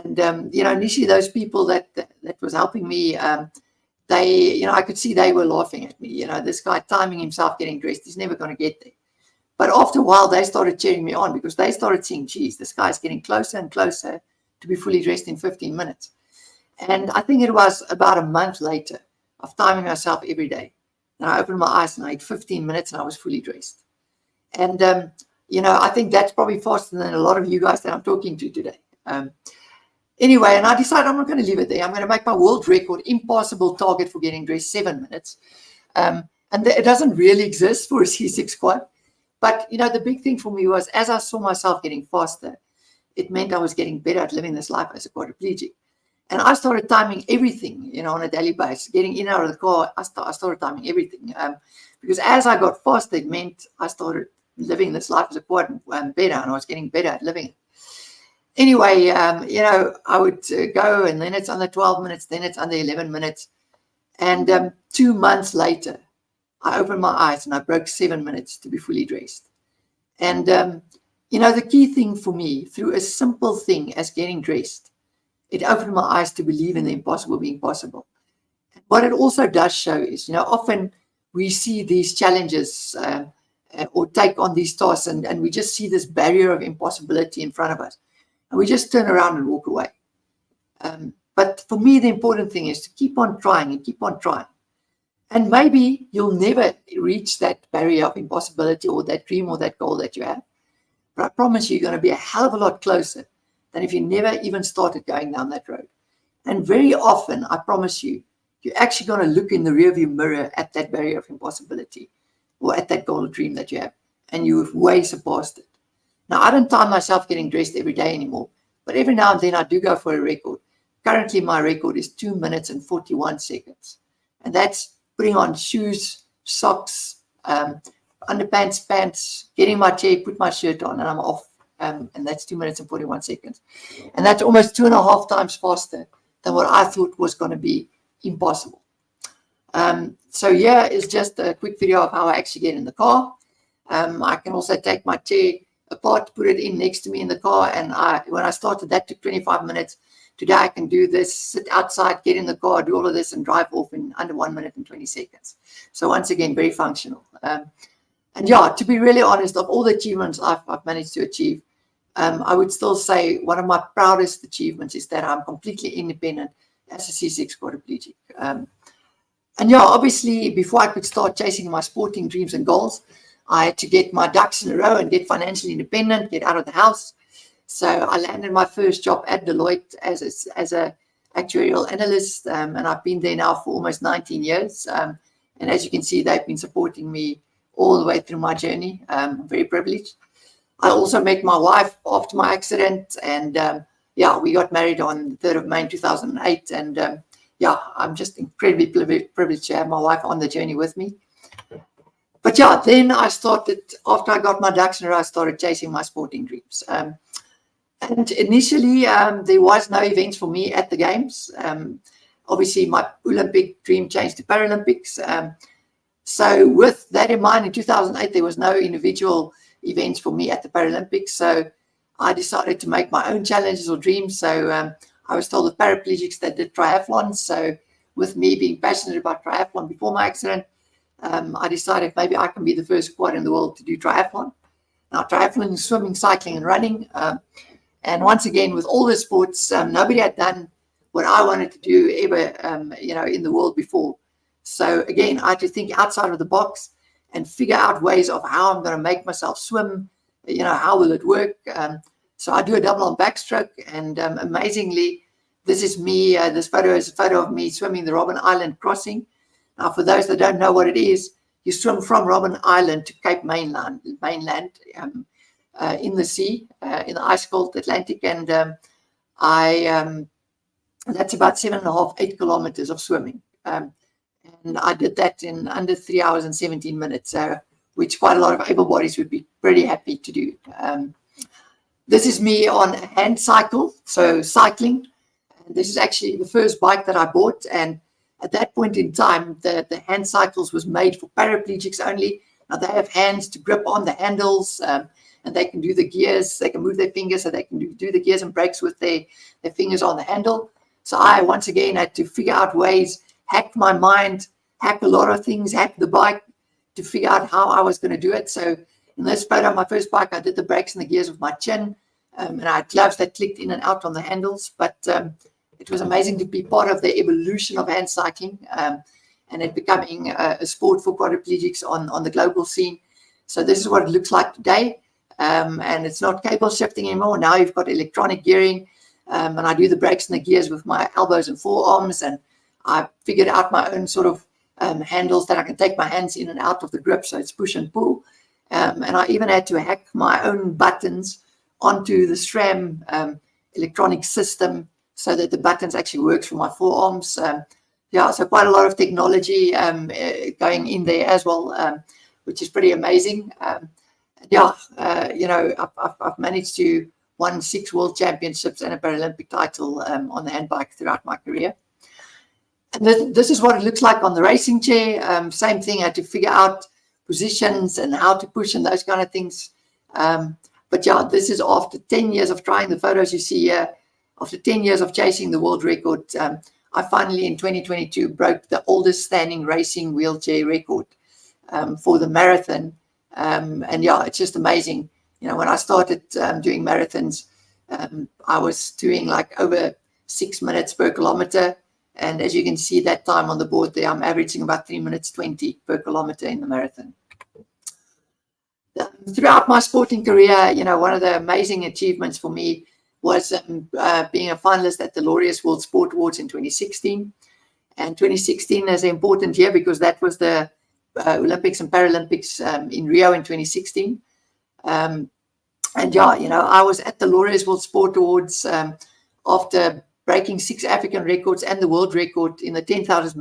And, initially those people that was helping me, I could see they were laughing at me. This guy timing himself getting dressed, he's never going to get there. But after a while, they started cheering me on, because they started seeing, geez, this guy's getting closer and closer to be fully dressed in 15 minutes. And I think it was about a month later of timing myself every day. And I opened my eyes and I had 15 minutes and I was fully dressed. And, I think that's probably faster than a lot of you guys that I'm talking to today. Anyway, and I decided I'm not going to leave it there. I'm going to make my world record impossible target for getting dressed 7 minutes. And it doesn't really exist for a C6 quad. But, the big thing for me was, as I saw myself getting faster, it meant I was getting better at living this life as a quadriplegic. And I started timing everything, on a daily basis. Getting in and out of the car, I started timing everything. Because as I got faster, it meant I started living this life as a quad better, and I was getting better at living it. Anyway, I would go, and then it's under 12 minutes, then it's under 11 minutes. And 2 months later, I opened my eyes and I broke 7 minutes to be fully dressed. And, the key thing for me, through a simple thing as getting dressed, it opened my eyes to believe in the impossible being possible. What it also does show is, often we see these challenges or take on these tasks, and we just see this barrier of impossibility in front of us. And we just turn around and walk away. But for me, the important thing is to keep on trying and keep on trying. And maybe you'll never reach that barrier of impossibility or that dream or that goal that you have. But I promise you, you're going to be a hell of a lot closer than if you never even started going down that road. And very often, I promise you, you're actually going to look in the rearview mirror at that barrier of impossibility or at that goal dream that you have, and you've way surpassed it. Now, I don't time myself getting dressed every day anymore, but every now and then I do go for a record. Currently, my record is 2 minutes and 41 seconds. And that's putting on shoes, socks, underpants, pants, getting my chair, put my shirt on, and I'm off. And that's 2 minutes and 41 seconds. And that's almost 2.5 times faster than what I thought was going to be impossible. So here is just a quick video of how I actually get in the car. I can also take my chair apart, put it in next to me in the car. And when I started, that took 25 minutes. Today I can do this, sit outside, get in the car, do all of this, and drive off in under 1 minute and 20 seconds. So once again, very functional. And yeah, to be really honest, of all the achievements I've managed to achieve, I would still say one of my proudest achievements is that I'm completely independent as a C6 quadriplegic. And yeah, obviously, before I could start chasing my sporting dreams and goals, I had to get my ducks in a row and get financially independent, get out of the house. So I landed my first job at Deloitte as a actuarial analyst, and I've been there now for almost 19 years. And as you can see, they've been supporting me all the way through my journey. I'm very privileged. I also met my wife after my accident, and yeah, we got married on the 3rd of May 2008. And yeah, I'm just incredibly privileged to have my wife on the journey with me. But yeah, then I started, after I got my ducks in a row, I started chasing my sporting dreams. And initially, there was no events for me at the Games. Obviously, my Olympic dream changed to Paralympics. So with that in mind, in 2008, there was no individual events for me at the Paralympics. So I decided to make my own challenges or dreams. So I was told of paraplegics that did triathlons. So with me being passionate about triathlon before my accident, I decided maybe I can be the first quad in the world to do triathlon. Now, triathlon is swimming, cycling, and running. And once again, with all the sports, nobody had done what I wanted to do ever, in the world before. So again, I had to think outside of the box and figure out ways of how I'm going to make myself swim. How will it work? So I do a double on backstroke, and amazingly, this is me. This photo is a photo of me swimming the Robben Island crossing. Now, for those that don't know what it is, you swim from Robben Island to Cape mainland in the sea, in the ice cold Atlantic, and that's about 7.5, 8 kilometers of swimming. And I did that in under 3 hours and 17 minutes, which quite a lot of able bodies would be pretty happy to do. This is me on a hand cycle, so cycling. And this is actually the first bike that I bought, and at that point in time, the hand cycles was made for paraplegics only. Now they have hands to grip on the handles, and they can do the gears. They can move their fingers, so they can do the gears and brakes with their fingers on the handle. So I, once again, had to figure out ways, hack my mind, hack a lot of things, hack the bike to figure out how I was going to do it. So in this photo, my first bike, I did the brakes and the gears with my chin, and I had gloves that clicked in and out on the handles. But it was amazing to be part of the evolution of hand cycling, and it becoming a sport for quadriplegics on the global scene. So this is what it looks like today. And it's not cable shifting anymore. Now you've got electronic gearing, and I do the brakes and the gears with my elbows and forearms, and I figured out my own sort of handles that I can take my hands in and out of the grip, so it's push and pull. And I even had to hack my own buttons onto the SRAM electronic system so that the buttons actually works for my forearms. Yeah, so quite a lot of technology going in there as well, which is pretty amazing. Yeah, I've managed to win 6 world championships and a Paralympic title on the handbike throughout my career. And this is what it looks like on the racing chair. Same thing, I had to figure out positions and how to push and those kind of things. But yeah, this is after 10 years of trying the photos you see here. After 10 years of chasing the world record, I finally in 2022 broke the oldest standing racing wheelchair record for the marathon. And yeah, it's just amazing. When I started doing marathons, I was doing like over 6 minutes per kilometer. And as you can see that time on the board there, I'm averaging about 3 minutes 20 per kilometer in the marathon. Throughout my sporting career, one of the amazing achievements for me was being a finalist at the Laureus World Sport Awards in 2016. And 2016 is an important year because that was the Olympics and Paralympics in Rio in 2016. And yeah, I was at the Laureus World Sport Awards after breaking 6 African records and the world record in the 10,000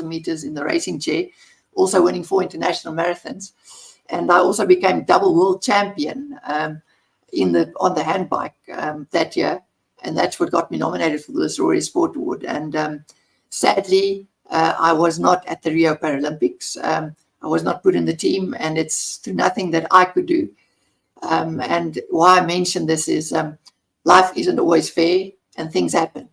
meters in the racing chair, also winning 4 international marathons. And I also became double world champion on the handbike that year. And that's what got me nominated for the Laureus Sport Award. And sadly, I was not at the Rio Paralympics. I was not put in the team, and it's through nothing that I could do. And why I mention this is life isn't always fair and things happen.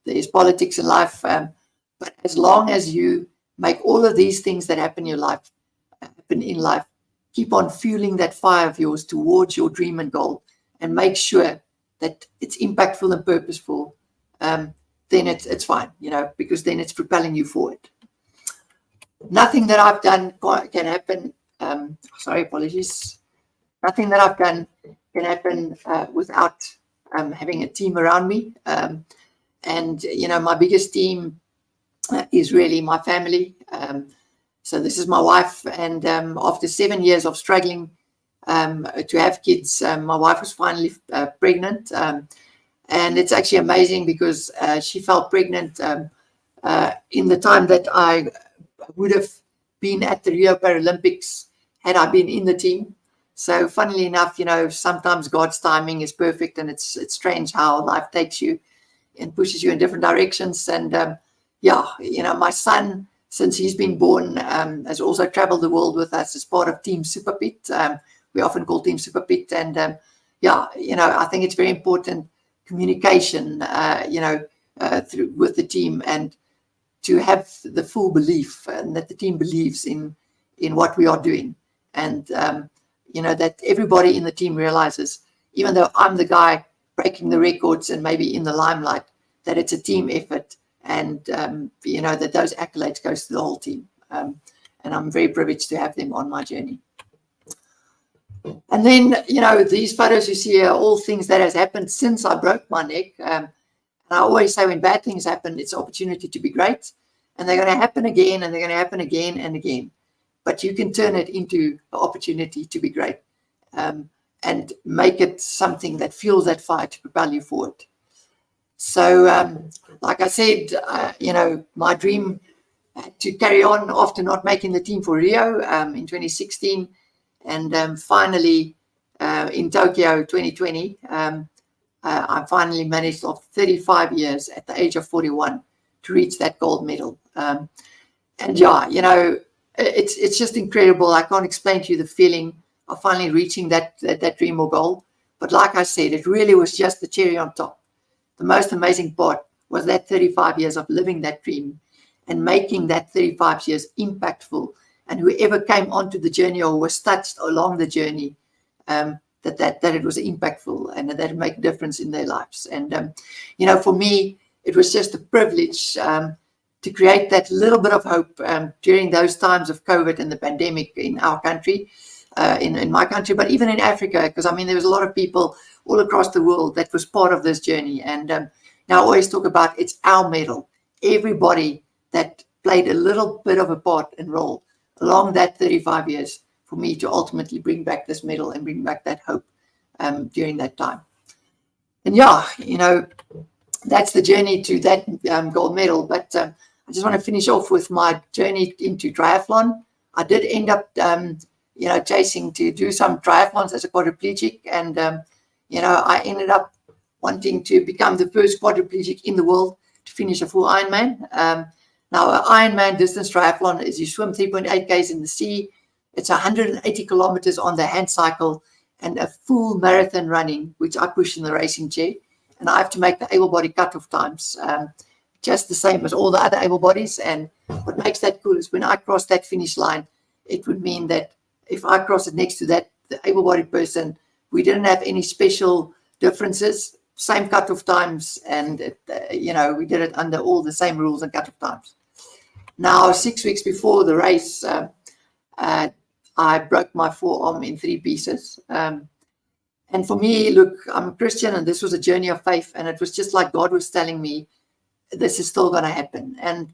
There's politics in life, but as long as you make all of these things that happen in life, keep on fueling that fire of yours towards your dream and goal, and make sure that it's impactful and purposeful, then it's fine, because then it's propelling you forward. Nothing that I've done can happen. Apologies. Nothing that I've done can happen without having a team around me. And my biggest team is really my family. So this is my wife, and after 7 years of struggling to have kids, my wife was finally pregnant. And it's actually amazing because she felt pregnant in the time that I would have been at the Rio Paralympics had I been in the team. So funnily enough, sometimes God's timing is perfect, and it's strange how life takes you and pushes you in different directions. And my son, since he's been born, has also traveled the world with us as part of Team Super Pit. We often call Team Super Pit. And I think it's very important communication, through with the team, and to have the full belief, and that the team believes in what we are doing. And that everybody in the team realizes, even though I'm the guy breaking the records and maybe in the limelight, that it's a team effort, and that those accolades goes to the whole team. And I'm very privileged to have them on my journey. And then, these photos you see are all things that has happened since I broke my neck. And I always say when bad things happen, it's opportunity to be great, and they're going to happen again, and they're going to happen again and again. But you can turn it into an opportunity to be great, and make it something that fuels that fire to propel you forward. So, like I said, my dream to carry on after not making the team for Rio in 2016, and finally in Tokyo 2020, I finally managed, after 35 years, at the age of 41, to reach that gold medal. It's just incredible. I can't explain to you the feeling of finally reaching that dream or goal. But like I said, it really was just the cherry on top. The most amazing part was that 35 years of living that dream and making that 35 years impactful. And whoever came onto the journey or was touched along the journey, that it was impactful and that it made a difference in their lives. And, for me, it was just a privilege to create that little bit of hope during those times of COVID and the pandemic in our country, in my country, but even in Africa, because, there was a lot of people all across the world that was part of this journey. And now I always talk about it's our medal. Everybody that played a little bit of a part and role along that 35 years for me to ultimately bring back this medal and bring back that hope during that time. And that's the journey to that gold medal. But I just want to finish off with my journey into triathlon. I did end up, chasing to do some triathlons as a quadriplegic. And, I ended up wanting to become the first quadriplegic in the world to finish a full Ironman. Now, an Ironman distance triathlon is you swim 3.8 Ks in the sea. It's 180 kilometers on the hand cycle, and a full marathon running, which I push in the racing chair. And I have to make the able body cutoff times just the same as all the other able bodies. And what makes that cool is when I cross that finish line, it would mean that if I cross it next to that, the able bodied person, we didn't have any special differences, same cutoff times. And, we did it under all the same rules and cutoff times. Now, 6 weeks before the race, I broke my forearm in 3 pieces. And for me, look, I'm a Christian, and this was a journey of faith. And it was just like God was telling me, this is still going to happen. And,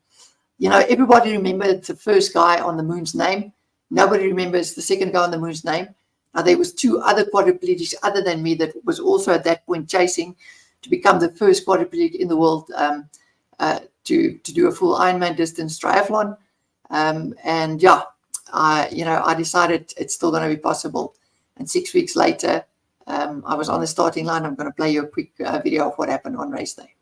you know, everybody remembered the first guy on the moon's name. Nobody remembers the second guy on the moon's name. Now, there was 2 other quadriplegics other than me that was also at that point chasing to become the first quadriplegic in the world to do a full Ironman distance triathlon. And yeah, I decided it's still going to be possible. And 6 weeks later, I was on the starting line. I'm going to play you a quick video of what happened on race day.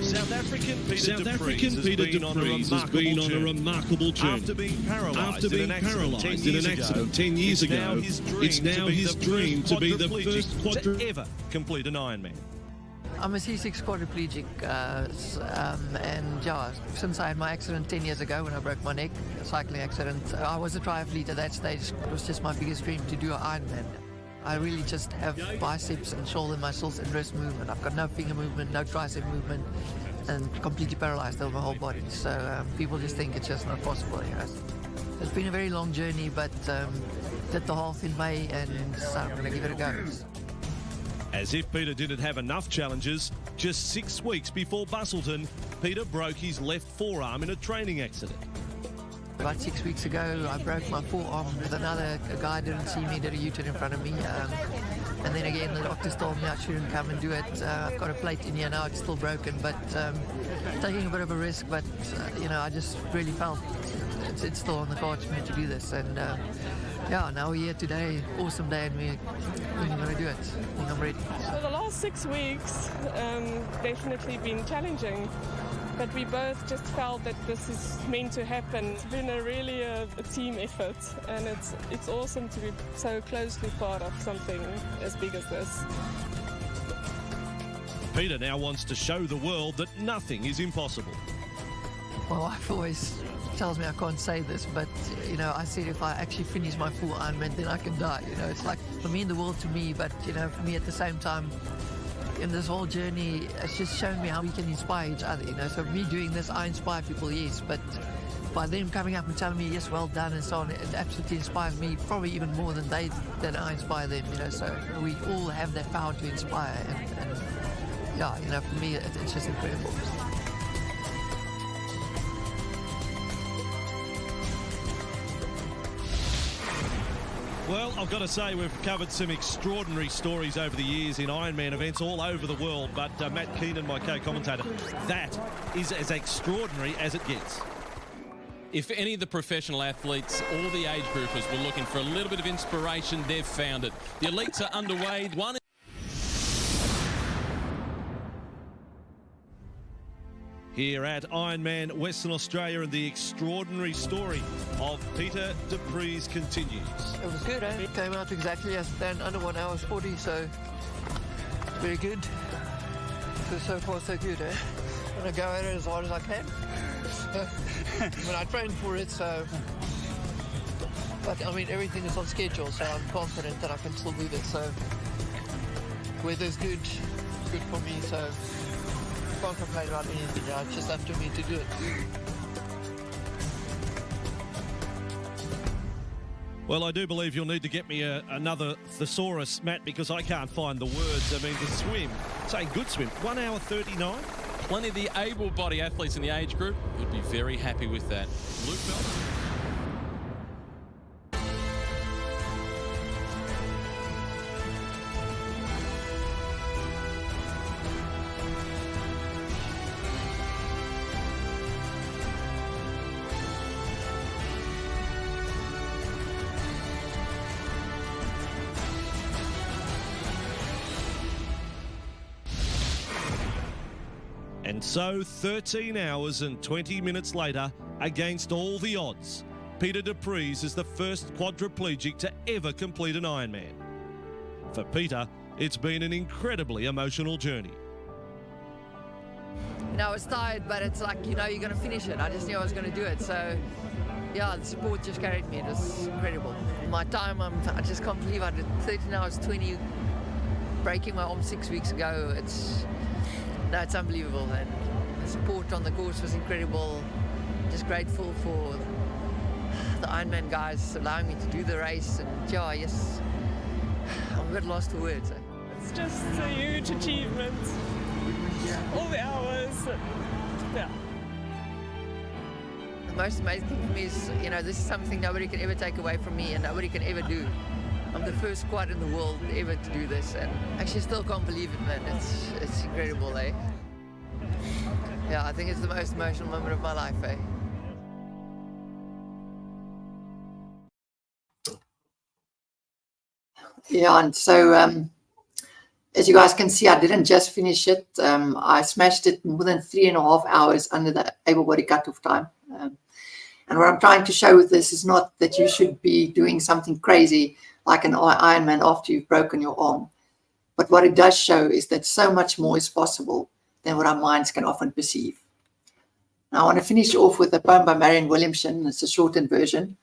South African Peter de Vries has been on a remarkable journey. After being paralysed in an accident 10 years ago, it's now his dream to be the first quadriplegic to ever complete an Ironman. I'm a C6 quadriplegic, and yeah, since I had my accident 10 years ago when I broke my neck, a cycling accident, I was a triathlete at that stage. It was just my biggest dream to do an Ironman. I really just have biceps and shoulder muscles and wrist movement. I've got no finger movement, no tricep movement, and completely paralyzed over my whole body. So people just think it's just not possible. You know? It's been a very long journey, but did the half in May, and so I'm going to give it a go. As if Peter didn't have enough challenges, just 6 weeks before Busselton, Peter broke his left forearm in a training accident. About 6 weeks ago, I broke my forearm with a guy didn't see me, did a U-turn in front of me. And then again, the doctors told me I shouldn't come and do it. I've got a plate in here now, it's still broken, but taking a bit of a risk. But, I just really felt it's still on the cards for me to do this. And yeah, now we're here today, awesome day, and we're going to do it. I think I'm ready. So the last 6 weeks definitely been challenging. But we both just felt that this is meant to happen. It's been really a team effort, and it's awesome to be so closely part of something as big as this. Peter now wants to show the world that nothing is impossible. My wife always tells me I can't say this, but I said if I actually finish my full Ironman, then I can die. It's like for me in the world to me, but for me at the same time, in this whole journey, it's just shown me how we can inspire each other, So me doing this, I inspire people, yes, but by them coming up and telling me, yes, well done, and so on, it absolutely inspires me, probably even more than I inspire them, So we all have that power to inspire, and yeah, for me, it's just incredible. Well, I've got to say we've covered some extraordinary stories over the years in Ironman events all over the world, but Matt Keenan, my co-commentator, that is as extraordinary as it gets. If any of the professional athletes or the age groupers were looking for a little bit of inspiration, they've found it. The elites are underway. One here at Ironman Western Australia, and the extraordinary story of Peter de Vries continues. It was good, eh? It came out exactly as planned, under 1 hour 40, so very good. So far so good, eh? I'm going to go at it as hard as I can. I trained for it, so... But, everything is on schedule, so I'm confident that I can still do this, so... Weather's good for me, so... Can't complain about anything, it's just up to me to do it. Well, I do believe you'll need to get me another thesaurus, Matt, because I can't find the words. The swim, saying good swim, 1 hour 39. Plenty of the able-bodied athletes in the age group would be very happy with that. Luke Bell. And so 13 hours and 20 minutes later, against all the odds, Peter de Vries is the first quadriplegic to ever complete an Ironman. For Peter, it's been an incredibly emotional journey. I was tired, but it's like, you're going to finish it. I just knew I was going to do it. So, yeah, the support just carried me. It was incredible. My time, I just can't believe I did 13 hours 20, breaking my arm 6 weeks ago. It's unbelievable, and The support on the course was incredible. Just grateful for the Ironman guys allowing me to do the race. And yeah, yes, I'm a bit lost for words. It's just a huge achievement. All the hours. Yeah. The most amazing thing for me is, you know, this is something nobody can ever take away from me and nobody can ever do. I'm the first squad in the world ever to do this, and actually still can't believe it, man. It's incredible, eh? Yeah, I think it's the most emotional moment of my life, eh? Yeah, and so as you guys can see, I didn't just finish it. I smashed it more than 3.5 hours under the able-body cutoff time. And what I'm trying to show with this is not that you should be doing something crazy like an Ironman after you've broken your arm. But what it does show is that so much more is possible than what our minds can often perceive. Now, I want to finish off with a poem by Marianne Williamson. It's a shortened version.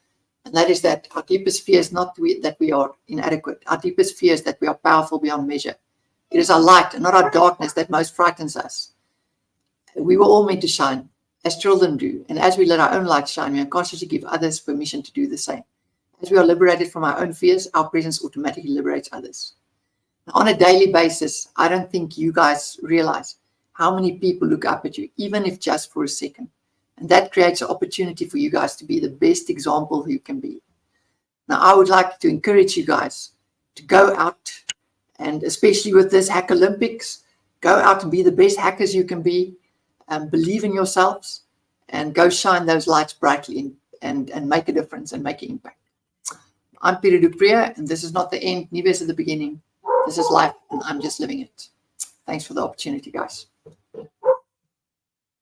And that is that our deepest fear is not that we are inadequate. Our deepest fear is that we are powerful beyond measure. It is our light and not our darkness that most frightens us. We were all meant to shine, as children do. And as we let our own light shine, we unconsciously give others permission to do the same. As we are liberated from our own fears, our presence automatically liberates others. Now, on a daily basis, I don't think you guys realize how many people look up at you, even if just for a second. And that creates an opportunity for you guys to be the best example you can be. Now, I would like to encourage you guys to go out, and especially with this Hack Olympics, go out and be the best hackers you can be, believe in yourselves, and go shine those lights brightly and make a difference and make an impact. I'm Peter Dupria, and this is not the end, neither is it the beginning. This is life, and I'm just living it. Thanks for the opportunity, guys.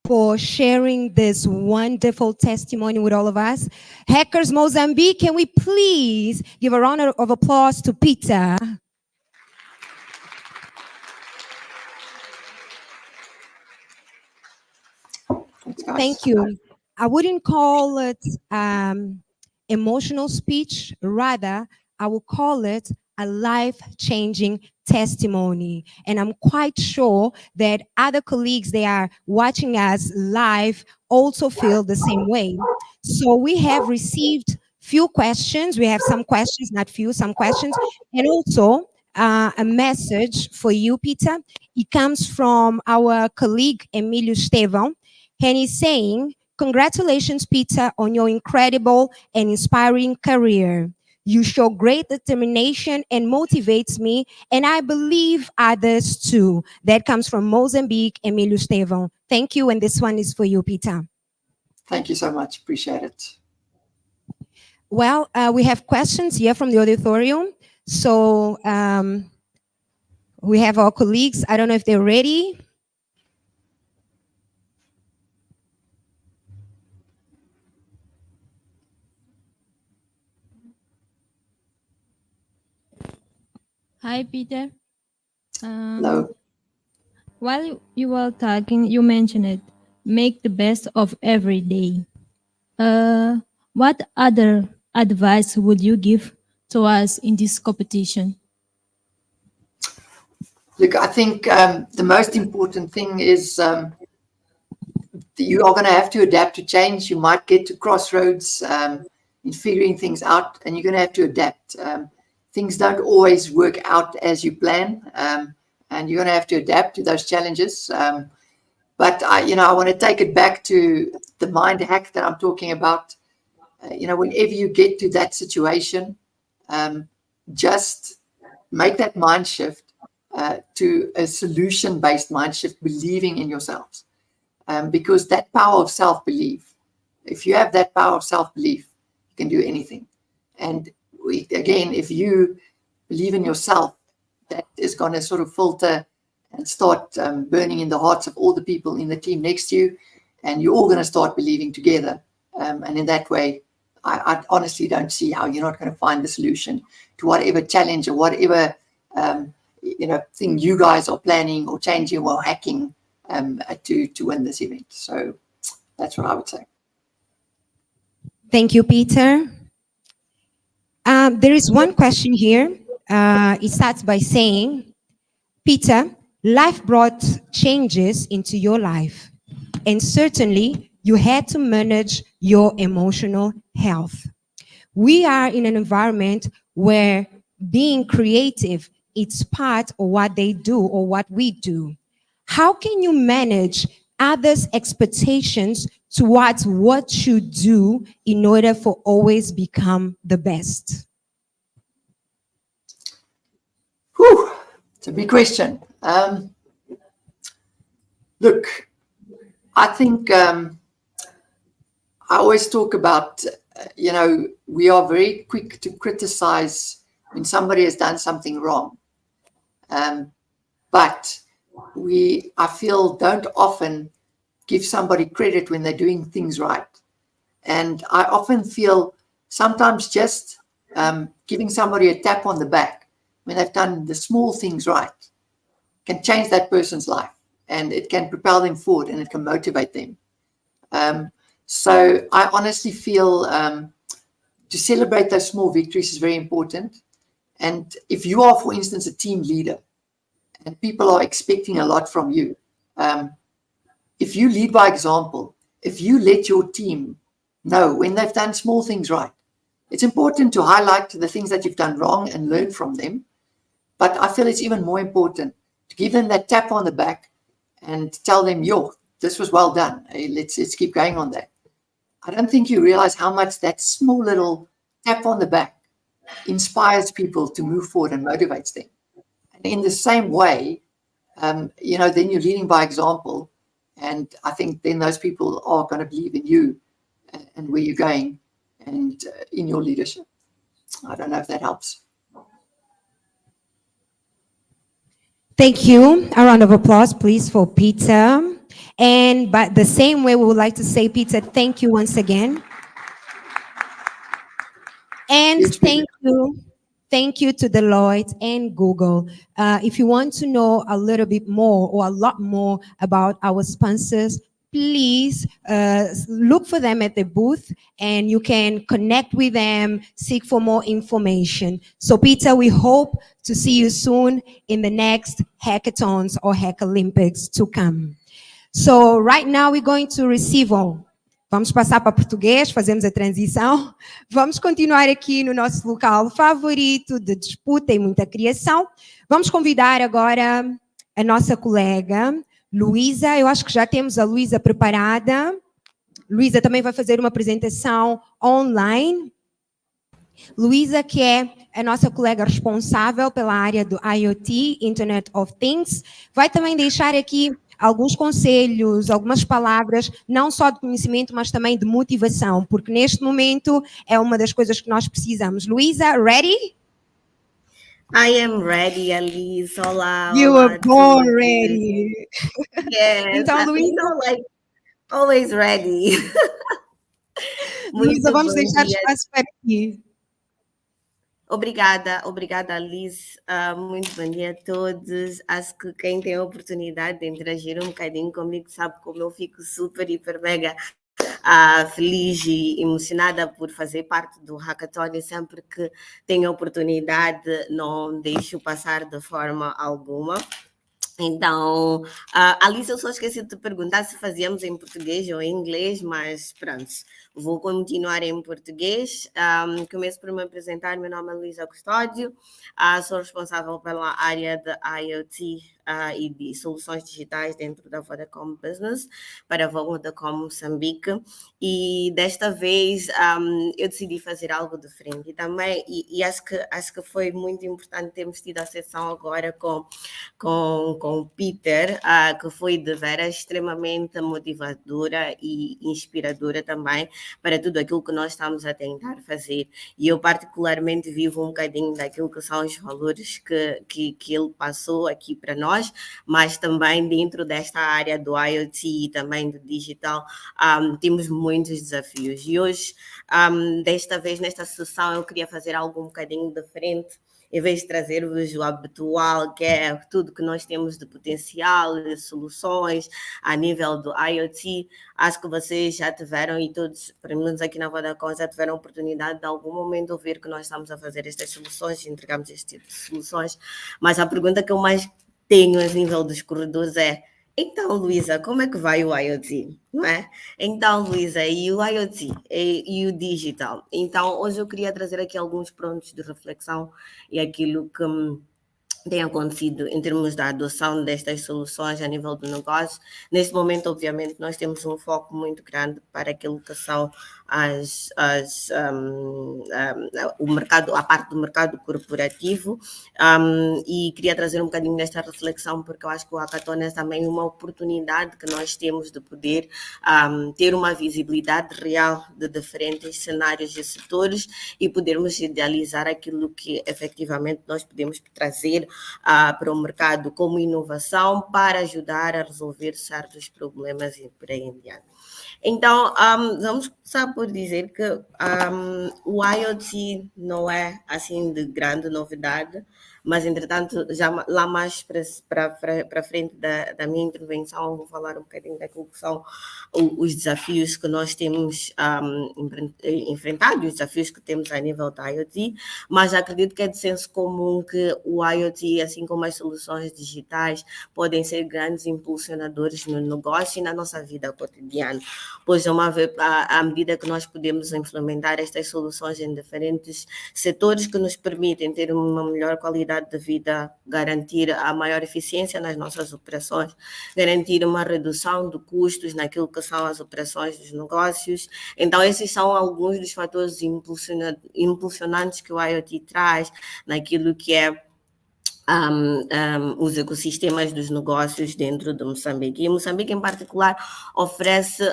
For sharing this wonderful testimony with all of us. Hackers Mozambique, can we please give a round of applause to Peter? Thank you. I wouldn't call it emotional speech. Rather, I would call it a life-changing testimony. And I'm quite sure that other colleagues, they are watching us live, also feel the same way. So we have received few questions. We have some questions, not few, some questions. And also a message for you, Peter. It comes from our colleague, Emilio Estevão. And he's saying, congratulations, Peter, on your incredible and inspiring career. You show great determination and motivates me, and I believe others too. That comes from Mozambique, Emilio Estevão. Thank you, and this one is for you, Peter. Thank you so much. Appreciate it. Well, we have questions here from the auditorium. So we have our colleagues. I don't know if they're ready. Hi, Peter. Hello. While you were talking, you mentioned it. Make the best of every day. What other advice would you give to us in this competition? Look, I think the most important thing is you are going to have to adapt to change. You might get to crossroads in figuring things out, and you're going to have to adapt. Things don't always work out as you plan, and you're going to have to adapt to those challenges. But I want to take it back to the mind hack that I'm talking about. Whenever you get to that situation, just make that mind shift to a solution-based mind shift, believing in yourselves. Because that power of self-belief, if you have that power of self-belief, you can do anything. And again, if you believe in yourself, that is going to sort of filter and start burning in the hearts of all the people in the team next to you, and you're all going to start believing together. And in that way, I honestly don't see how you're not going to find the solution to whatever challenge or whatever thing you guys are planning or changing or hacking to win this event. So that's what I would say. Thank you, Peter. There is one question here. It starts by saying, Peter, life brought changes into your life. and certainly you had to manage your emotional health. We are in an environment where being creative, it's part of what they do or what we do. How can you manage others' expectations towards what you do in order for always become the best? Whew, it's a big question. Look, I think I always talk about, we are very quick to criticize when somebody has done something wrong. But I feel, don't often give somebody credit when they're doing things right. And I often feel sometimes just giving somebody a tap on the back when they've done the small things right can change that person's life, and it can propel them forward and it can motivate them. So I honestly feel to celebrate those small victories is very important. And if you are, for instance, a team leader and people are expecting a lot from you, if you lead by example, if you let your team know when they've done small things right, it's important to highlight the things that you've done wrong and learn from them. But I feel it's even more important to give them that tap on the back and tell them, yo, this was well done. Hey, let's keep going on that. I don't think you realize how much that small little tap on the back inspires people to move forward and motivates them. And in the same way, then you're leading by example. And I think then those people are going to believe in you and where you're going and in your leadership. I don't know if that helps. Thank you. A round of applause, please, for Peter. And but the same way, we would like to say, Peter, thank you once again. And thank you to Deloitte and Google. If you want to know a little bit more or a lot more about our sponsors, please look for them at the booth and you can connect with them, seek for more information. So Peter, we hope to see you soon in the next hackathons or Hack Olympics to come. So right now we're going to receive all. Vamos passar para português, fazemos a transição. Vamos continuar aqui no nosso local favorito de disputa e muita criação. Vamos convidar agora a nossa colega Luísa. Eu acho que já temos a Luísa preparada. Luísa também vai fazer uma apresentação online. Luísa, que é a nossa colega responsável pela área do IoT, Internet of Things, vai também deixar aqui alguns conselhos, algumas palavras, não só de conhecimento, mas também de motivação, porque neste momento é uma das coisas que nós precisamos. Luísa, ready? I am ready, Alice. Olá. You olá were born ready. Yes. Então, Luísa, like always ready. Luísa, vamos deixar espaço para ti. Obrigada, Alice. Muito bom dia a todos. Acho que quem tem a oportunidade de interagir um bocadinho comigo sabe como eu fico super, hiper, mega feliz e emocionada por fazer parte do Hackathon, e sempre que tenho a oportunidade não deixo passar de forma alguma. Então, Alice, eu só esqueci de te perguntar se fazíamos em português ou em inglês, mas pronto, vou continuar em português. Começo por me apresentar, meu nome é Luísa Custódio, sou responsável pela área de IoT e de soluções digitais dentro da Vodacom Business para a Vodacom Mozambique, e desta vez eu decidi fazer algo diferente e também, e acho que foi muito importante termos tido a sessão agora com o Peter, que foi de veras extremamente motivadora e inspiradora também para tudo aquilo que nós estamos a tentar fazer. E eu particularmente vivo um bocadinho daquilo que são os valores que ele passou aqui para nós, mas também dentro desta área do IoT e também do digital, temos muitos desafios. E hoje, desta vez, nesta sessão, eu queria fazer algo um bocadinho diferente. Em vez de trazer-vos o habitual, que é tudo que nós temos de potencial, de soluções a nível do IoT, acho que vocês já tiveram, e todos, pelo menos aqui na Vodacom, já tiveram a oportunidade de algum momento ouvir que nós estamos a fazer estas soluções, entregamos este tipo de soluções, mas a pergunta que eu mais tenho a nível dos corredores é: Então, Luísa, como é que vai o IoT, não é? Então, Luísa, e o IoT e o digital? Então, hoje eu queria trazer aqui alguns pontos de reflexão e aquilo que tem acontecido em termos da adoção destas soluções a nível do negócio. Neste momento, obviamente, nós temos um foco muito grande para aquilo que são o mercado, a parte do mercado corporativo, e queria trazer um bocadinho desta reflexão, porque eu acho que o hackathon é também uma oportunidade que nós temos de poder ter uma visibilidade real de diferentes cenários e setores e podermos idealizar aquilo que efetivamente nós podemos trazer para o mercado como inovação para ajudar a resolver certos problemas e por aí em diante. Então, vamos começar por dizer que o IoT não é assim de grande novidade, mas entretanto, já lá mais para frente da minha intervenção, vou falar um bocadinho daquilo que são os desafios que nós temos enfrentado, os desafios que temos a nível da IoT, mas acredito que é de senso comum que o IoT, assim como as soluções digitais, podem ser grandes impulsionadores no negócio e na nossa vida cotidiana, pois à medida que nós podemos implementar estas soluções em diferentes setores que nos permitem ter uma melhor qualidade de vida, garantir a maior eficiência nas nossas operações, garantir uma redução de custos naquilo que são as operações dos negócios. Então, esses são alguns dos fatores impulsionantes que o IoT traz naquilo que é os ecossistemas dos negócios dentro de Moçambique. E Moçambique, em particular, oferece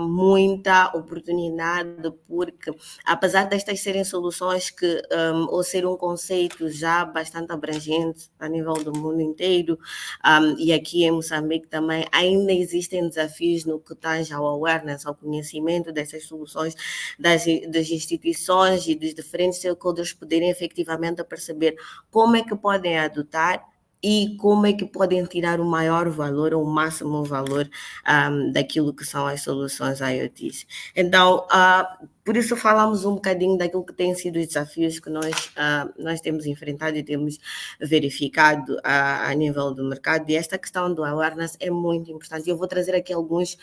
muita oportunidade, porque, apesar destas serem soluções que, ou ser um conceito já bastante abrangente a nível do mundo inteiro, e aqui em Moçambique também, ainda existem desafios no que tange ao awareness, ao conhecimento dessas soluções das instituições e dos diferentes stakeholders poderem efetivamente perceber como é que podem adotar e como é que podem tirar o maior valor ou o máximo valor daquilo que são as soluções IoT. Então, por isso falamos um bocadinho daquilo que têm sido os desafios que nós temos enfrentado e temos verificado a nível do mercado, e esta questão do awareness é muito importante. Eu vou trazer aqui alguns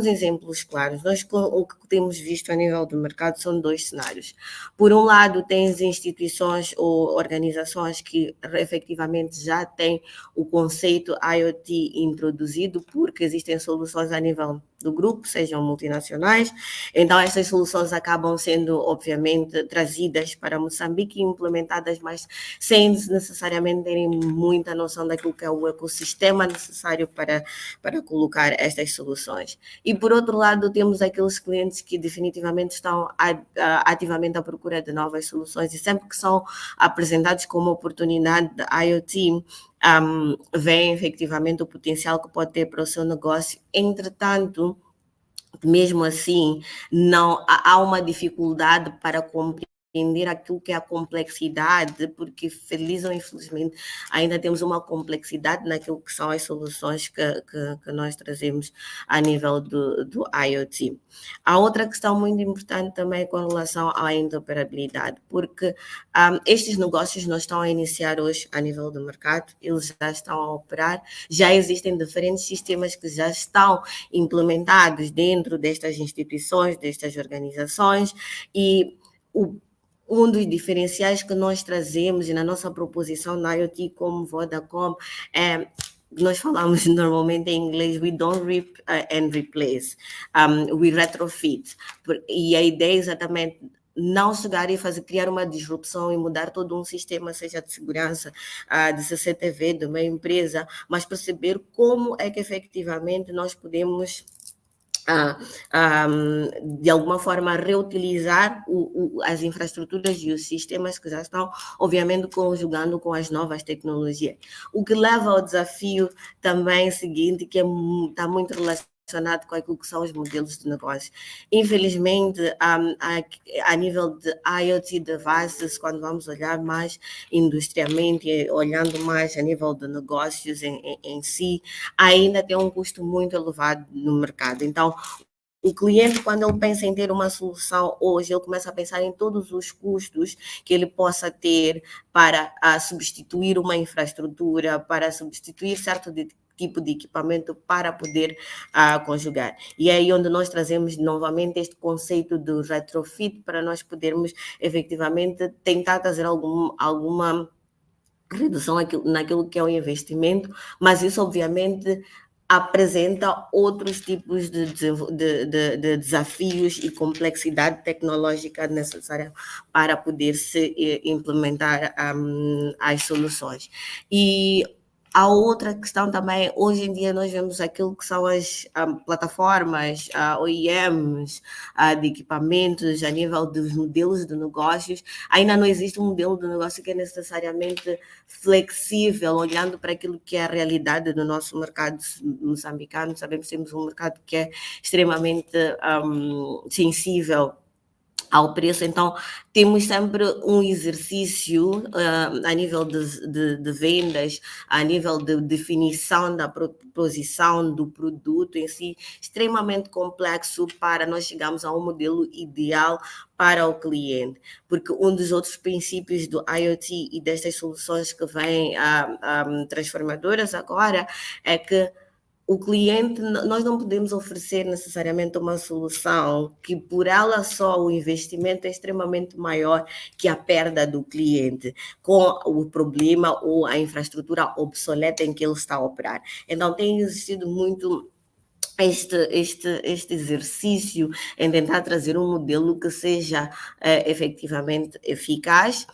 exemplos claros. O que temos visto a nível do mercado são dois cenários. Por um lado, tens instituições ou organizações que efetivamente já têm o conceito IoT introduzido, porque existem soluções a nível do grupo, sejam multinacionais. Então, essas soluções acabam sendo, obviamente, trazidas para Moçambique e implementadas, mas sem necessariamente terem muita noção daquilo que é o ecossistema necessário para colocar estas soluções. E, por outro lado, temos aqueles clientes que definitivamente estão ativamente à procura de novas soluções e sempre que são apresentados como oportunidade de IoT, veem efetivamente o potencial que pode ter para o seu negócio. Entretanto, mesmo assim, não há uma dificuldade para compreender aquilo que é a complexidade, porque feliz ou infelizmente ainda temos uma complexidade naquilo que são as soluções que nós trazemos a nível do IoT. Há outra questão muito importante também com relação à interoperabilidade, porque estes negócios não estão a iniciar hoje a nível do mercado, eles já estão a operar, já existem diferentes sistemas que já estão implementados dentro destas instituições, destas organizações, e um dos diferenciais que nós trazemos e na nossa proposição na IoT como Vodacom é, nós falamos normalmente em inglês, we don't rip and replace, we retrofit. E a ideia é exatamente não chegar e criar uma disrupção e mudar todo um sistema, seja de segurança, de CCTV, de uma empresa, mas perceber como é que efetivamente nós podemos de alguma forma reutilizar as infraestruturas e os sistemas que já estão, obviamente, conjugando com as novas tecnologias. O que leva ao desafio também seguinte, que está muito relacionado com aquilo que são os modelos de negócio. Infelizmente, a nível de IoT devices, quando vamos olhar mais industrialmente, olhando mais a nível de negócios em si, ainda tem um custo muito elevado no mercado. Então, o cliente, quando ele pensa em ter uma solução hoje, ele começa a pensar em todos os custos que ele possa ter para substituir uma infraestrutura, para substituir tipo de equipamento para poder conjugar. E é aí onde nós trazemos novamente este conceito do retrofit para nós podermos efetivamente tentar trazer alguma redução naquilo que é o investimento, mas isso obviamente apresenta outros tipos de desafios e complexidade tecnológica necessária para poder se implementar as soluções. E a outra questão também, hoje em dia nós vemos aquilo que são as plataformas, OEMs, de equipamentos, a nível dos modelos de negócios. Ainda não existe um modelo de negócio que é necessariamente flexível, olhando para aquilo que é a realidade do nosso mercado moçambicano. Sabemos que temos um mercado que é extremamente sensível ao preço, então temos sempre um exercício a nível de vendas, a nível de definição da proposição do produto em si, extremamente complexo para nós chegarmos a um modelo ideal para o cliente, porque um dos outros princípios do IoT e destas soluções que vêm transformadoras agora é que o cliente, nós não podemos oferecer necessariamente uma solução que por ela só o investimento é extremamente maior que a perda do cliente com o problema ou a infraestrutura obsoleta em que ele está a operar. Então tem existido muito este exercício em tentar trazer um modelo que seja efetivamente eficaz.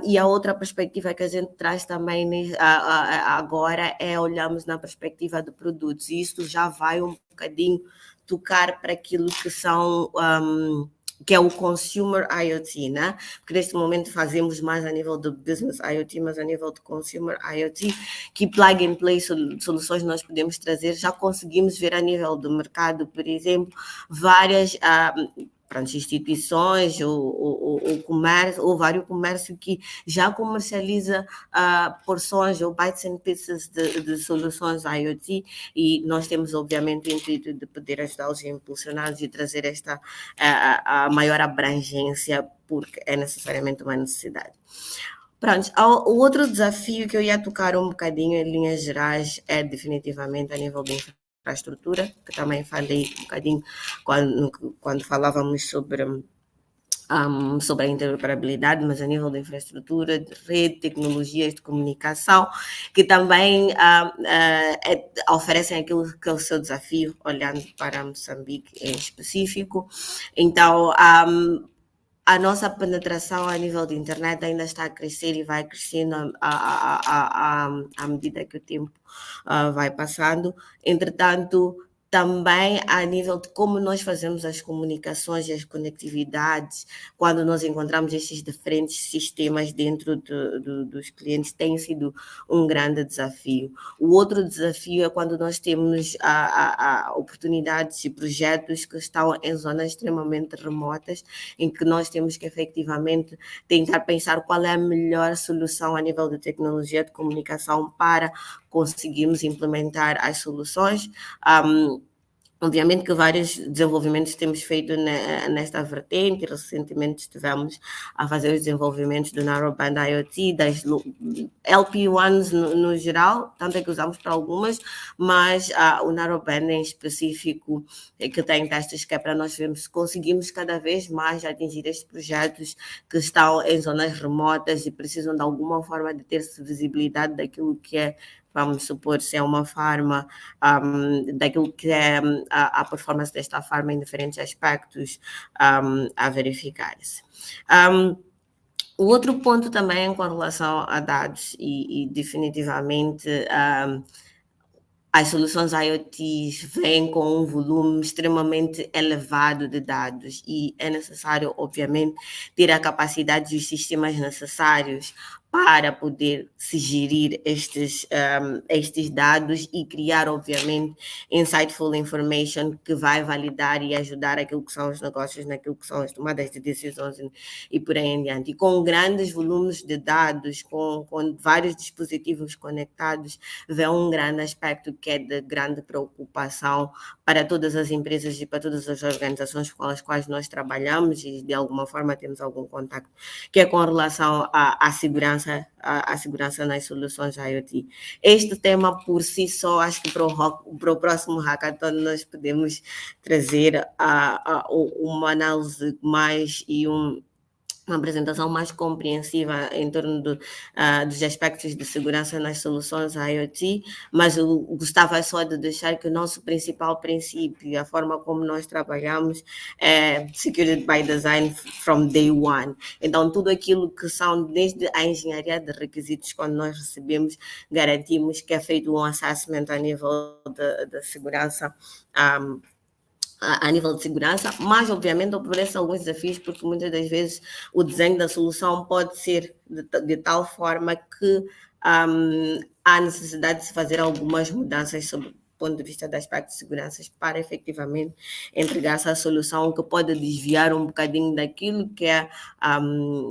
E a outra perspectiva que a gente traz também agora é olharmos na perspectiva de produtos, e isto já vai um bocadinho tocar para aquilo que são que é o Consumer IoT, né? Porque neste momento fazemos mais a nível do Business IoT, mas a nível de Consumer IoT, que plug and play soluções nós podemos trazer, já conseguimos ver a nível do mercado, por exemplo, várias instituições ou comércio, ou vários comércio que já comercializa porções ou bytes and pieces de soluções IoT, e nós temos obviamente o intuito de poder ajudá-los a impulsioná-los e trazer esta a maior abrangência, porque é necessariamente uma necessidade. Pronto, o outro desafio que eu ia tocar um bocadinho em linhas gerais é definitivamente a nível de infraestrutura, que também falei um bocadinho quando falávamos sobre a interoperabilidade, mas a nível de infraestrutura, de rede, tecnologias de comunicação, que também oferecem aquilo que é o seu desafio, olhando para Moçambique em específico. Então, a nossa penetração a nível de internet ainda está a crescer e vai crescendo à medida que o tempo vai passando. Entretanto, também a nível de como nós fazemos as comunicações e as conectividades, quando nós encontramos estes diferentes sistemas dentro dos clientes, tem sido um grande desafio. O outro desafio é quando nós temos oportunidades e projetos que estão em zonas extremamente remotas, em que nós temos que efetivamente tentar pensar qual é a melhor solução a nível de tecnologia de comunicação para conseguirmos implementar as soluções. Obviamente que vários desenvolvimentos temos feito nesta vertente. Recentemente estivemos a fazer os desenvolvimentos do Narrowband IoT, das LP1s no geral, tanto é que usamos para algumas, mas o Narrowband em específico é que tem testes que é para nós vermos se conseguimos cada vez mais atingir estes projetos que estão em zonas remotas e precisam de alguma forma de ter visibilidade daquilo que é, vamos supor, se é uma farma, daquilo que é a performance desta farma em diferentes aspectos a verificar-se. O outro ponto também com relação a dados e definitivamente as soluções IoT vêm com um volume extremamente elevado de dados e é necessário, obviamente, ter a capacidade e os sistemas necessários para poder se gerir estes dados e criar, obviamente, insightful information que vai validar e ajudar aquilo que são os negócios, naquilo que são as tomadas de decisões e por aí em diante. E com grandes volumes de dados, com vários dispositivos conectados, vem um grande aspecto que é de grande preocupação para todas as empresas e para todas as organizações com as quais nós trabalhamos e de alguma forma temos algum contato, que é com relação à segurança segurança, a segurança nas soluções IoT. Este tema por si só, acho que para o próximo hackathon nós podemos trazer uma análise mais e uma apresentação mais compreensiva em torno dos aspectos de segurança nas soluções IoT, mas eu gostava só de deixar que o nosso principal princípio, a forma como nós trabalhamos, é Security by Design from day one. Então, tudo aquilo que são, desde a engenharia de requisitos, quando nós recebemos, garantimos que é feito um assessment a nível de segurança, a nível de segurança, mas obviamente oferece alguns desafios, porque muitas das vezes o desenho da solução pode ser de tal forma que há necessidade de se fazer algumas mudanças sobre o ponto de vista das aspectos de segurança para efetivamente entregar essa solução que pode desviar um bocadinho daquilo que é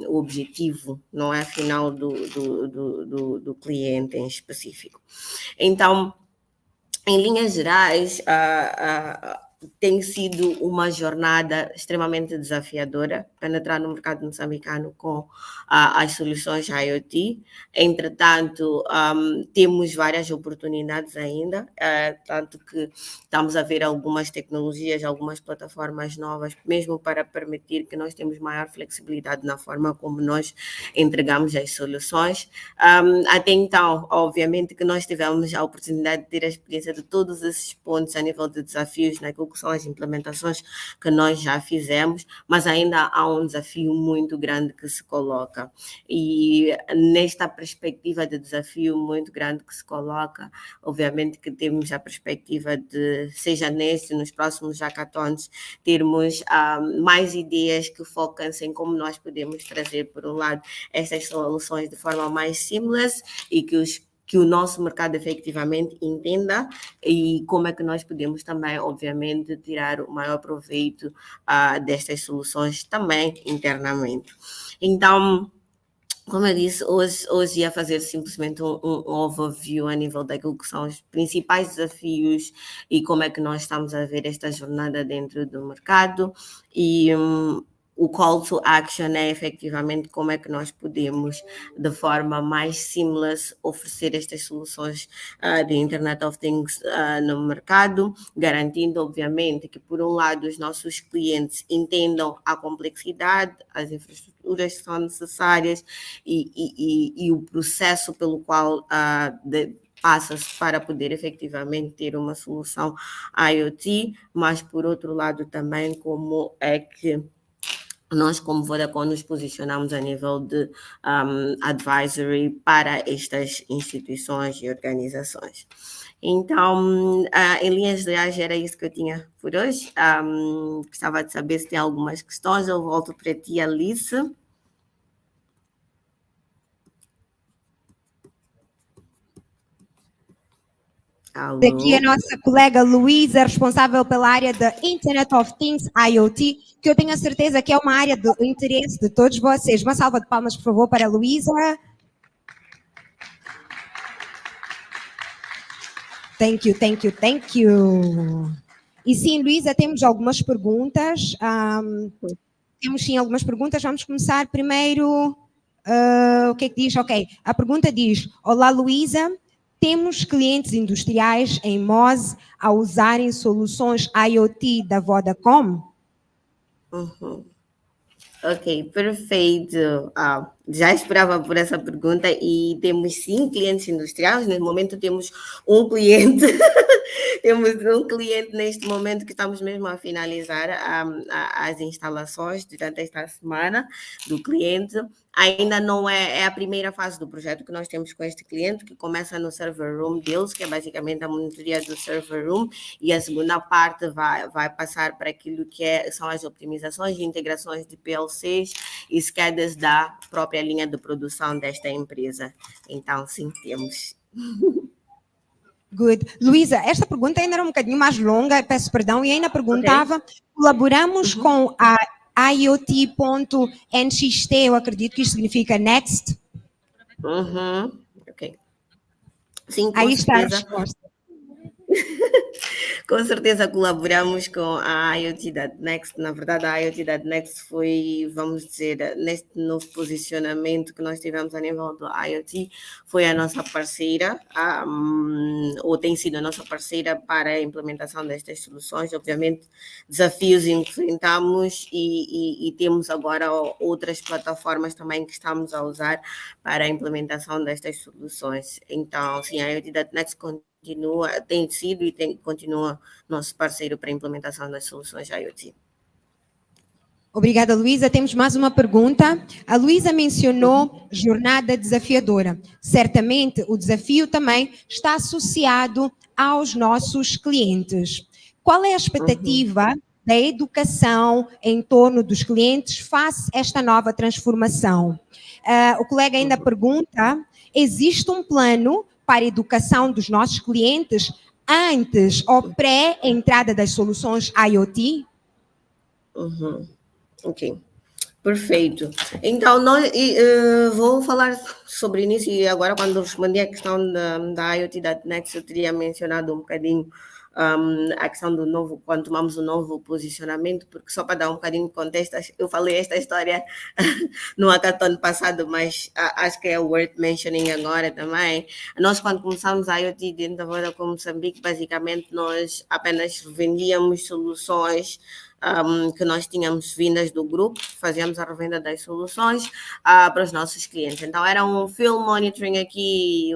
o objetivo, não é, final do cliente em específico. Então, em linhas gerais, tem sido uma jornada extremamente desafiadora penetrar no mercado moçambicano com as soluções IoT. Entretanto, temos várias oportunidades ainda, tanto que estamos a ver algumas tecnologias, algumas plataformas novas, mesmo para permitir que nós temos maior flexibilidade na forma como nós entregamos as soluções. Até então, obviamente que nós tivemos a oportunidade de ter a experiência de todos esses pontos a nível de desafios naquilo que são as implementações que nós já fizemos, mas ainda há um desafio muito grande que se coloca. E nesta perspectiva de desafio muito grande que se coloca, obviamente que temos a perspectiva de, seja neste, nos próximos hackathons, termos mais ideias que focam-se em como nós podemos trazer, por um lado, essas soluções de forma mais seamless e que o nosso mercado efetivamente entenda, e como é que nós podemos também, obviamente, tirar o maior proveito destas soluções também internamente. Então, como eu disse, hoje ia fazer simplesmente um overview a nível daquilo que são os principais desafios e como é que nós estamos a ver esta jornada dentro do mercado, e o call to action é efetivamente como é que nós podemos, de forma mais seamless, oferecer estas soluções de Internet of Things no mercado, garantindo, obviamente, que, por um lado, os nossos clientes entendam a complexidade, as infraestruturas que são necessárias e o processo pelo qual passa-se para poder efetivamente ter uma solução IoT, mas, por outro lado, também como é que nós, como Vodacom, nos posicionamos a nível de advisory para estas instituições e organizações. Então, em linhas gerais, era isso que eu tinha por hoje. Gostava de saber se tem algumas questões. Eu volto para ti, Alice. Alô? Daqui a nossa colega Luísa, responsável pela área da Internet of Things, IoT, que eu tenho a certeza que é uma área de interesse de todos vocês. Uma salva de palmas, por favor, para a Luísa. Thank you, thank you, thank you. E sim, Luísa, temos algumas perguntas. Temos sim algumas perguntas. Vamos começar primeiro. O que é que diz? Ok, a pergunta diz: olá, Luísa. Temos clientes industriais em Moz a usarem soluções IoT da Vodacom? Ok, perfeito. Já esperava por essa pergunta e temos sim clientes industriais. Neste momento temos um cliente, temos um cliente neste momento que estamos mesmo a finalizar as instalações durante esta semana do cliente. Ainda não é a primeira fase do projeto que nós temos com este cliente, que começa no server room deles, que é basicamente a monitoria do server room, e a segunda parte vai passar para aquilo que são as optimizações e integrações de PLCs e SCADAs da própria linha de produção desta empresa. Então, sim, temos. Good. Luísa, esta pergunta ainda era um bocadinho mais longa, peço perdão, e ainda perguntava, colaboramos com a IoT.nxt, eu acredito que isto significa Next. Ok. Sim, com aí está a certeza. resposta. Com certeza colaboramos com a IoT.Next. Na verdade, a IoT.Next foi, vamos dizer, neste novo posicionamento que nós tivemos a nível do IoT, foi a nossa parceira, ou tem sido a nossa parceira para a implementação destas soluções. Obviamente, desafios enfrentamos e temos agora outras plataformas também que estamos a usar para a implementação destas soluções. Então, sim, a IoT.Next tem sido e continua nosso parceiro para a implementação das soluções IoT. Obrigada, Luísa. Temos mais uma pergunta. A Luísa mencionou jornada desafiadora. Certamente o desafio também está associado aos nossos clientes. Qual é a expectativa da educação em torno dos clientes face a esta nova transformação? O colega ainda pergunta, existe um plano para a educação dos nossos clientes antes ou pré-entrada das soluções IoT? Ok, perfeito. Então, vou falar sobre isso e agora quando respondi a questão da IoT.Next, eu teria mencionado um bocadinho a questão do novo, quando tomamos o novo posicionamento, porque só para dar um bocadinho de contexto, eu falei esta história no hackathon passado, mas acho que é worth mentioning agora também. Nós, quando começamos a IoT dentro da Vodacom Mozambique, basicamente nós apenas vendíamos soluções que nós tínhamos vindas do grupo, fazíamos a revenda das soluções para os nossos clientes. Então, era um field monitoring aqui,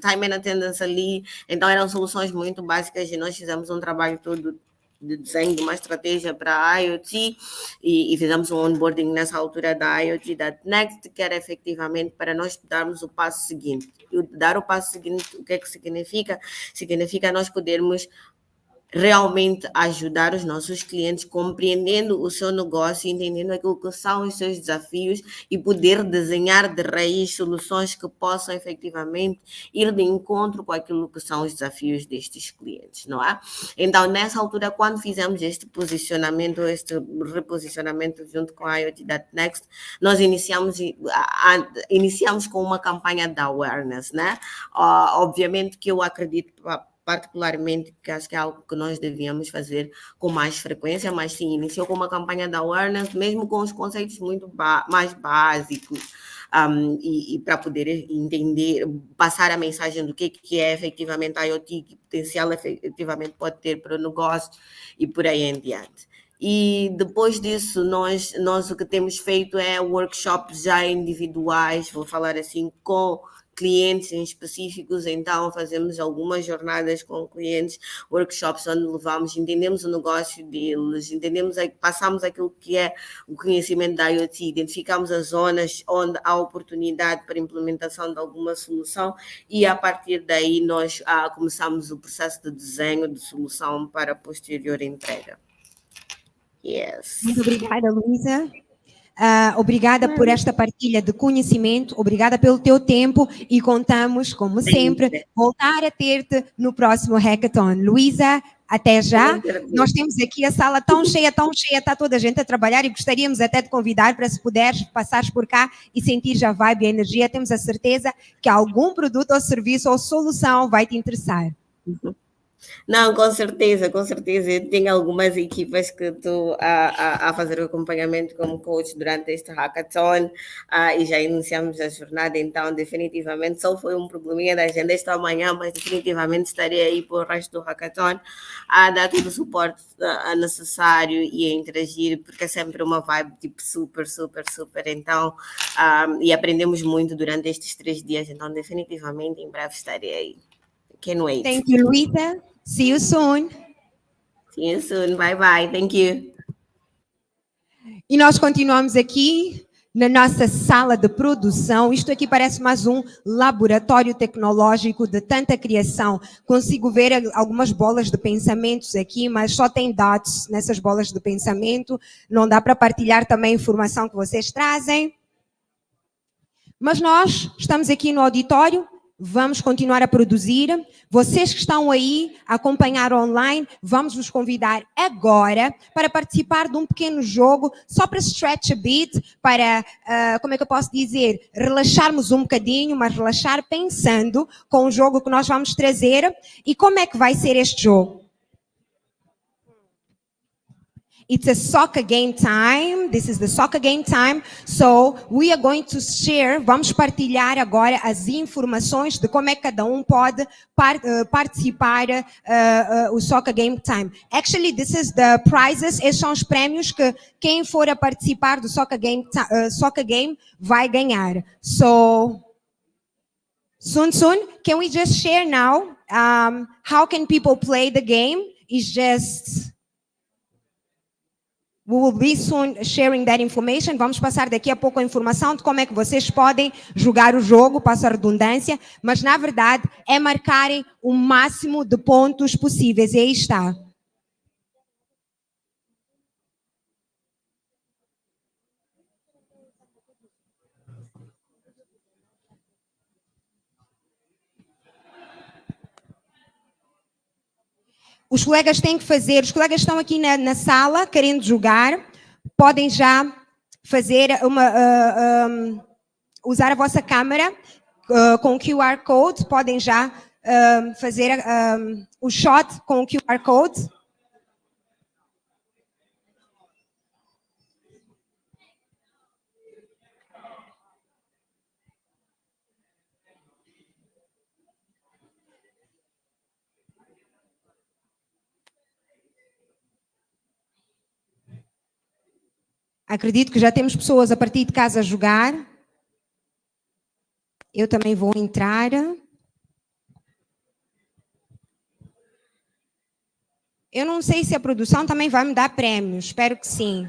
time and attendance ali, então eram soluções muito básicas e nós fizemos um trabalho todo de desenho de uma estratégia para a IoT e fizemos um onboarding nessa altura da IoT.Next, que era efetivamente para nós darmos o passo seguinte. E dar o passo seguinte, o que é que significa? Significa nós podermos realmente ajudar os nossos clientes compreendendo o seu negócio, entendendo aquilo que são os seus desafios e poder desenhar de raiz soluções que possam efetivamente ir de encontro com aquilo que são os desafios destes clientes, não é? Então, nessa altura, quando fizemos este posicionamento, este reposicionamento junto com a IoT.Next, nós iniciamos com uma campanha de awareness, né? Obviamente que eu acredito particularmente, que acho que é algo que nós devíamos fazer com mais frequência, mas sim, iniciou com uma campanha de awareness, mesmo com os conceitos muito mais básicos, e para poder entender, passar a mensagem do que é efetivamente a IoT, que potencial efetivamente pode ter para o negócio e por aí em diante. E depois disso, nós o que temos feito é workshops já individuais, vou falar assim, com clientes em específicos, então fazemos algumas jornadas com clientes, workshops onde levamos, entendemos o negócio deles, passamos aquilo que é o conhecimento da IoT, identificamos as zonas onde há oportunidade para implementação de alguma solução e a partir daí nós começamos o processo de desenho de solução para a posterior entrega. Yes. Muito obrigada, Luísa. Obrigada por esta partilha de conhecimento, obrigada pelo teu tempo e contamos, como sempre, voltar a ter-te no próximo Hackathon. Luísa, até já. Nós temos aqui a sala tão cheia, está toda a gente a trabalhar e gostaríamos até de convidar para, se puderes, passares por cá e sentir a vibe e a energia. Temos a certeza que algum produto ou serviço ou solução vai te interessar. Não, com certeza. Eu tenho algumas equipas que estou a fazer o acompanhamento como coach durante este hackathon e já iniciamos a jornada, então definitivamente só foi um probleminha da agenda esta manhã, mas definitivamente estarei aí para o resto do hackathon a dar todo o suporte necessário e a interagir, porque é sempre uma vibe tipo super, então e aprendemos muito durante estes 3 dias, então definitivamente em breve estarei aí. Can't wait. Thank you, Luísa. See you soon. See you soon. Bye bye. Thank you. E nós continuamos aqui na nossa sala de produção. Isto aqui parece mais um laboratório tecnológico de tanta criação. Consigo ver algumas bolas de pensamentos aqui, mas só tem dados nessas bolas de pensamento. Não dá para partilhar também a informação que vocês trazem. Mas nós estamos aqui no auditório Vamos continuar a produzir. Vocês que estão aí a acompanhar online, vamos vos convidar agora para participar de um pequeno jogo, só para stretch a bit, para, como é que eu posso dizer, relaxarmos um bocadinho, mas relaxar pensando com o jogo que nós vamos trazer. E como é que vai ser este jogo? It's a soccer game time. This is the soccer game time. So we are going to share, vamos partilhar agora as informações de como é que cada um pode participar o soccer game time. Actually, this is the prizes. Esses são os prémios que quem for a participar do soccer game vai ganhar. So soon, can we just share now? How can people play the game? It's just we will be soon sharing that information. Vamos passar daqui a pouco a informação de como é que vocês podem jogar o jogo, passo a redundância, mas na verdade é marcarem o máximo de pontos possíveis. E aí está. Os colegas têm que fazer, os colegas estão aqui na sala querendo jogar, podem já fazer usar a vossa câmera com o QR Code, podem já fazer o shot com o QR Code. Acredito que já temos pessoas a partir de casa a jogar. Eu também vou entrar. Eu não sei se a produção também vai me dar prémios. Espero que sim.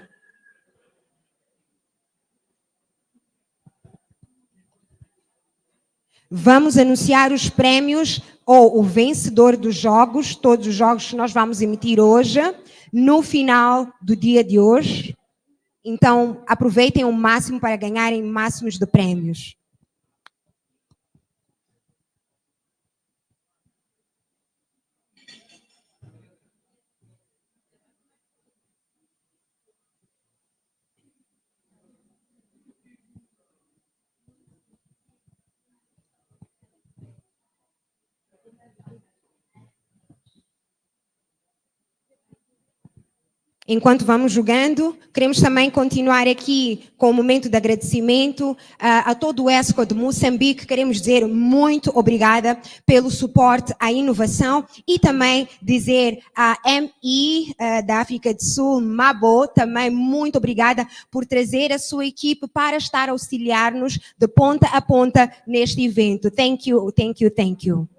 Vamos anunciar os prémios ou o vencedor dos jogos, todos os jogos que nós vamos emitir hoje, no final do dia de hoje. Então, aproveitem o máximo para ganharem máximos de prémios. Enquanto vamos jogando, queremos também continuar aqui com o momento de agradecimento a todo o ESCO de Moçambique. Queremos dizer muito obrigada pelo suporte à inovação e também dizer à MI da África do Sul, Mabo, também muito obrigada por trazer a sua equipe para estar a auxiliar-nos de ponta a ponta neste evento. Thank you, thank you, thank you.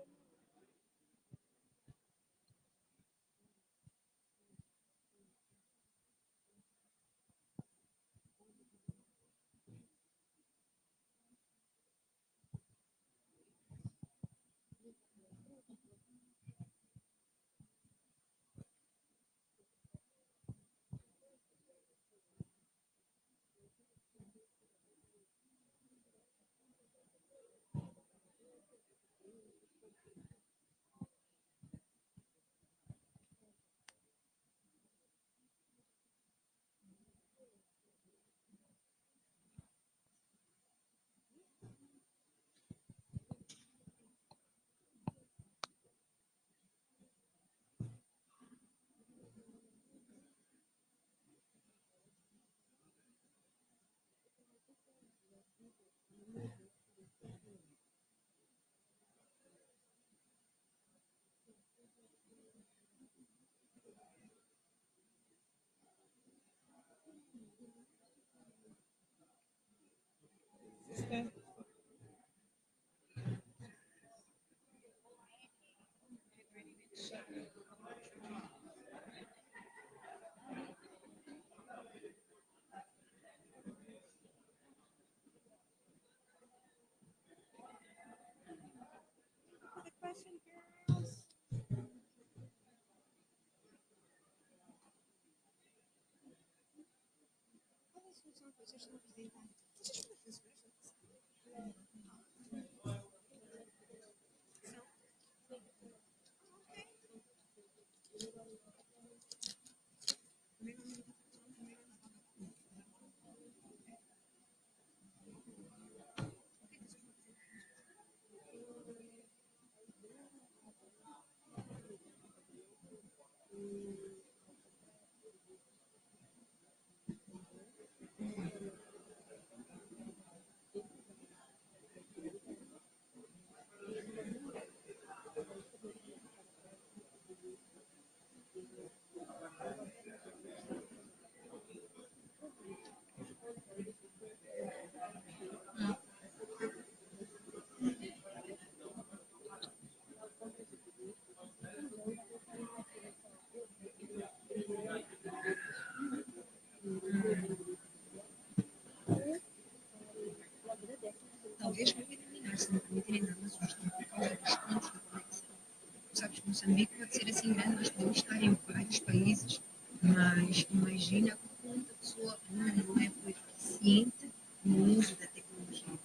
mas imagina quanta pessoa não é proficiente no uso da tecnologia.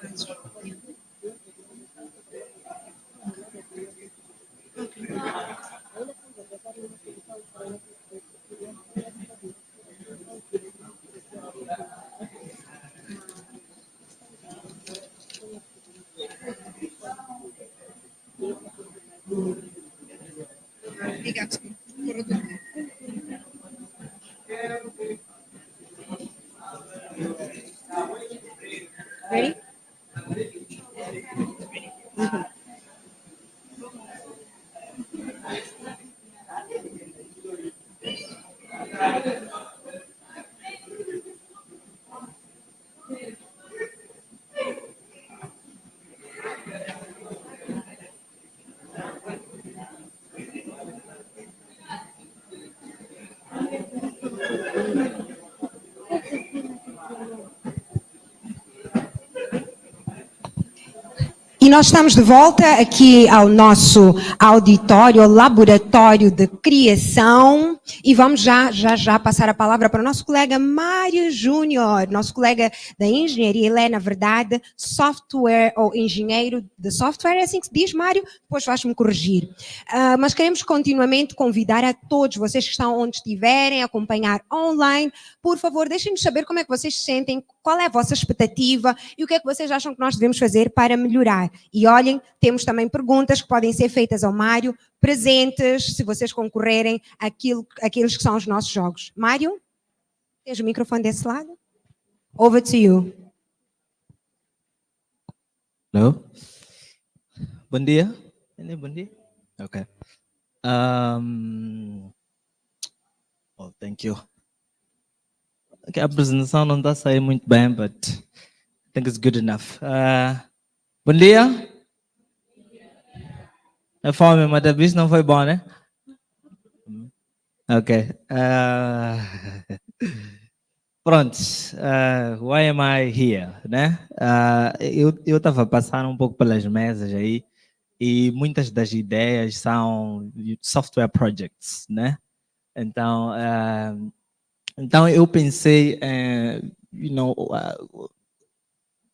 Fazes o tempo. Obrigado. Ready? E nós estamos de volta aqui ao nosso auditório, ao laboratório de criação, e vamos já passar a palavra para o nosso colega Mário Júnior, nosso colega da engenharia. Ele é, na verdade, software ou engenheiro de software, é assim que se diz, Mário? Depois vais-me corrigir. Mas queremos continuamente convidar a todos vocês que estão onde estiverem, a acompanhar online, por favor, deixem-nos saber como é que vocês se sentem, qual é a vossa expectativa e o que é que vocês acham que nós devemos fazer para melhorar. E olhem, temos também perguntas que podem ser feitas ao Mário, presentes, se vocês concorrerem àqueles que são os nossos jogos. Mário, tens o microfone desse lado? Over to you. Hello. Bom dia. Bom dia. Okay. Oh, thank you. Okay, a apresentação não está a sair muito bem, but I think it's good enough. Bom dia. A fome, mas a bicho não foi bom, né? Ok. Pronto. Why am I here, né? Eu estava passando um pouco pelas mesas aí e muitas das ideias são software projects, né? Então eu pensei,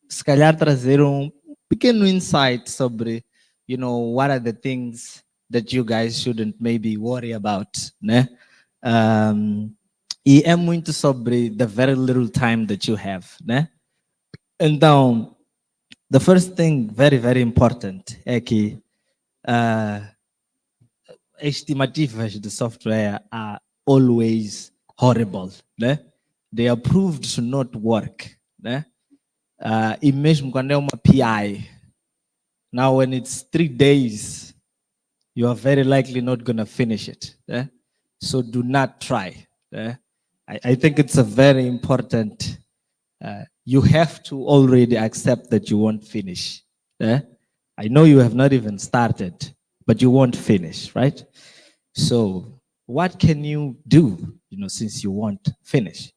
se calhar trazer um pequeno insight sobre, what are the things that you guys shouldn't maybe worry about, né? E é muito sobre the very little time that you have, né? Então, the first thing, very, very important, é que estimativas de software are always horrible, né? They are proved to not work, né? E mesmo quando é uma PI, now when it's 3 days, you are very likely not going to finish it. Yeah? So do not try. Yeah? I think it's a very important, you have to already accept that you won't finish. Yeah? I know you have not even started, but you won't finish, right? So what can you do, since you won't finish,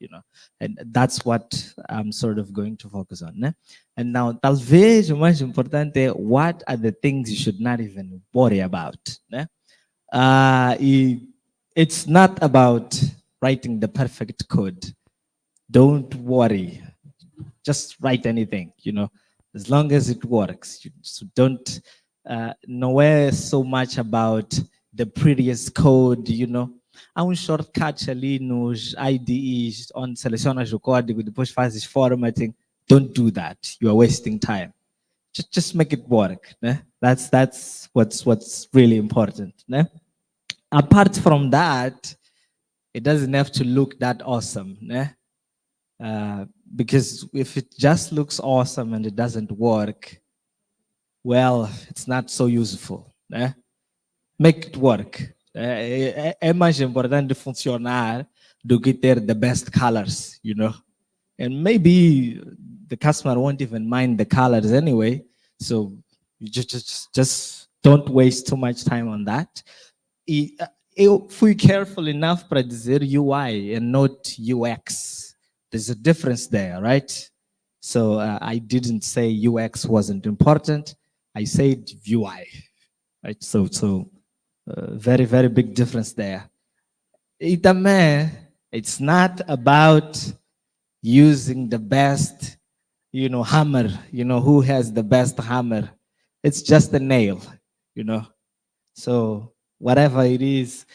and that's what I'm sort of going to focus on. Né? And now, talvez o mais importante é what are the things you should not even worry about. Né? It's not about writing the perfect code. Don't worry. Just write anything, as long as it works. So don't nowhere so much about the prettiest code, Há shortcut ali nos IDEs, onde selecionas o código, depois fazes formatting. Don't do that. You are wasting time. Just make it work. Né? That's what's really important. Né? Apart from that, it doesn't have to look that awesome. Né? Because if it just looks awesome and it doesn't work, well, it's not so useful. Né? Make it work. É mais importante funcionar do que ter the best colors, And maybe the customer won't even mind the colors anyway. So you just don't waste too much time on that. Eu fui careful enough para dizer UI and not UX. There's a difference there, right? So I didn't say UX wasn't important. I said UI, right? So very, very big difference there. E também, it's not about using the best, hammer, who has the best hammer. It's just a nail, you know. So, whatever it is,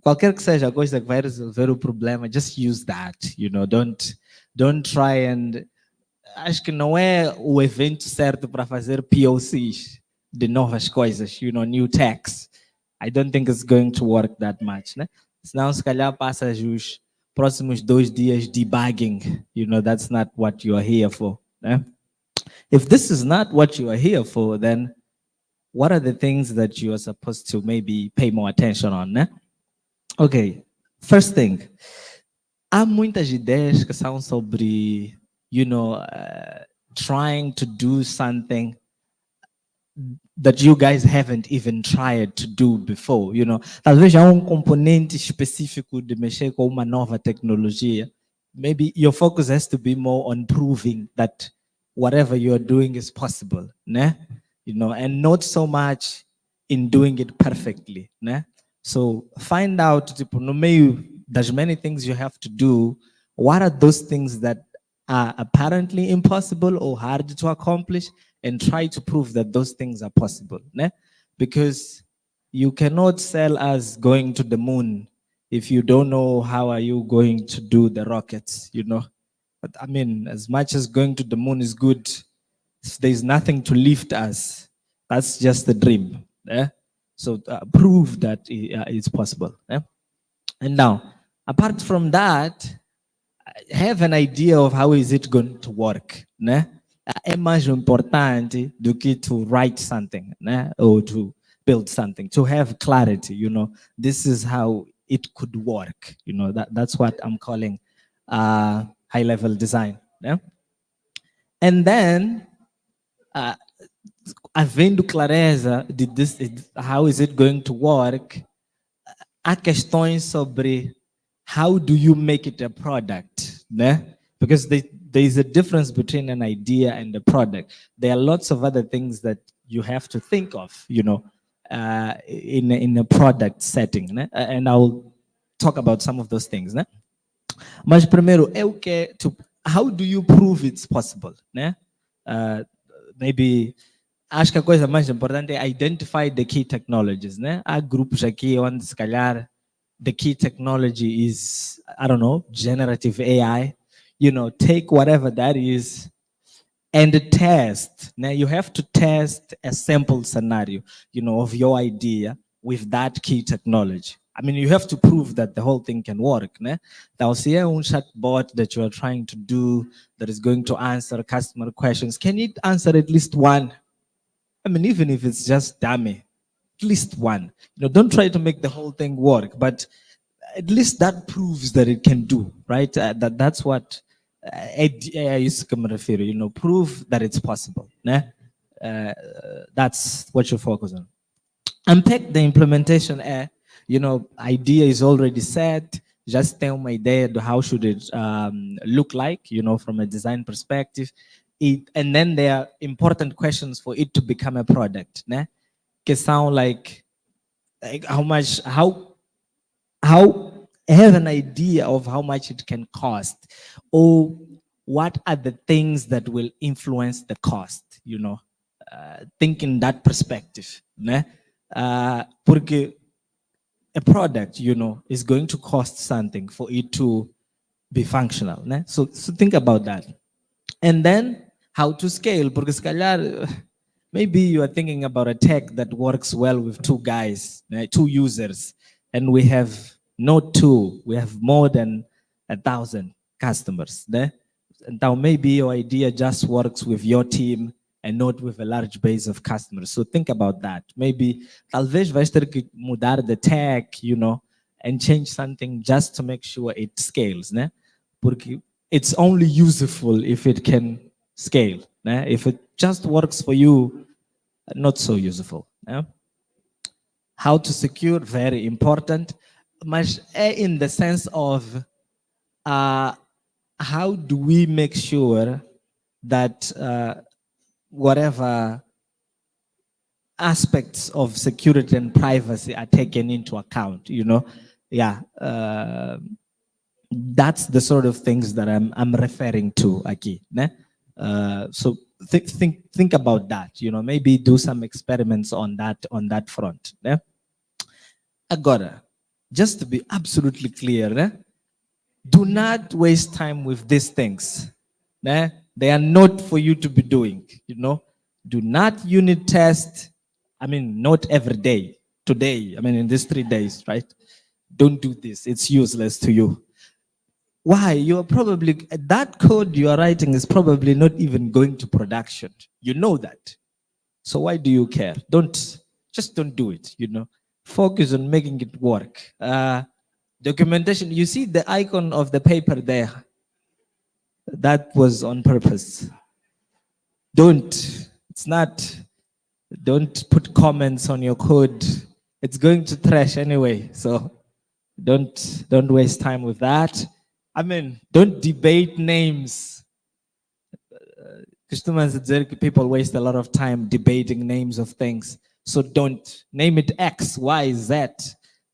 qualquer que seja a coisa que vai resolver o problema, just use that, don't try and acho que não é o evento certo para fazer POCs de novas coisas, new techs. I don't think it's going to work that much, né? Senão, se calhar, passas os próximos 2 dias debugging. That's not what you are here for, né? If this is not what you are here for, then what are the things that you are supposed to maybe pay more attention on, né? Okay, first thing. Há muitas ideias que são sobre, trying to do something that you guys haven't even tried to do before, Talvez há componente específico de mexer com uma nova tecnologia. Maybe your focus has to be more on proving that whatever you're doing is possible, né? And not so much in doing it perfectly, né? So find out, tipo, no meio das many things you have to do, what are those things that are apparently impossible or hard to accomplish, and try to prove that those things are possible, né? Because you cannot sell us going to the moon if you don't know how are you going to do the rockets, But I mean, as much as going to the moon is good, if there's nothing to lift us, that's just a dream. Eh? So prove that it's possible. Eh? And now, apart from that, have an idea of how is it going to work. Né? É mais importante do que to write something, né? Or to build something, to have clarity, this is how it could work. That's what I'm calling high-level design. Yeah? And then, havendo clareza de how is it going to work, há questões sobre how do you make it a product, né? Because there is a difference between an idea and a product. There are lots of other things that you have to think of, in a product setting, né? And I'll talk about some of those things, né? Mas primeiro, how do you prove it's possible, né? Maybe acho que a coisa mais importante é identify the key technologies, né? Há grupos aqui onde se calhar the key technology is, I don't know, generative AI. Take whatever that is and test. Now you have to test a sample scenario, of your idea with that key technology. I mean, you have to prove that the whole thing can work. Né? Now, see a chatbot that you are trying to do that is going to answer customer questions. Can it answer at least one? I mean, even if it's just dummy, at least one. Don't try to make the whole thing work, but at least that proves that it can do, right? That's what AI is going to refer, prove that it's possible. Né? That's what you focus on. Unpack the implementation. Idea is already set. Just tell my idea how should it look like, from a design perspective. And then there are important questions for it to become a product. Né? Can sound like how have an idea of how much it can cost, or what are the things that will influence the cost, think in that perspective. Né? Porque a product, is going to cost something for it to be functional. Né? So think about that. And then how to scale, porque se calhar, maybe you are thinking about a tech that works well with 2 guys, right? 2 users, and we have not 2, we have more than 1,000 customers. Né? And now maybe your idea just works with your team and not with a large base of customers. So think about that. Maybe talvez vais ter que mudar the tech, and change something just to make sure it scales. Né? Porque it's only useful if it can scale. Né? If it just works for you, not so useful. Yeah? How to secure, very important. Mas in the sense of how do we make sure that whatever aspects of security and privacy are taken into account, yeah, that's the sort of things that I'm referring to aqui, né? So think about that. You know, maybe do some experiments on that front, né? Agora, just to be absolutely clear, né? Do not waste time with these things, né? They are not for you to be doing. You know, do not unit test. I mean, not every day. Today, I mean, in these 3 days, right? Don't do this. It's useless to you. Why? You are probably, that code you are writing is probably not even going to production. You know that. So why do you care? Just don't do it, you know. Focus on making it work. Documentation, you see the icon of the paper there. That was on purpose. Don't put comments on your code. It's going to trash anyway. So don't waste time with that. I mean, don't debate names. Customers people waste a lot of time debating names of things. So don't name it X, Y, Z,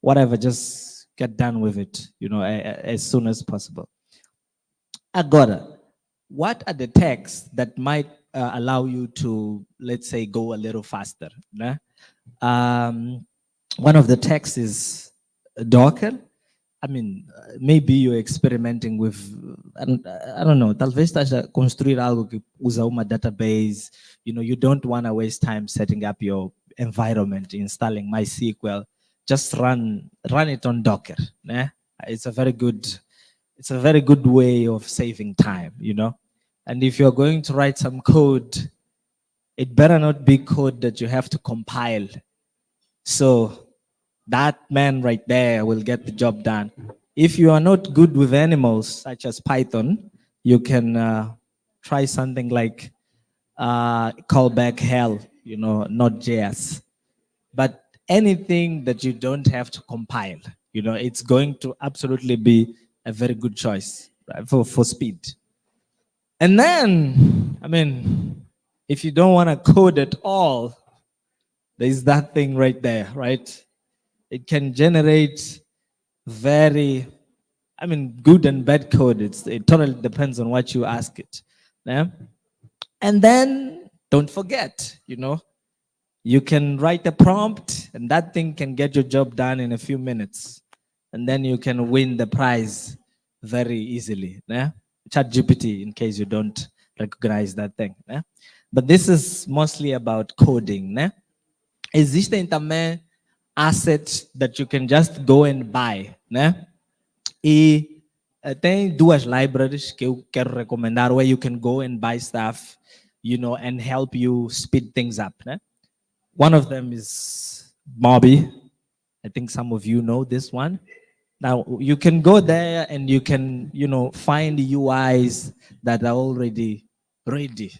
whatever. Just get done with it, you know, as soon as possible. Agora, what are the texts that might allow you to, let's say, go a little faster? Né? One of the texts is Docker. I mean, maybe you're experimenting with, I don't know, talvez esteja a construir algo que usa uma database. You know, you don't want to waste time setting up your environment, installing MySQL. Just run it on Docker. Né? It's a very good way of saving time, you know. And if you're going to write some code, it better not be code that you have to compile. So that man right there will get the job done. If you are not good with animals, such as Python, you can try something like callback hell, you know, not JS. But anything that you don't have to compile, you know, it's going to absolutely be a very good choice, right, for speed. And then, I mean, if you don't want to code at all, there's that thing right there, right? It can generate very, I mean, good and bad code. It totally depends on what you ask it. Yeah? And then don't forget, you know, you can write a prompt and that thing can get your job done in a few minutes. And then you can win the prize very easily. Yeah? ChatGPT, in case you don't recognize that thing. Yeah? But this is mostly about coding. Né? Existem também assets that you can just go and buy, né? E tem duas libraries que eu quero recomendar where you can go and buy stuff, you know, and help you speed things up, né? One of them is Mobi. I think some of you know this one. Now you can go there and you can, you know, find UIs that are already ready,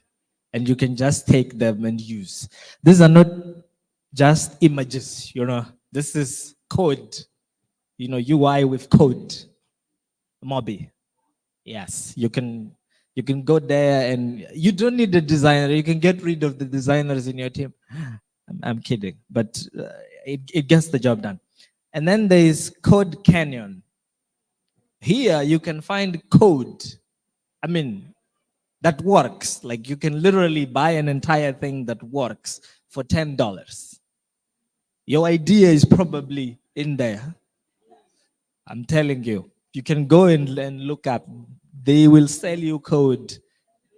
and you can just take them and use. These are not just images, you know. This is code, you know, UI with code. Mobi. Yes, you can go there and you don't need a designer. You can get rid of the designers in your team. I'm kidding, but it gets the job done. And then there is Code Canyon. Here you can find code, I mean, that works. Like you can literally buy an entire thing that works for $10. Your idea is probably in there. I'm telling you, you can go and look up. They will sell you code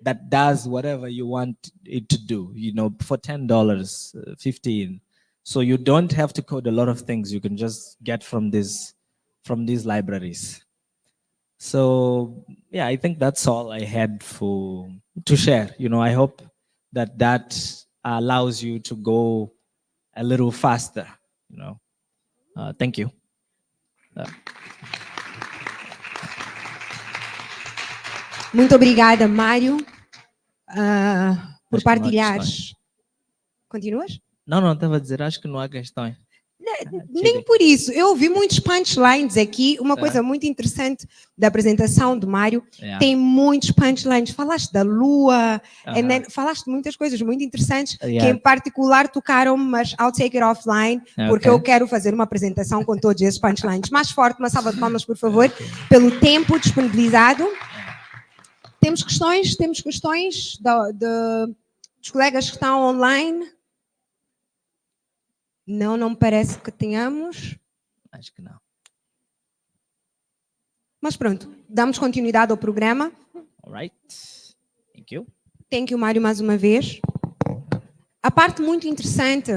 that does whatever you want it to do, you know, for $10, $15. So you don't have to code a lot of things. You can just get from these libraries. So yeah, I think that's all I had to share. You know, I hope that allows you to go a little faster. You know, thank you. Muito obrigada, Mário, por partilhares. Continuas? Não, estava a dizer, acho que não há questões. Nem por isso. Eu ouvi muitos punchlines aqui. Uma coisa muito interessante da apresentação do Mário, tem muitos punchlines. Falaste da lua, and then falaste de muitas coisas muito interessantes, que em particular tocaram-me, mas I'll take it offline, porque eu quero fazer uma apresentação com todos esses punchlines. Mais forte, uma salva de palmas, por favor, pelo tempo disponibilizado. Temos questões dos colegas que estão online? Não me parece que tenhamos. Acho que não. Mas pronto, damos continuidade ao programa. All right. Thank you. Thank you, Mário, mais uma vez. A parte muito interessante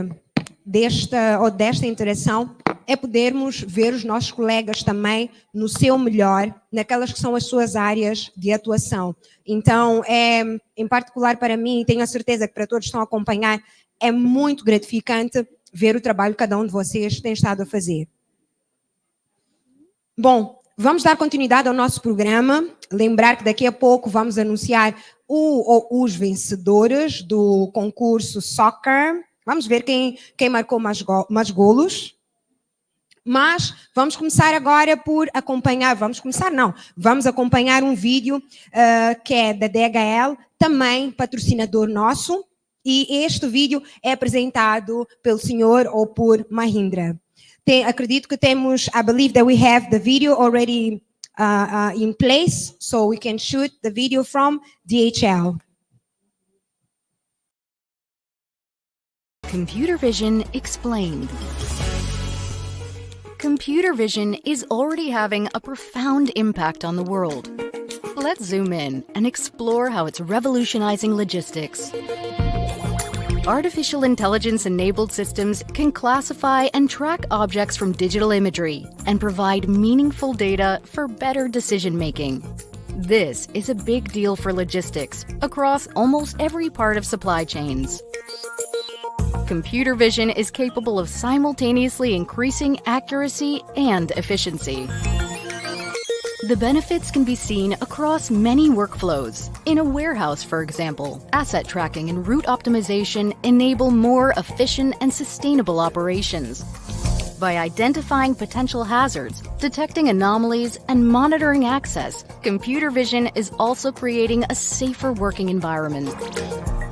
desta interação é podermos ver os nossos colegas também no seu melhor, naquelas que são as suas áreas de atuação. Então, em particular para mim, e tenho a certeza que para todos que estão a acompanhar, é muito gratificante ver o trabalho que cada um de vocês tem estado a fazer. Bom, vamos dar continuidade ao nosso programa. Lembrar que daqui a pouco vamos anunciar os vencedores do concurso Soccer. Vamos ver quem marcou mais golos. Mas vamos começar agora por acompanhar, vamos acompanhar um vídeo que é da DHL, também patrocinador nosso, e este vídeo é apresentado pelo senhor ou por Mahindra. Acredito que temos, I believe that we have the video already in place, so we can shoot the video from DHL. Computer Vision Explained. Computer vision is already having a profound impact on the world. Let's zoom in and explore how it's revolutionizing logistics. Artificial intelligence-enabled systems can classify and track objects from digital imagery and provide meaningful data for better decision-making. This is a big deal for logistics across almost every part of supply chains. Computer vision is capable of simultaneously increasing accuracy and efficiency. The benefits can be seen across many workflows. In a warehouse, for example, asset tracking and route optimization enable more efficient and sustainable operations. By identifying potential hazards, detecting anomalies, and monitoring access, computer vision is also creating a safer working environment.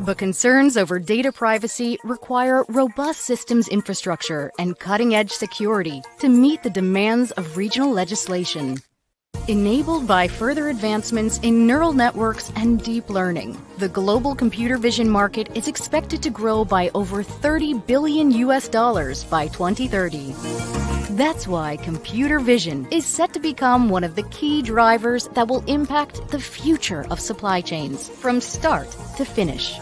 But concerns over data privacy require robust systems infrastructure and cutting-edge security to meet the demands of regional legislation. Enabled by further advancements in neural networks and deep learning, the global computer vision market is expected to grow by over $30 billion by 2030. That's why computer vision is set to become one of the key drivers that will impact the future of supply chains from start to finish.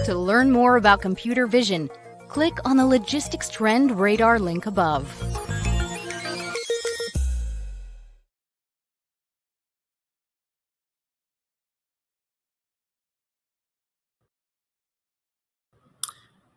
To learn more about computer vision, click on the Logistics Trend Radar link above.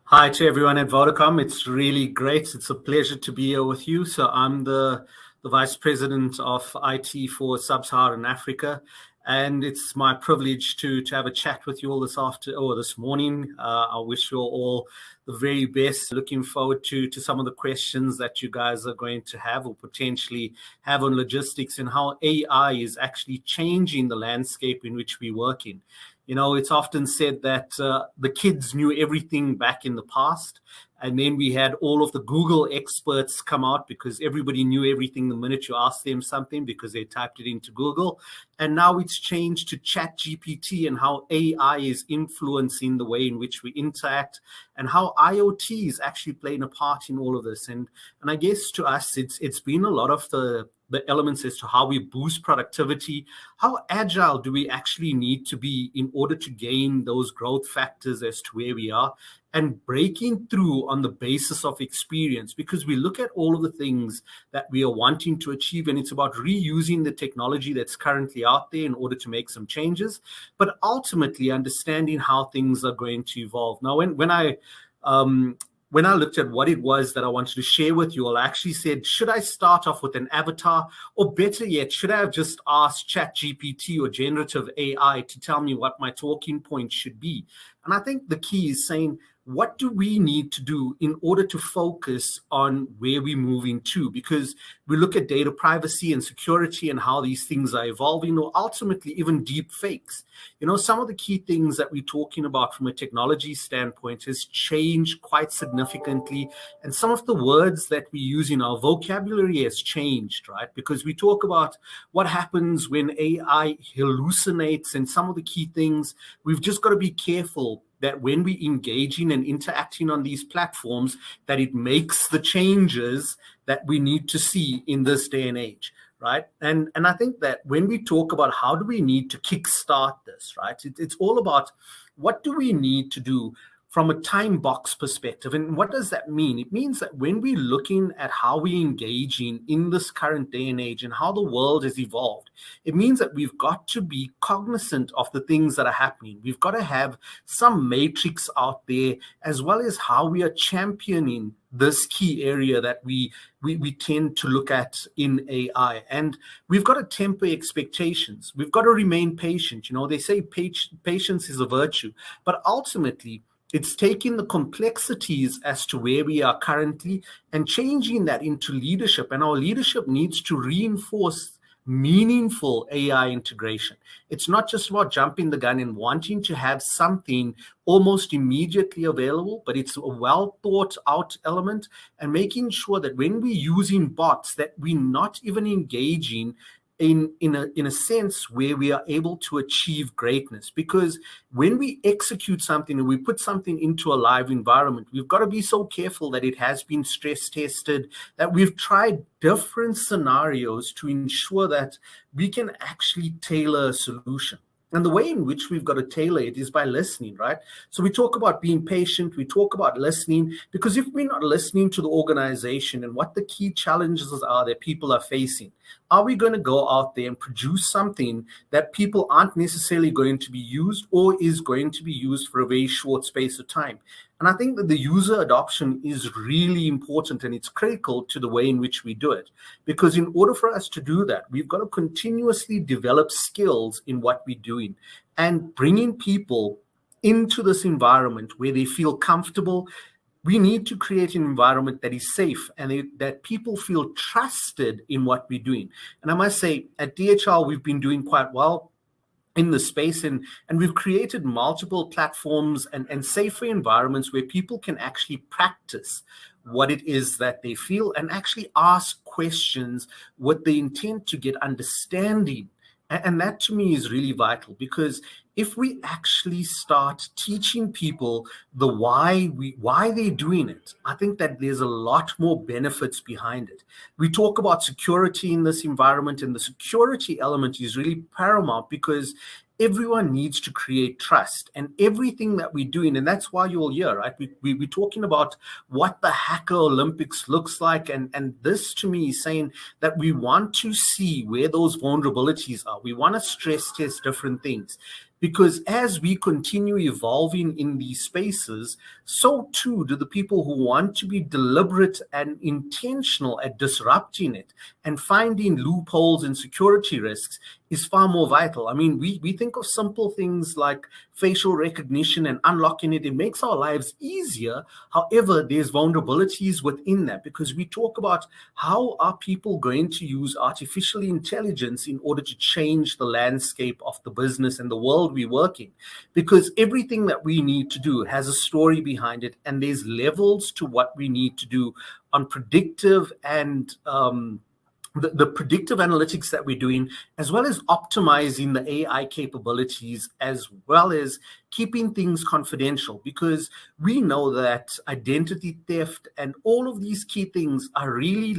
Hi to everyone at Vodacom. It's really great. It's a pleasure to be here with you. So I'm the Vice President of IT for Sub-Saharan Africa, and it's my privilege to have a chat with you all this morning. I wish you all the very best. Looking forward to some of the questions that you guys are going to have or potentially have on logistics and how AI is actually changing the landscape in which we work in. You know, it's often said that the kids knew everything back in the past, and then we had all of the Google experts come out because everybody knew everything the minute you asked them something because they typed it into Google. And now it's changed to ChatGPT and how AI is influencing the way in which we interact and how IoT is actually playing a part in all of this. And I guess to us, it's been a lot of the elements as to how we boost productivity. How agile do we actually need to be in order to gain those growth factors as to where we are, and breaking through on the basis of experience, because we look at all of the things that we are wanting to achieve, and it's about reusing the technology that's currently out there in order to make some changes, but ultimately understanding how things are going to evolve. Now, when I looked at what it was that I wanted to share with you all, I actually said, should I start off with an avatar? Or better yet, should I have just asked ChatGPT or generative AI to tell me what my talking point should be? And I think the key is saying, what do we need to do in order to focus on where we're moving to? Because we look at data privacy and security and how these things are evolving, or ultimately even deep fakes. Some of the key things that we're talking about from a technology standpoint has changed quite significantly. And some of the words that we use in our vocabulary has changed, right? Because we talk about what happens when AI hallucinates and some of the key things. We've just got to be careful that when we engaging and interacting on these platforms, that it makes the changes that we need to see in this day and age, right? And I think that when we talk about how do we need to kickstart this, right? It's all about what do we need to do from a time box perspective. And what does that mean? It means that when we're looking at how we're engaging in this current day and age and how the world has evolved, it means that we've got to be cognizant of the things that are happening. We've got to have some matrix out there, as well as how we are championing this key area that we tend to look at in AI. And we've got to temper expectations. We've got to remain patient. They say patience is a virtue, but ultimately, it's taking the complexities as to where we are currently and changing that into leadership. And our leadership needs to reinforce meaningful AI integration. It's not just about jumping the gun and wanting to have something almost immediately available, but it's a well thought out element, and making sure that when we're using bots, that we're not even engaging in a sense where we are able to achieve greatness. Because when we execute something and we put something into a live environment, we've got to be so careful that it has been stress tested, that we've tried different scenarios to ensure that we can actually tailor a solution. And the way in which we've got to tailor it is by listening, right? So we talk about being patient, we talk about listening, because if we're not listening to the organization and what the key challenges are that people are facing, are we going to go out there and produce something that people aren't necessarily going to be used, or is going to be used for a very short space of time? And I think that the user adoption is really important, and it's critical to the way in which we do it. Because in order for us to do that, we've got to continuously develop skills in what we're doing and bringing people into this environment where they feel comfortable. We need to create an environment that is safe and that people feel trusted in what we're doing. And I must say, at DHL, we've been doing quite well in the space, and we've created multiple platforms and safer environments where people can actually practice what it is that they feel and actually ask questions with the intent to get understanding. And that to me is really vital, because if we actually start teaching people the why they're doing it, I think that there's a lot more benefits behind it. We talk about security in this environment, and the security element is really paramount, because everyone needs to create trust, and everything that we're doing, and that's why you'll hear, right? We're talking about what the Hacker Olympics looks like, and this to me is saying that we want to see where those vulnerabilities are. We want to stress test different things. Because as we continue evolving in these spaces, so too do the people who want to be deliberate and intentional at disrupting it and finding loopholes and security risks is far more vital. I mean, we think of simple things like facial recognition and unlocking it. It makes our lives easier. However, there's vulnerabilities within that, because we talk about how are people going to use artificial intelligence in order to change the landscape of the business and the world we work in. Because everything that we need to do has a story behind it, and there's levels to what we need to do on predictive and the predictive analytics that we're doing, as well as optimizing the AI capabilities, as well as keeping things confidential, because we know that identity theft and all of these key things are really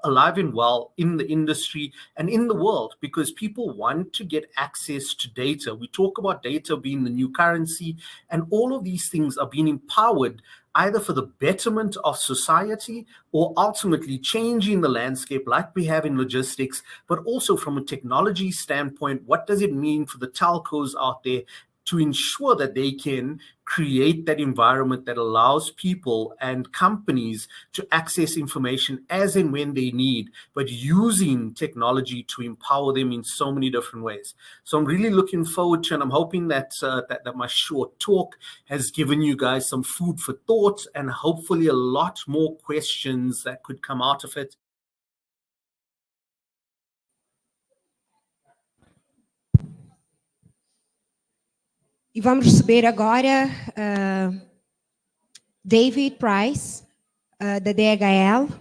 alive and well in the industry and in the world, because people want to get access to data. We talk about data being the new currency, and all of these things are being empowered either for the betterment of society or ultimately changing the landscape like we have in logistics, but also from a technology standpoint, what does it mean for the telcos out there to ensure that they can create that environment that allows people and companies to access information as and when they need, but using technology to empower them in so many different ways. So I'm really looking forward to, and I'm hoping that that my short talk has given you guys some food for thought and hopefully a lot more questions that could come out of it. E vamos receber agora David Price, da DHL,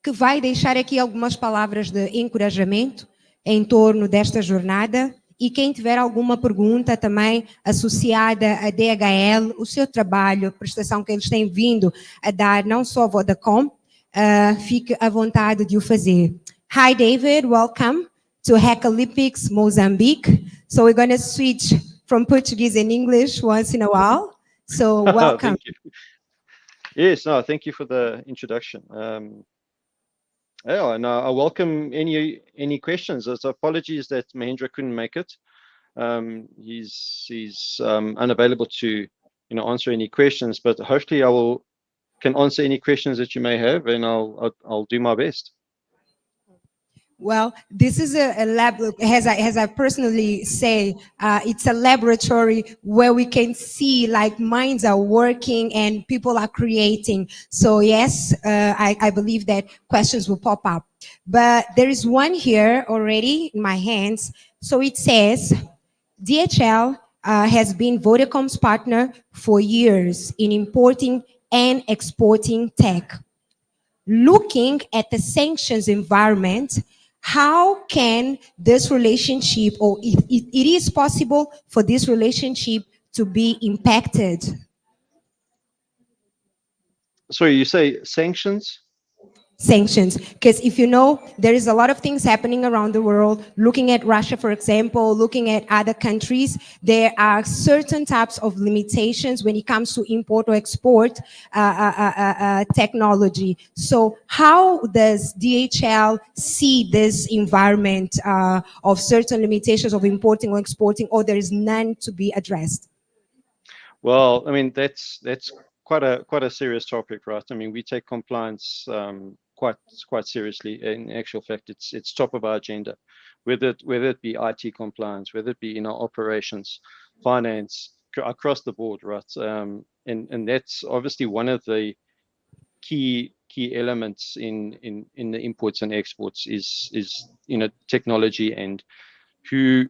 que vai deixar aqui algumas palavras de encorajamento em torno desta jornada. E quem tiver alguma pergunta também associada à DHL, o seu trabalho, a prestação que eles têm vindo a dar, não só a Vodacom, fique à vontade de o fazer. Hi, David. Welcome to Hack Olympics Mozambique. So we're going to switch from Portuguese and English once in a while. So welcome. Thank you. Yes, no, thank you for the introduction. Yeah, and I welcome any questions. There's apologies that Mahendra couldn't make it. He's unavailable to answer any questions, but hopefully I can answer any questions that you may have, and I'll do my best. Well, this is a lab, as I personally say, it's a laboratory where we can see like minds are working and people are creating. So yes, I believe that questions will pop up. But there is one here already in my hands. So it says, DHL has been Vodacom's partner for years in importing and exporting tech. Looking at the sanctions environment, how can this relationship, or if it is possible for this relationship to be impacted? Sorry, you say sanctions? Sanctions, because if you know, there is a lot of things happening around the world. Looking at Russia, for example, looking at other countries, there are certain types of limitations when it comes to import or export technology. So how does DHL see this environment of certain limitations of importing or exporting, or there is none to be addressed? Well, I mean, that's quite a serious topic, right? I mean, we take compliance quite seriously. In actual fact, it's top of our agenda, whether it be IT compliance, whether it be in our operations, finance, across the board, right? And that's obviously one of the key elements in the imports and exports is technology and who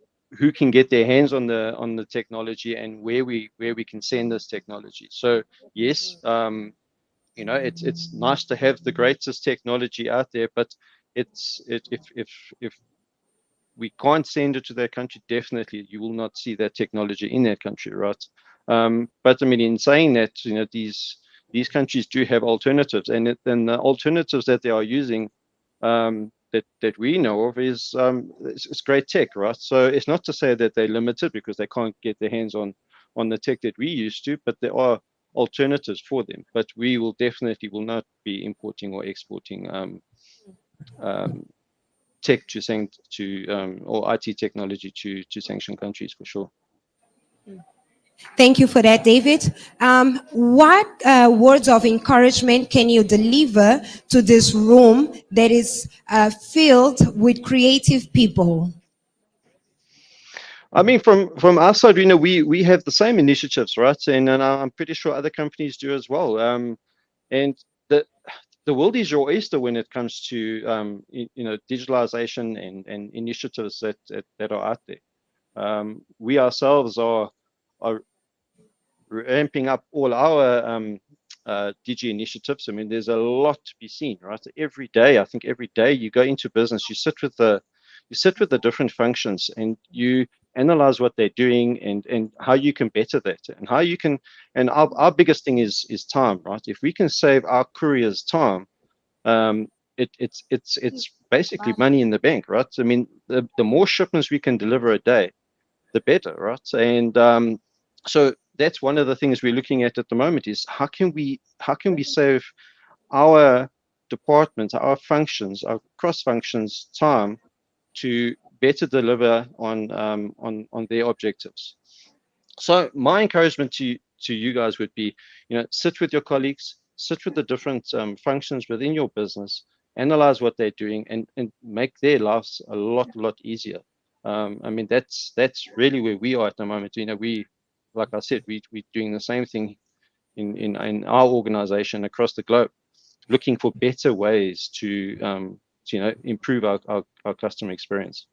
can get their hands on the technology and where we can send this technology. So yes, it's nice to have the greatest technology out there, but if we can't send it to that country, definitely you will not see that technology in that country, right? But I mean, in saying that, these countries do have alternatives, and the alternatives that they are using, that we know of, is it's great tech, right? So it's not to say that they're limited because they can't get their hands on the tech that we used to, but there are alternatives for them. But we will not be importing or exporting tech or IT technology to sanctioned countries for sure. Thank you for that, David. What words of encouragement can you deliver to this room that is filled with creative people? I mean, from our side, we have the same initiatives, right? And I'm pretty sure other companies do as well. And the world is your oyster when it comes to digitalization and initiatives that are out there. We ourselves are ramping up all our DG initiatives. I mean, there's a lot to be seen, right? Every day you go into business, you sit with the different functions and you analyze what they're doing and how you can better that, and how you can. And our biggest thing is time, right? If we can save our couriers time, it's basically money in the bank, right? I mean, the more shipments we can deliver a day, the better, right? And so that's one of the things we're looking at the moment, is how can we save our departments, our functions, our cross functions time to better deliver on their objectives. So my encouragement to you guys would be, sit with your colleagues, sit with the different functions within your business, analyze what they're doing, and make their lives a lot easier. I mean, that's really where we are at the moment. We, like I said, we're doing the same thing in our organization across the globe, looking for better ways to improve our customer experience.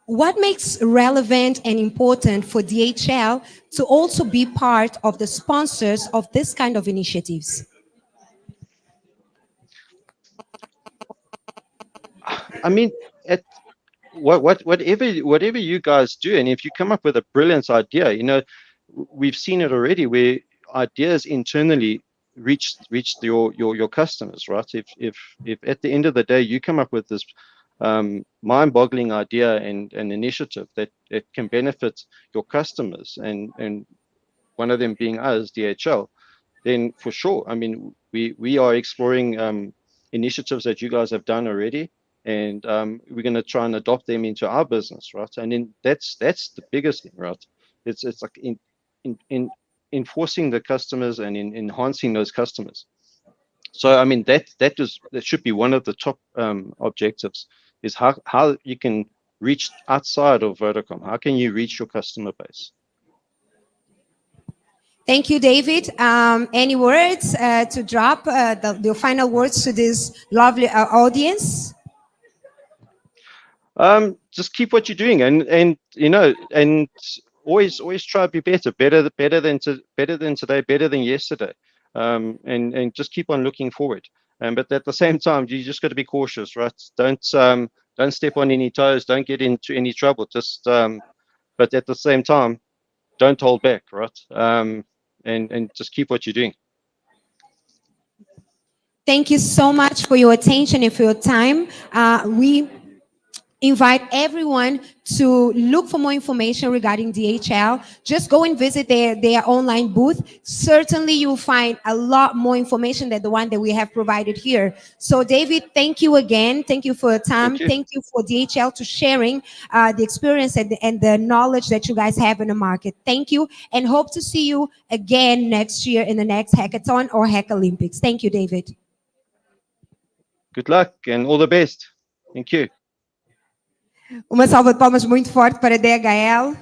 What makes relevant and important for DHL to also be part of the sponsors of this kind of initiatives? I mean, whatever you guys do, and if you come up with a brilliant idea, we've seen it already where ideas internally reach your customers, right? If at the end of the day you come up with this mind-boggling idea and an initiative that it can benefit your customers, and one of them being us, DHL, then for sure, I mean, we are exploring initiatives that you guys have done already, and we're going to try and adopt them into our business, right? And then that's the biggest thing, right? It's like in enforcing the customers and in enhancing those customers. So I mean that should be one of the top objectives, is how you can reach outside of Vodacom. How can you reach your customer base? Thank you, David. Any words to drop, the final words to this lovely audience? Just keep what you're doing, and always try to be better than today, better than yesterday, and just keep on looking forward. But at the same time, you just got to be cautious, right? Don't step on any toes, don't get into any trouble. Just but at the same time, don't hold back, right? And just keep what you're doing. Thank you so much for your attention and for your time. We invite everyone to look for more information regarding DHL. Just go and visit their online booth. Certainly you'll find a lot more information than the one that we have provided here. So David, thank you again. Thank you for your time. Thank you for DHL to sharing the experience and the knowledge that you guys have in the market. Thank you, and hope to see you again next year in the next hackathon or Hack Olympics. Thank you, David. Good luck and all the best. Thank you. Uma salva de palmas muito forte para a DHL.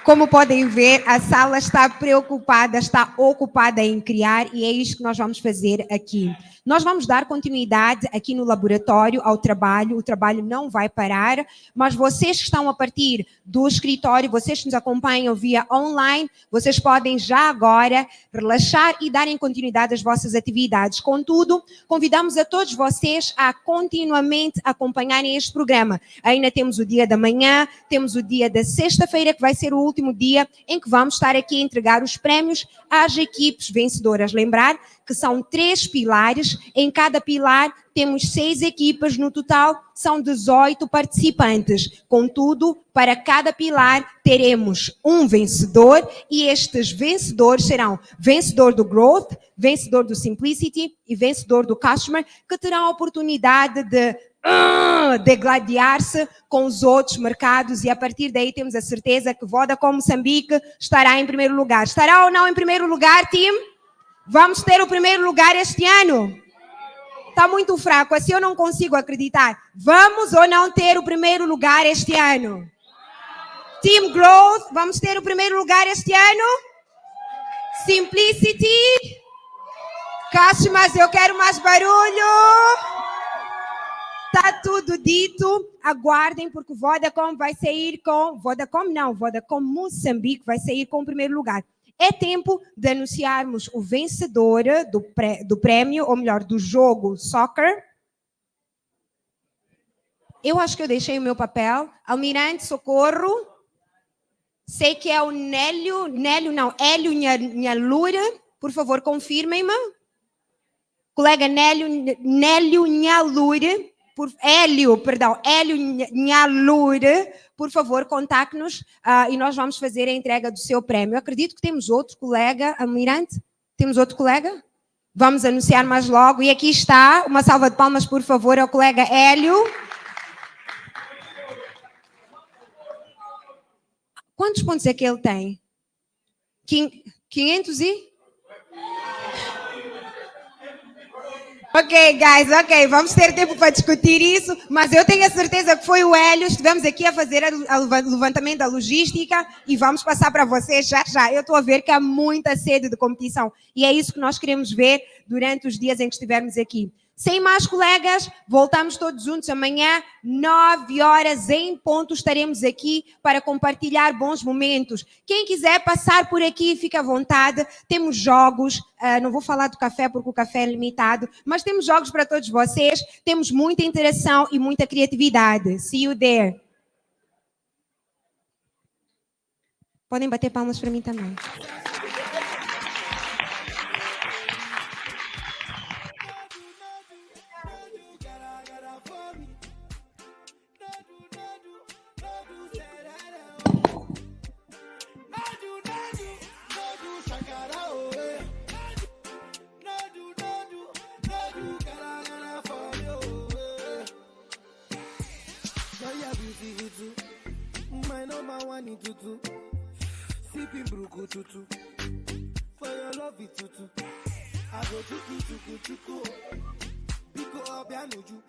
Como podem ver, a sala está preocupada, está ocupada em criar, e é isso que nós vamos fazer aqui. Nós vamos dar continuidade aqui no laboratório ao trabalho, o trabalho não vai parar, mas vocês que estão a partir do escritório, vocês que nos acompanham via online, vocês podem já agora relaxar e darem continuidade às vossas atividades. Contudo, convidamos a todos vocês a continuamente acompanharem este programa. Ainda temos o dia da manhã, temos o dia da sexta-feira, que vai ser o último dia em que vamos estar aqui a entregar os prémios às equipes vencedoras. Lembrar que são 3 pilares, em cada pilar temos 6 equipas, no total são 18 participantes. Contudo, para cada pilar teremos um vencedor, e estes vencedores serão vencedor do Growth, vencedor do Simplicity e vencedor do Customer, que terão a oportunidade de degladiar-se com os outros mercados, e a partir daí temos a certeza que Vodacom Moçambique estará em primeiro lugar. Estará ou não em primeiro lugar, team? Vamos ter o primeiro lugar este ano? Está muito fraco, assim eu não consigo acreditar. Vamos ou não ter o primeiro lugar este ano? Team Growth, vamos ter o primeiro lugar este ano? Simplicity? Customers, eu quero mais barulho. Está tudo dito, aguardem, porque Vodacom vai sair com... Vodacom Moçambique vai sair com o primeiro lugar. É tempo de anunciarmos o vencedor do prémio, ou melhor, do jogo Soccer. Eu acho que eu deixei o meu papel. Almirante, socorro. Sei que é o Hélio Nhalura. Por favor, confirmem-me. Colega Nélio Nhalura. Hélio Nhalura, por favor, contacte-nos e nós vamos fazer a entrega do seu prémio. Eu acredito que temos outro colega, Almirante? Temos outro colega? Vamos anunciar mais logo. E aqui está, uma salva de palmas, por favor, ao colega Hélio. Quantos pontos é que ele tem? 500 e? Ok, guys, ok, vamos ter tempo para discutir isso, mas eu tenho a certeza que foi o Hélio, estivemos aqui a fazer o levantamento da logística e vamos passar para vocês já. Eu estou a ver que há muita sede de competição e é isso que nós queremos ver durante os dias em que estivermos aqui. Sem mais, colegas, voltamos todos juntos amanhã, 9 horas em ponto, estaremos aqui para compartilhar bons momentos. Quem quiser passar por aqui, fica à vontade. Temos jogos, não vou falar do café porque o café é limitado, mas temos jogos para todos vocês, temos muita interação e muita criatividade. See you there. Podem bater palmas para mim também. My number one in tutu, sipping bruku tutu. For your love it tutu, I go chuku. Biko up ya nuju,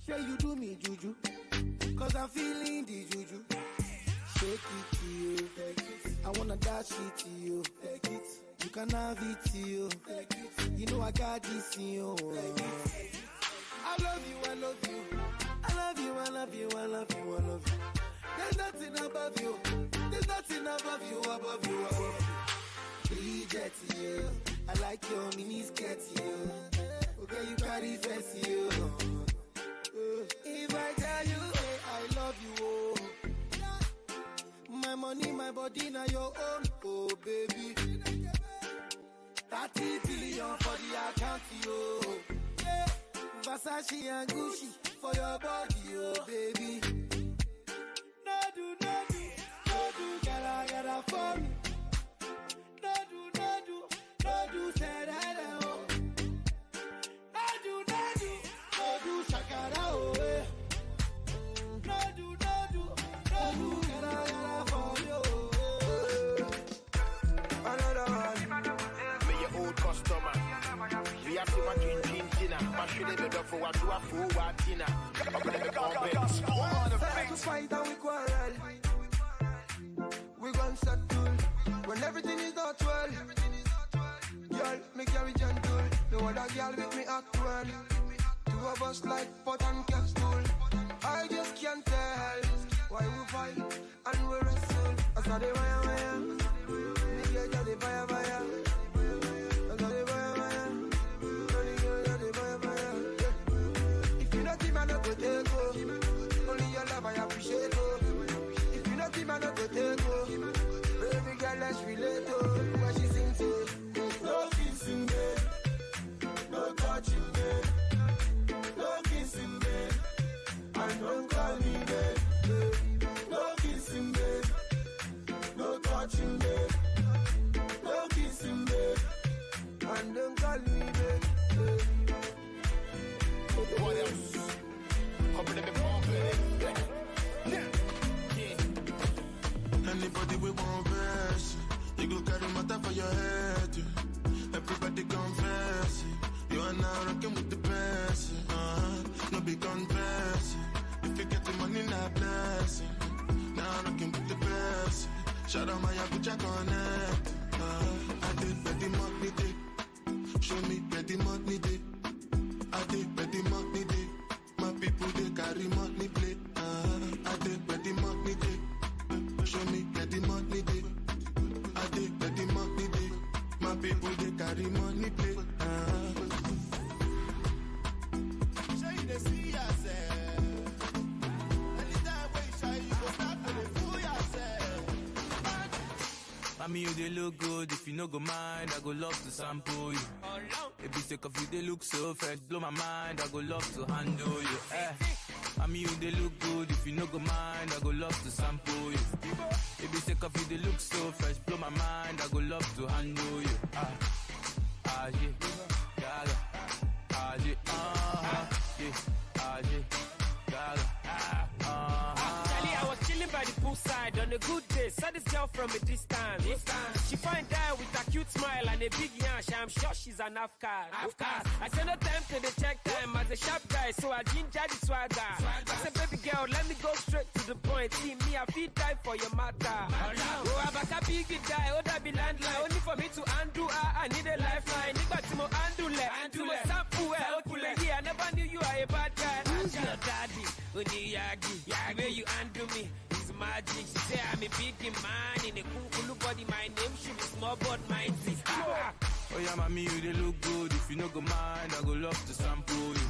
say you do me juju, cause I'm feeling the juju. Shake it to you, I wanna dash it to you, you can have it to you, you know I got this in you. I love you, I love you, I love you, I love you, I love you, I love you. There's nothing above you. There's nothing above you, above you, above you. Bridget, you. I like your mini skirt, you. Okay, you carry fancy, you. If I tell you, hey, I love you, oh. My money, my body, now your own, oh, baby. 30 billion for the account, yo. Yeah. Versace and Gucci for your body, oh, baby. No do, gotta for me. No do, say that, oh. No do, shakara, oh, eh. No do, gotta for you. Another one. Me your old customer. We have to make in dinner. My shit is better for what you are for, what dinner. I'm gonna make all bets. To fight and we quarrel. We gon' settle when everything is not well. Girl, me carry gentle. No other girl with me act well. Two of us like pot and capsule. I just can't tell why we fight and we wrestle. I saw the wire. Me get the fire. I saw the wire. If you not him, I not go take go. Only your love I appreciate. If you not him, I not go take go. Baby girl, let's relate. What she sing to? No kissing, babe. No touching, babe. No kissing, babe. And don't call me, babe. No kissing, babe. No touching, babe. No kissing, babe. And don't call me, babe. What else? Anybody we want verse, you go carry matter for your head. Yeah. Everybody confess it. You are now rocking with the best. No big confess it. If you get the money, not blessing. Now rocking with the best. Shout out my Abuja connect. I did petty money day. Show me petty money day. I did petty money day. My people they carry money play. I did petty money day. Show me petty money day. I did petty money day. My people they carry money play. Show you the see yourself. Anytime when you shine, you go start to fool yourself. Mommy, you they look good. If you no go mind, I go love to sample you. If you sick of you, they look so fresh. Blow my mind, I go love to handle you. Mommy, you they look good. If you no go mind, I go love to sample you. If you sick of you, they look so fresh. Blow my mind, I go love to handle you. Yeah, I was chilling by the poolside on the the good days. Saw this girl from a distance. She find out with a cute smile and a big yash. I'm sure she's an Afghan. I said no time to the check time as a sharp guy, so I ginger the swagger. I said, baby girl, let me go straight to the point. See me, I feel die for your matter. Oh, I'm a big guy, oh, that be landline. Only for me to undo, I need a lifeline. Nigga, to mo undo le, to mo sample well. I never knew you are a bad guy. Who's your daddy? Oniyagi, where you undo me? It's magic. She say I'm a big man in a cool body. My name should be small but mighty. Oh yeah, mommy, you they look good. If you no go mind, I go love to sample you.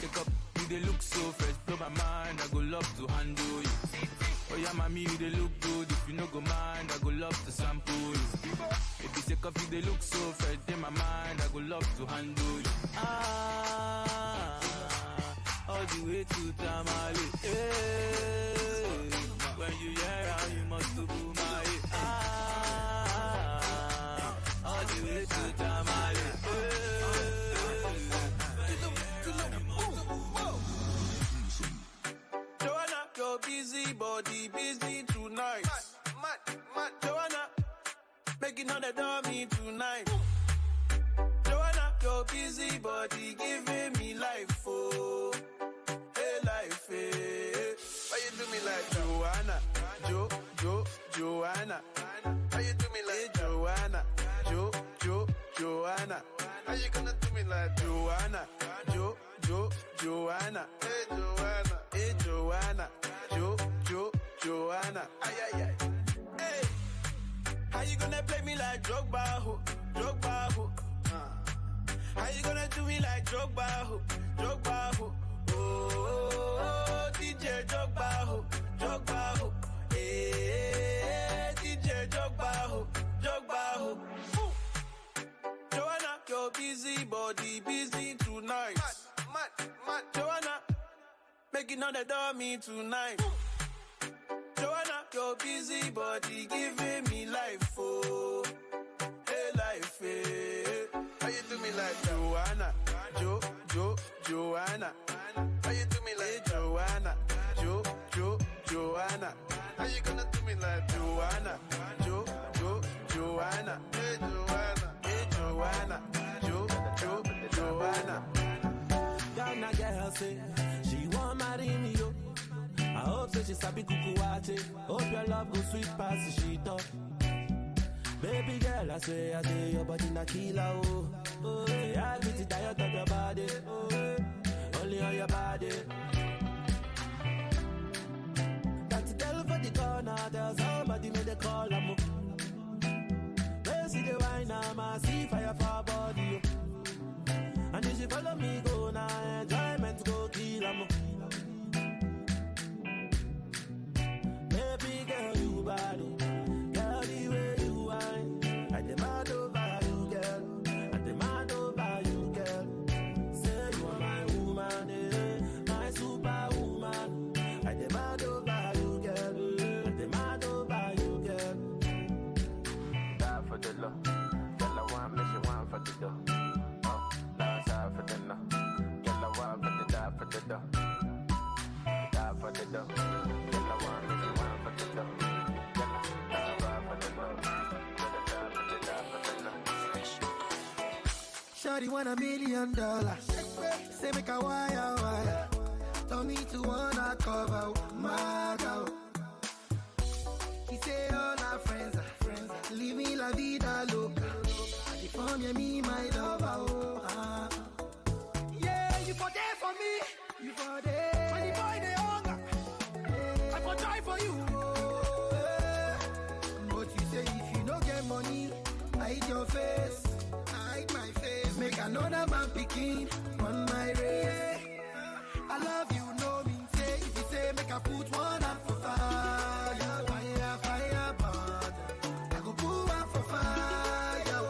Take up, you they look so fresh. Blow my mind, I go love to handle you. Oh yeah, mommy, you they look good. If you no go mind, I go love to sample you. If you take off, you they look so fresh. In my mind, I go love to handle you. All the way to Tamale. Hey, when you hear how you must do my all the way to Tamale. Joanna, your busy body busy tonight. Joanna, making all the dummy tonight. Joanna, your busy body giving me life, oh, hey life, hey. Why you do me like Joanna, Joanna? How you do me like Joanna, Joanna? How you gonna do me like Joanna, Joanna? Hey Joanna, Joanna? Ay ay ay. Hey, how you gonna play me like Drogba, ho? How you gonna do me like Drogba, ho? Oh, DJ Drogba, ho? Hey, DJ Drogba, ho? Joanna, your busy body busy tonight. Mad. Joanna, making all the dummy tonight. Joanna, your busy body giving me life, oh, hey life, hey. How you do me like Joanna, Joanna? How you do me like Joanna, Joanna? How you gonna do me like Joanna, Joanna? Hey Joanna, Joanna? Ghana girl say she want marry me, yo. I hope so she sabi kukuwate. Hope your love go sweet past the sheet up. Baby girl, I swear your body na killer, oh. Oh, yeah, I get it tired of your body, oh, only on your body. That's the girl for the corner, there's somebody made a call, I'm up. They see the wine, I see fire for her body, oh. And if you follow me, go now, enjoyment go kill, I'm up. Baby girl, you bad, oh. Girl, the way you whine, I demand over you, girl. I demand over you, girl. Say you are my woman, my superwoman. I demand over you, girl. I demand over you, girl. Die for the love, girl. I want me, she want for the dough. Oh, last side for the love, girl. I want for the die for the dough. Die for the dough, girl. I want me, she want for the dough. Shawty want $1 million. Say make a wire. Tell me to wanna cover my girl. He say all our friends are living la vida loca. I deform you, me my lover. Oh, yeah, you for there for me. You for there. When the boy they hunger, I for die for you. But you say if you don't get money, hide your face. Hide my face. Make another man picking on my race. I love you, no mean say. If you say make I put one up for fire, fire, burn. I go put one for fire.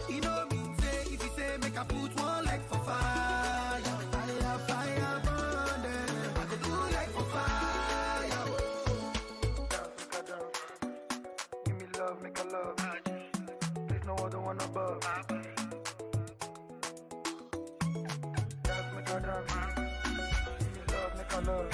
You know mean say. If you say make I put one leg for fire, fire, burn. I go put leg for fire. Give me love, make a love. There's no other one above. Dance, make a dance. Give me love, make a love.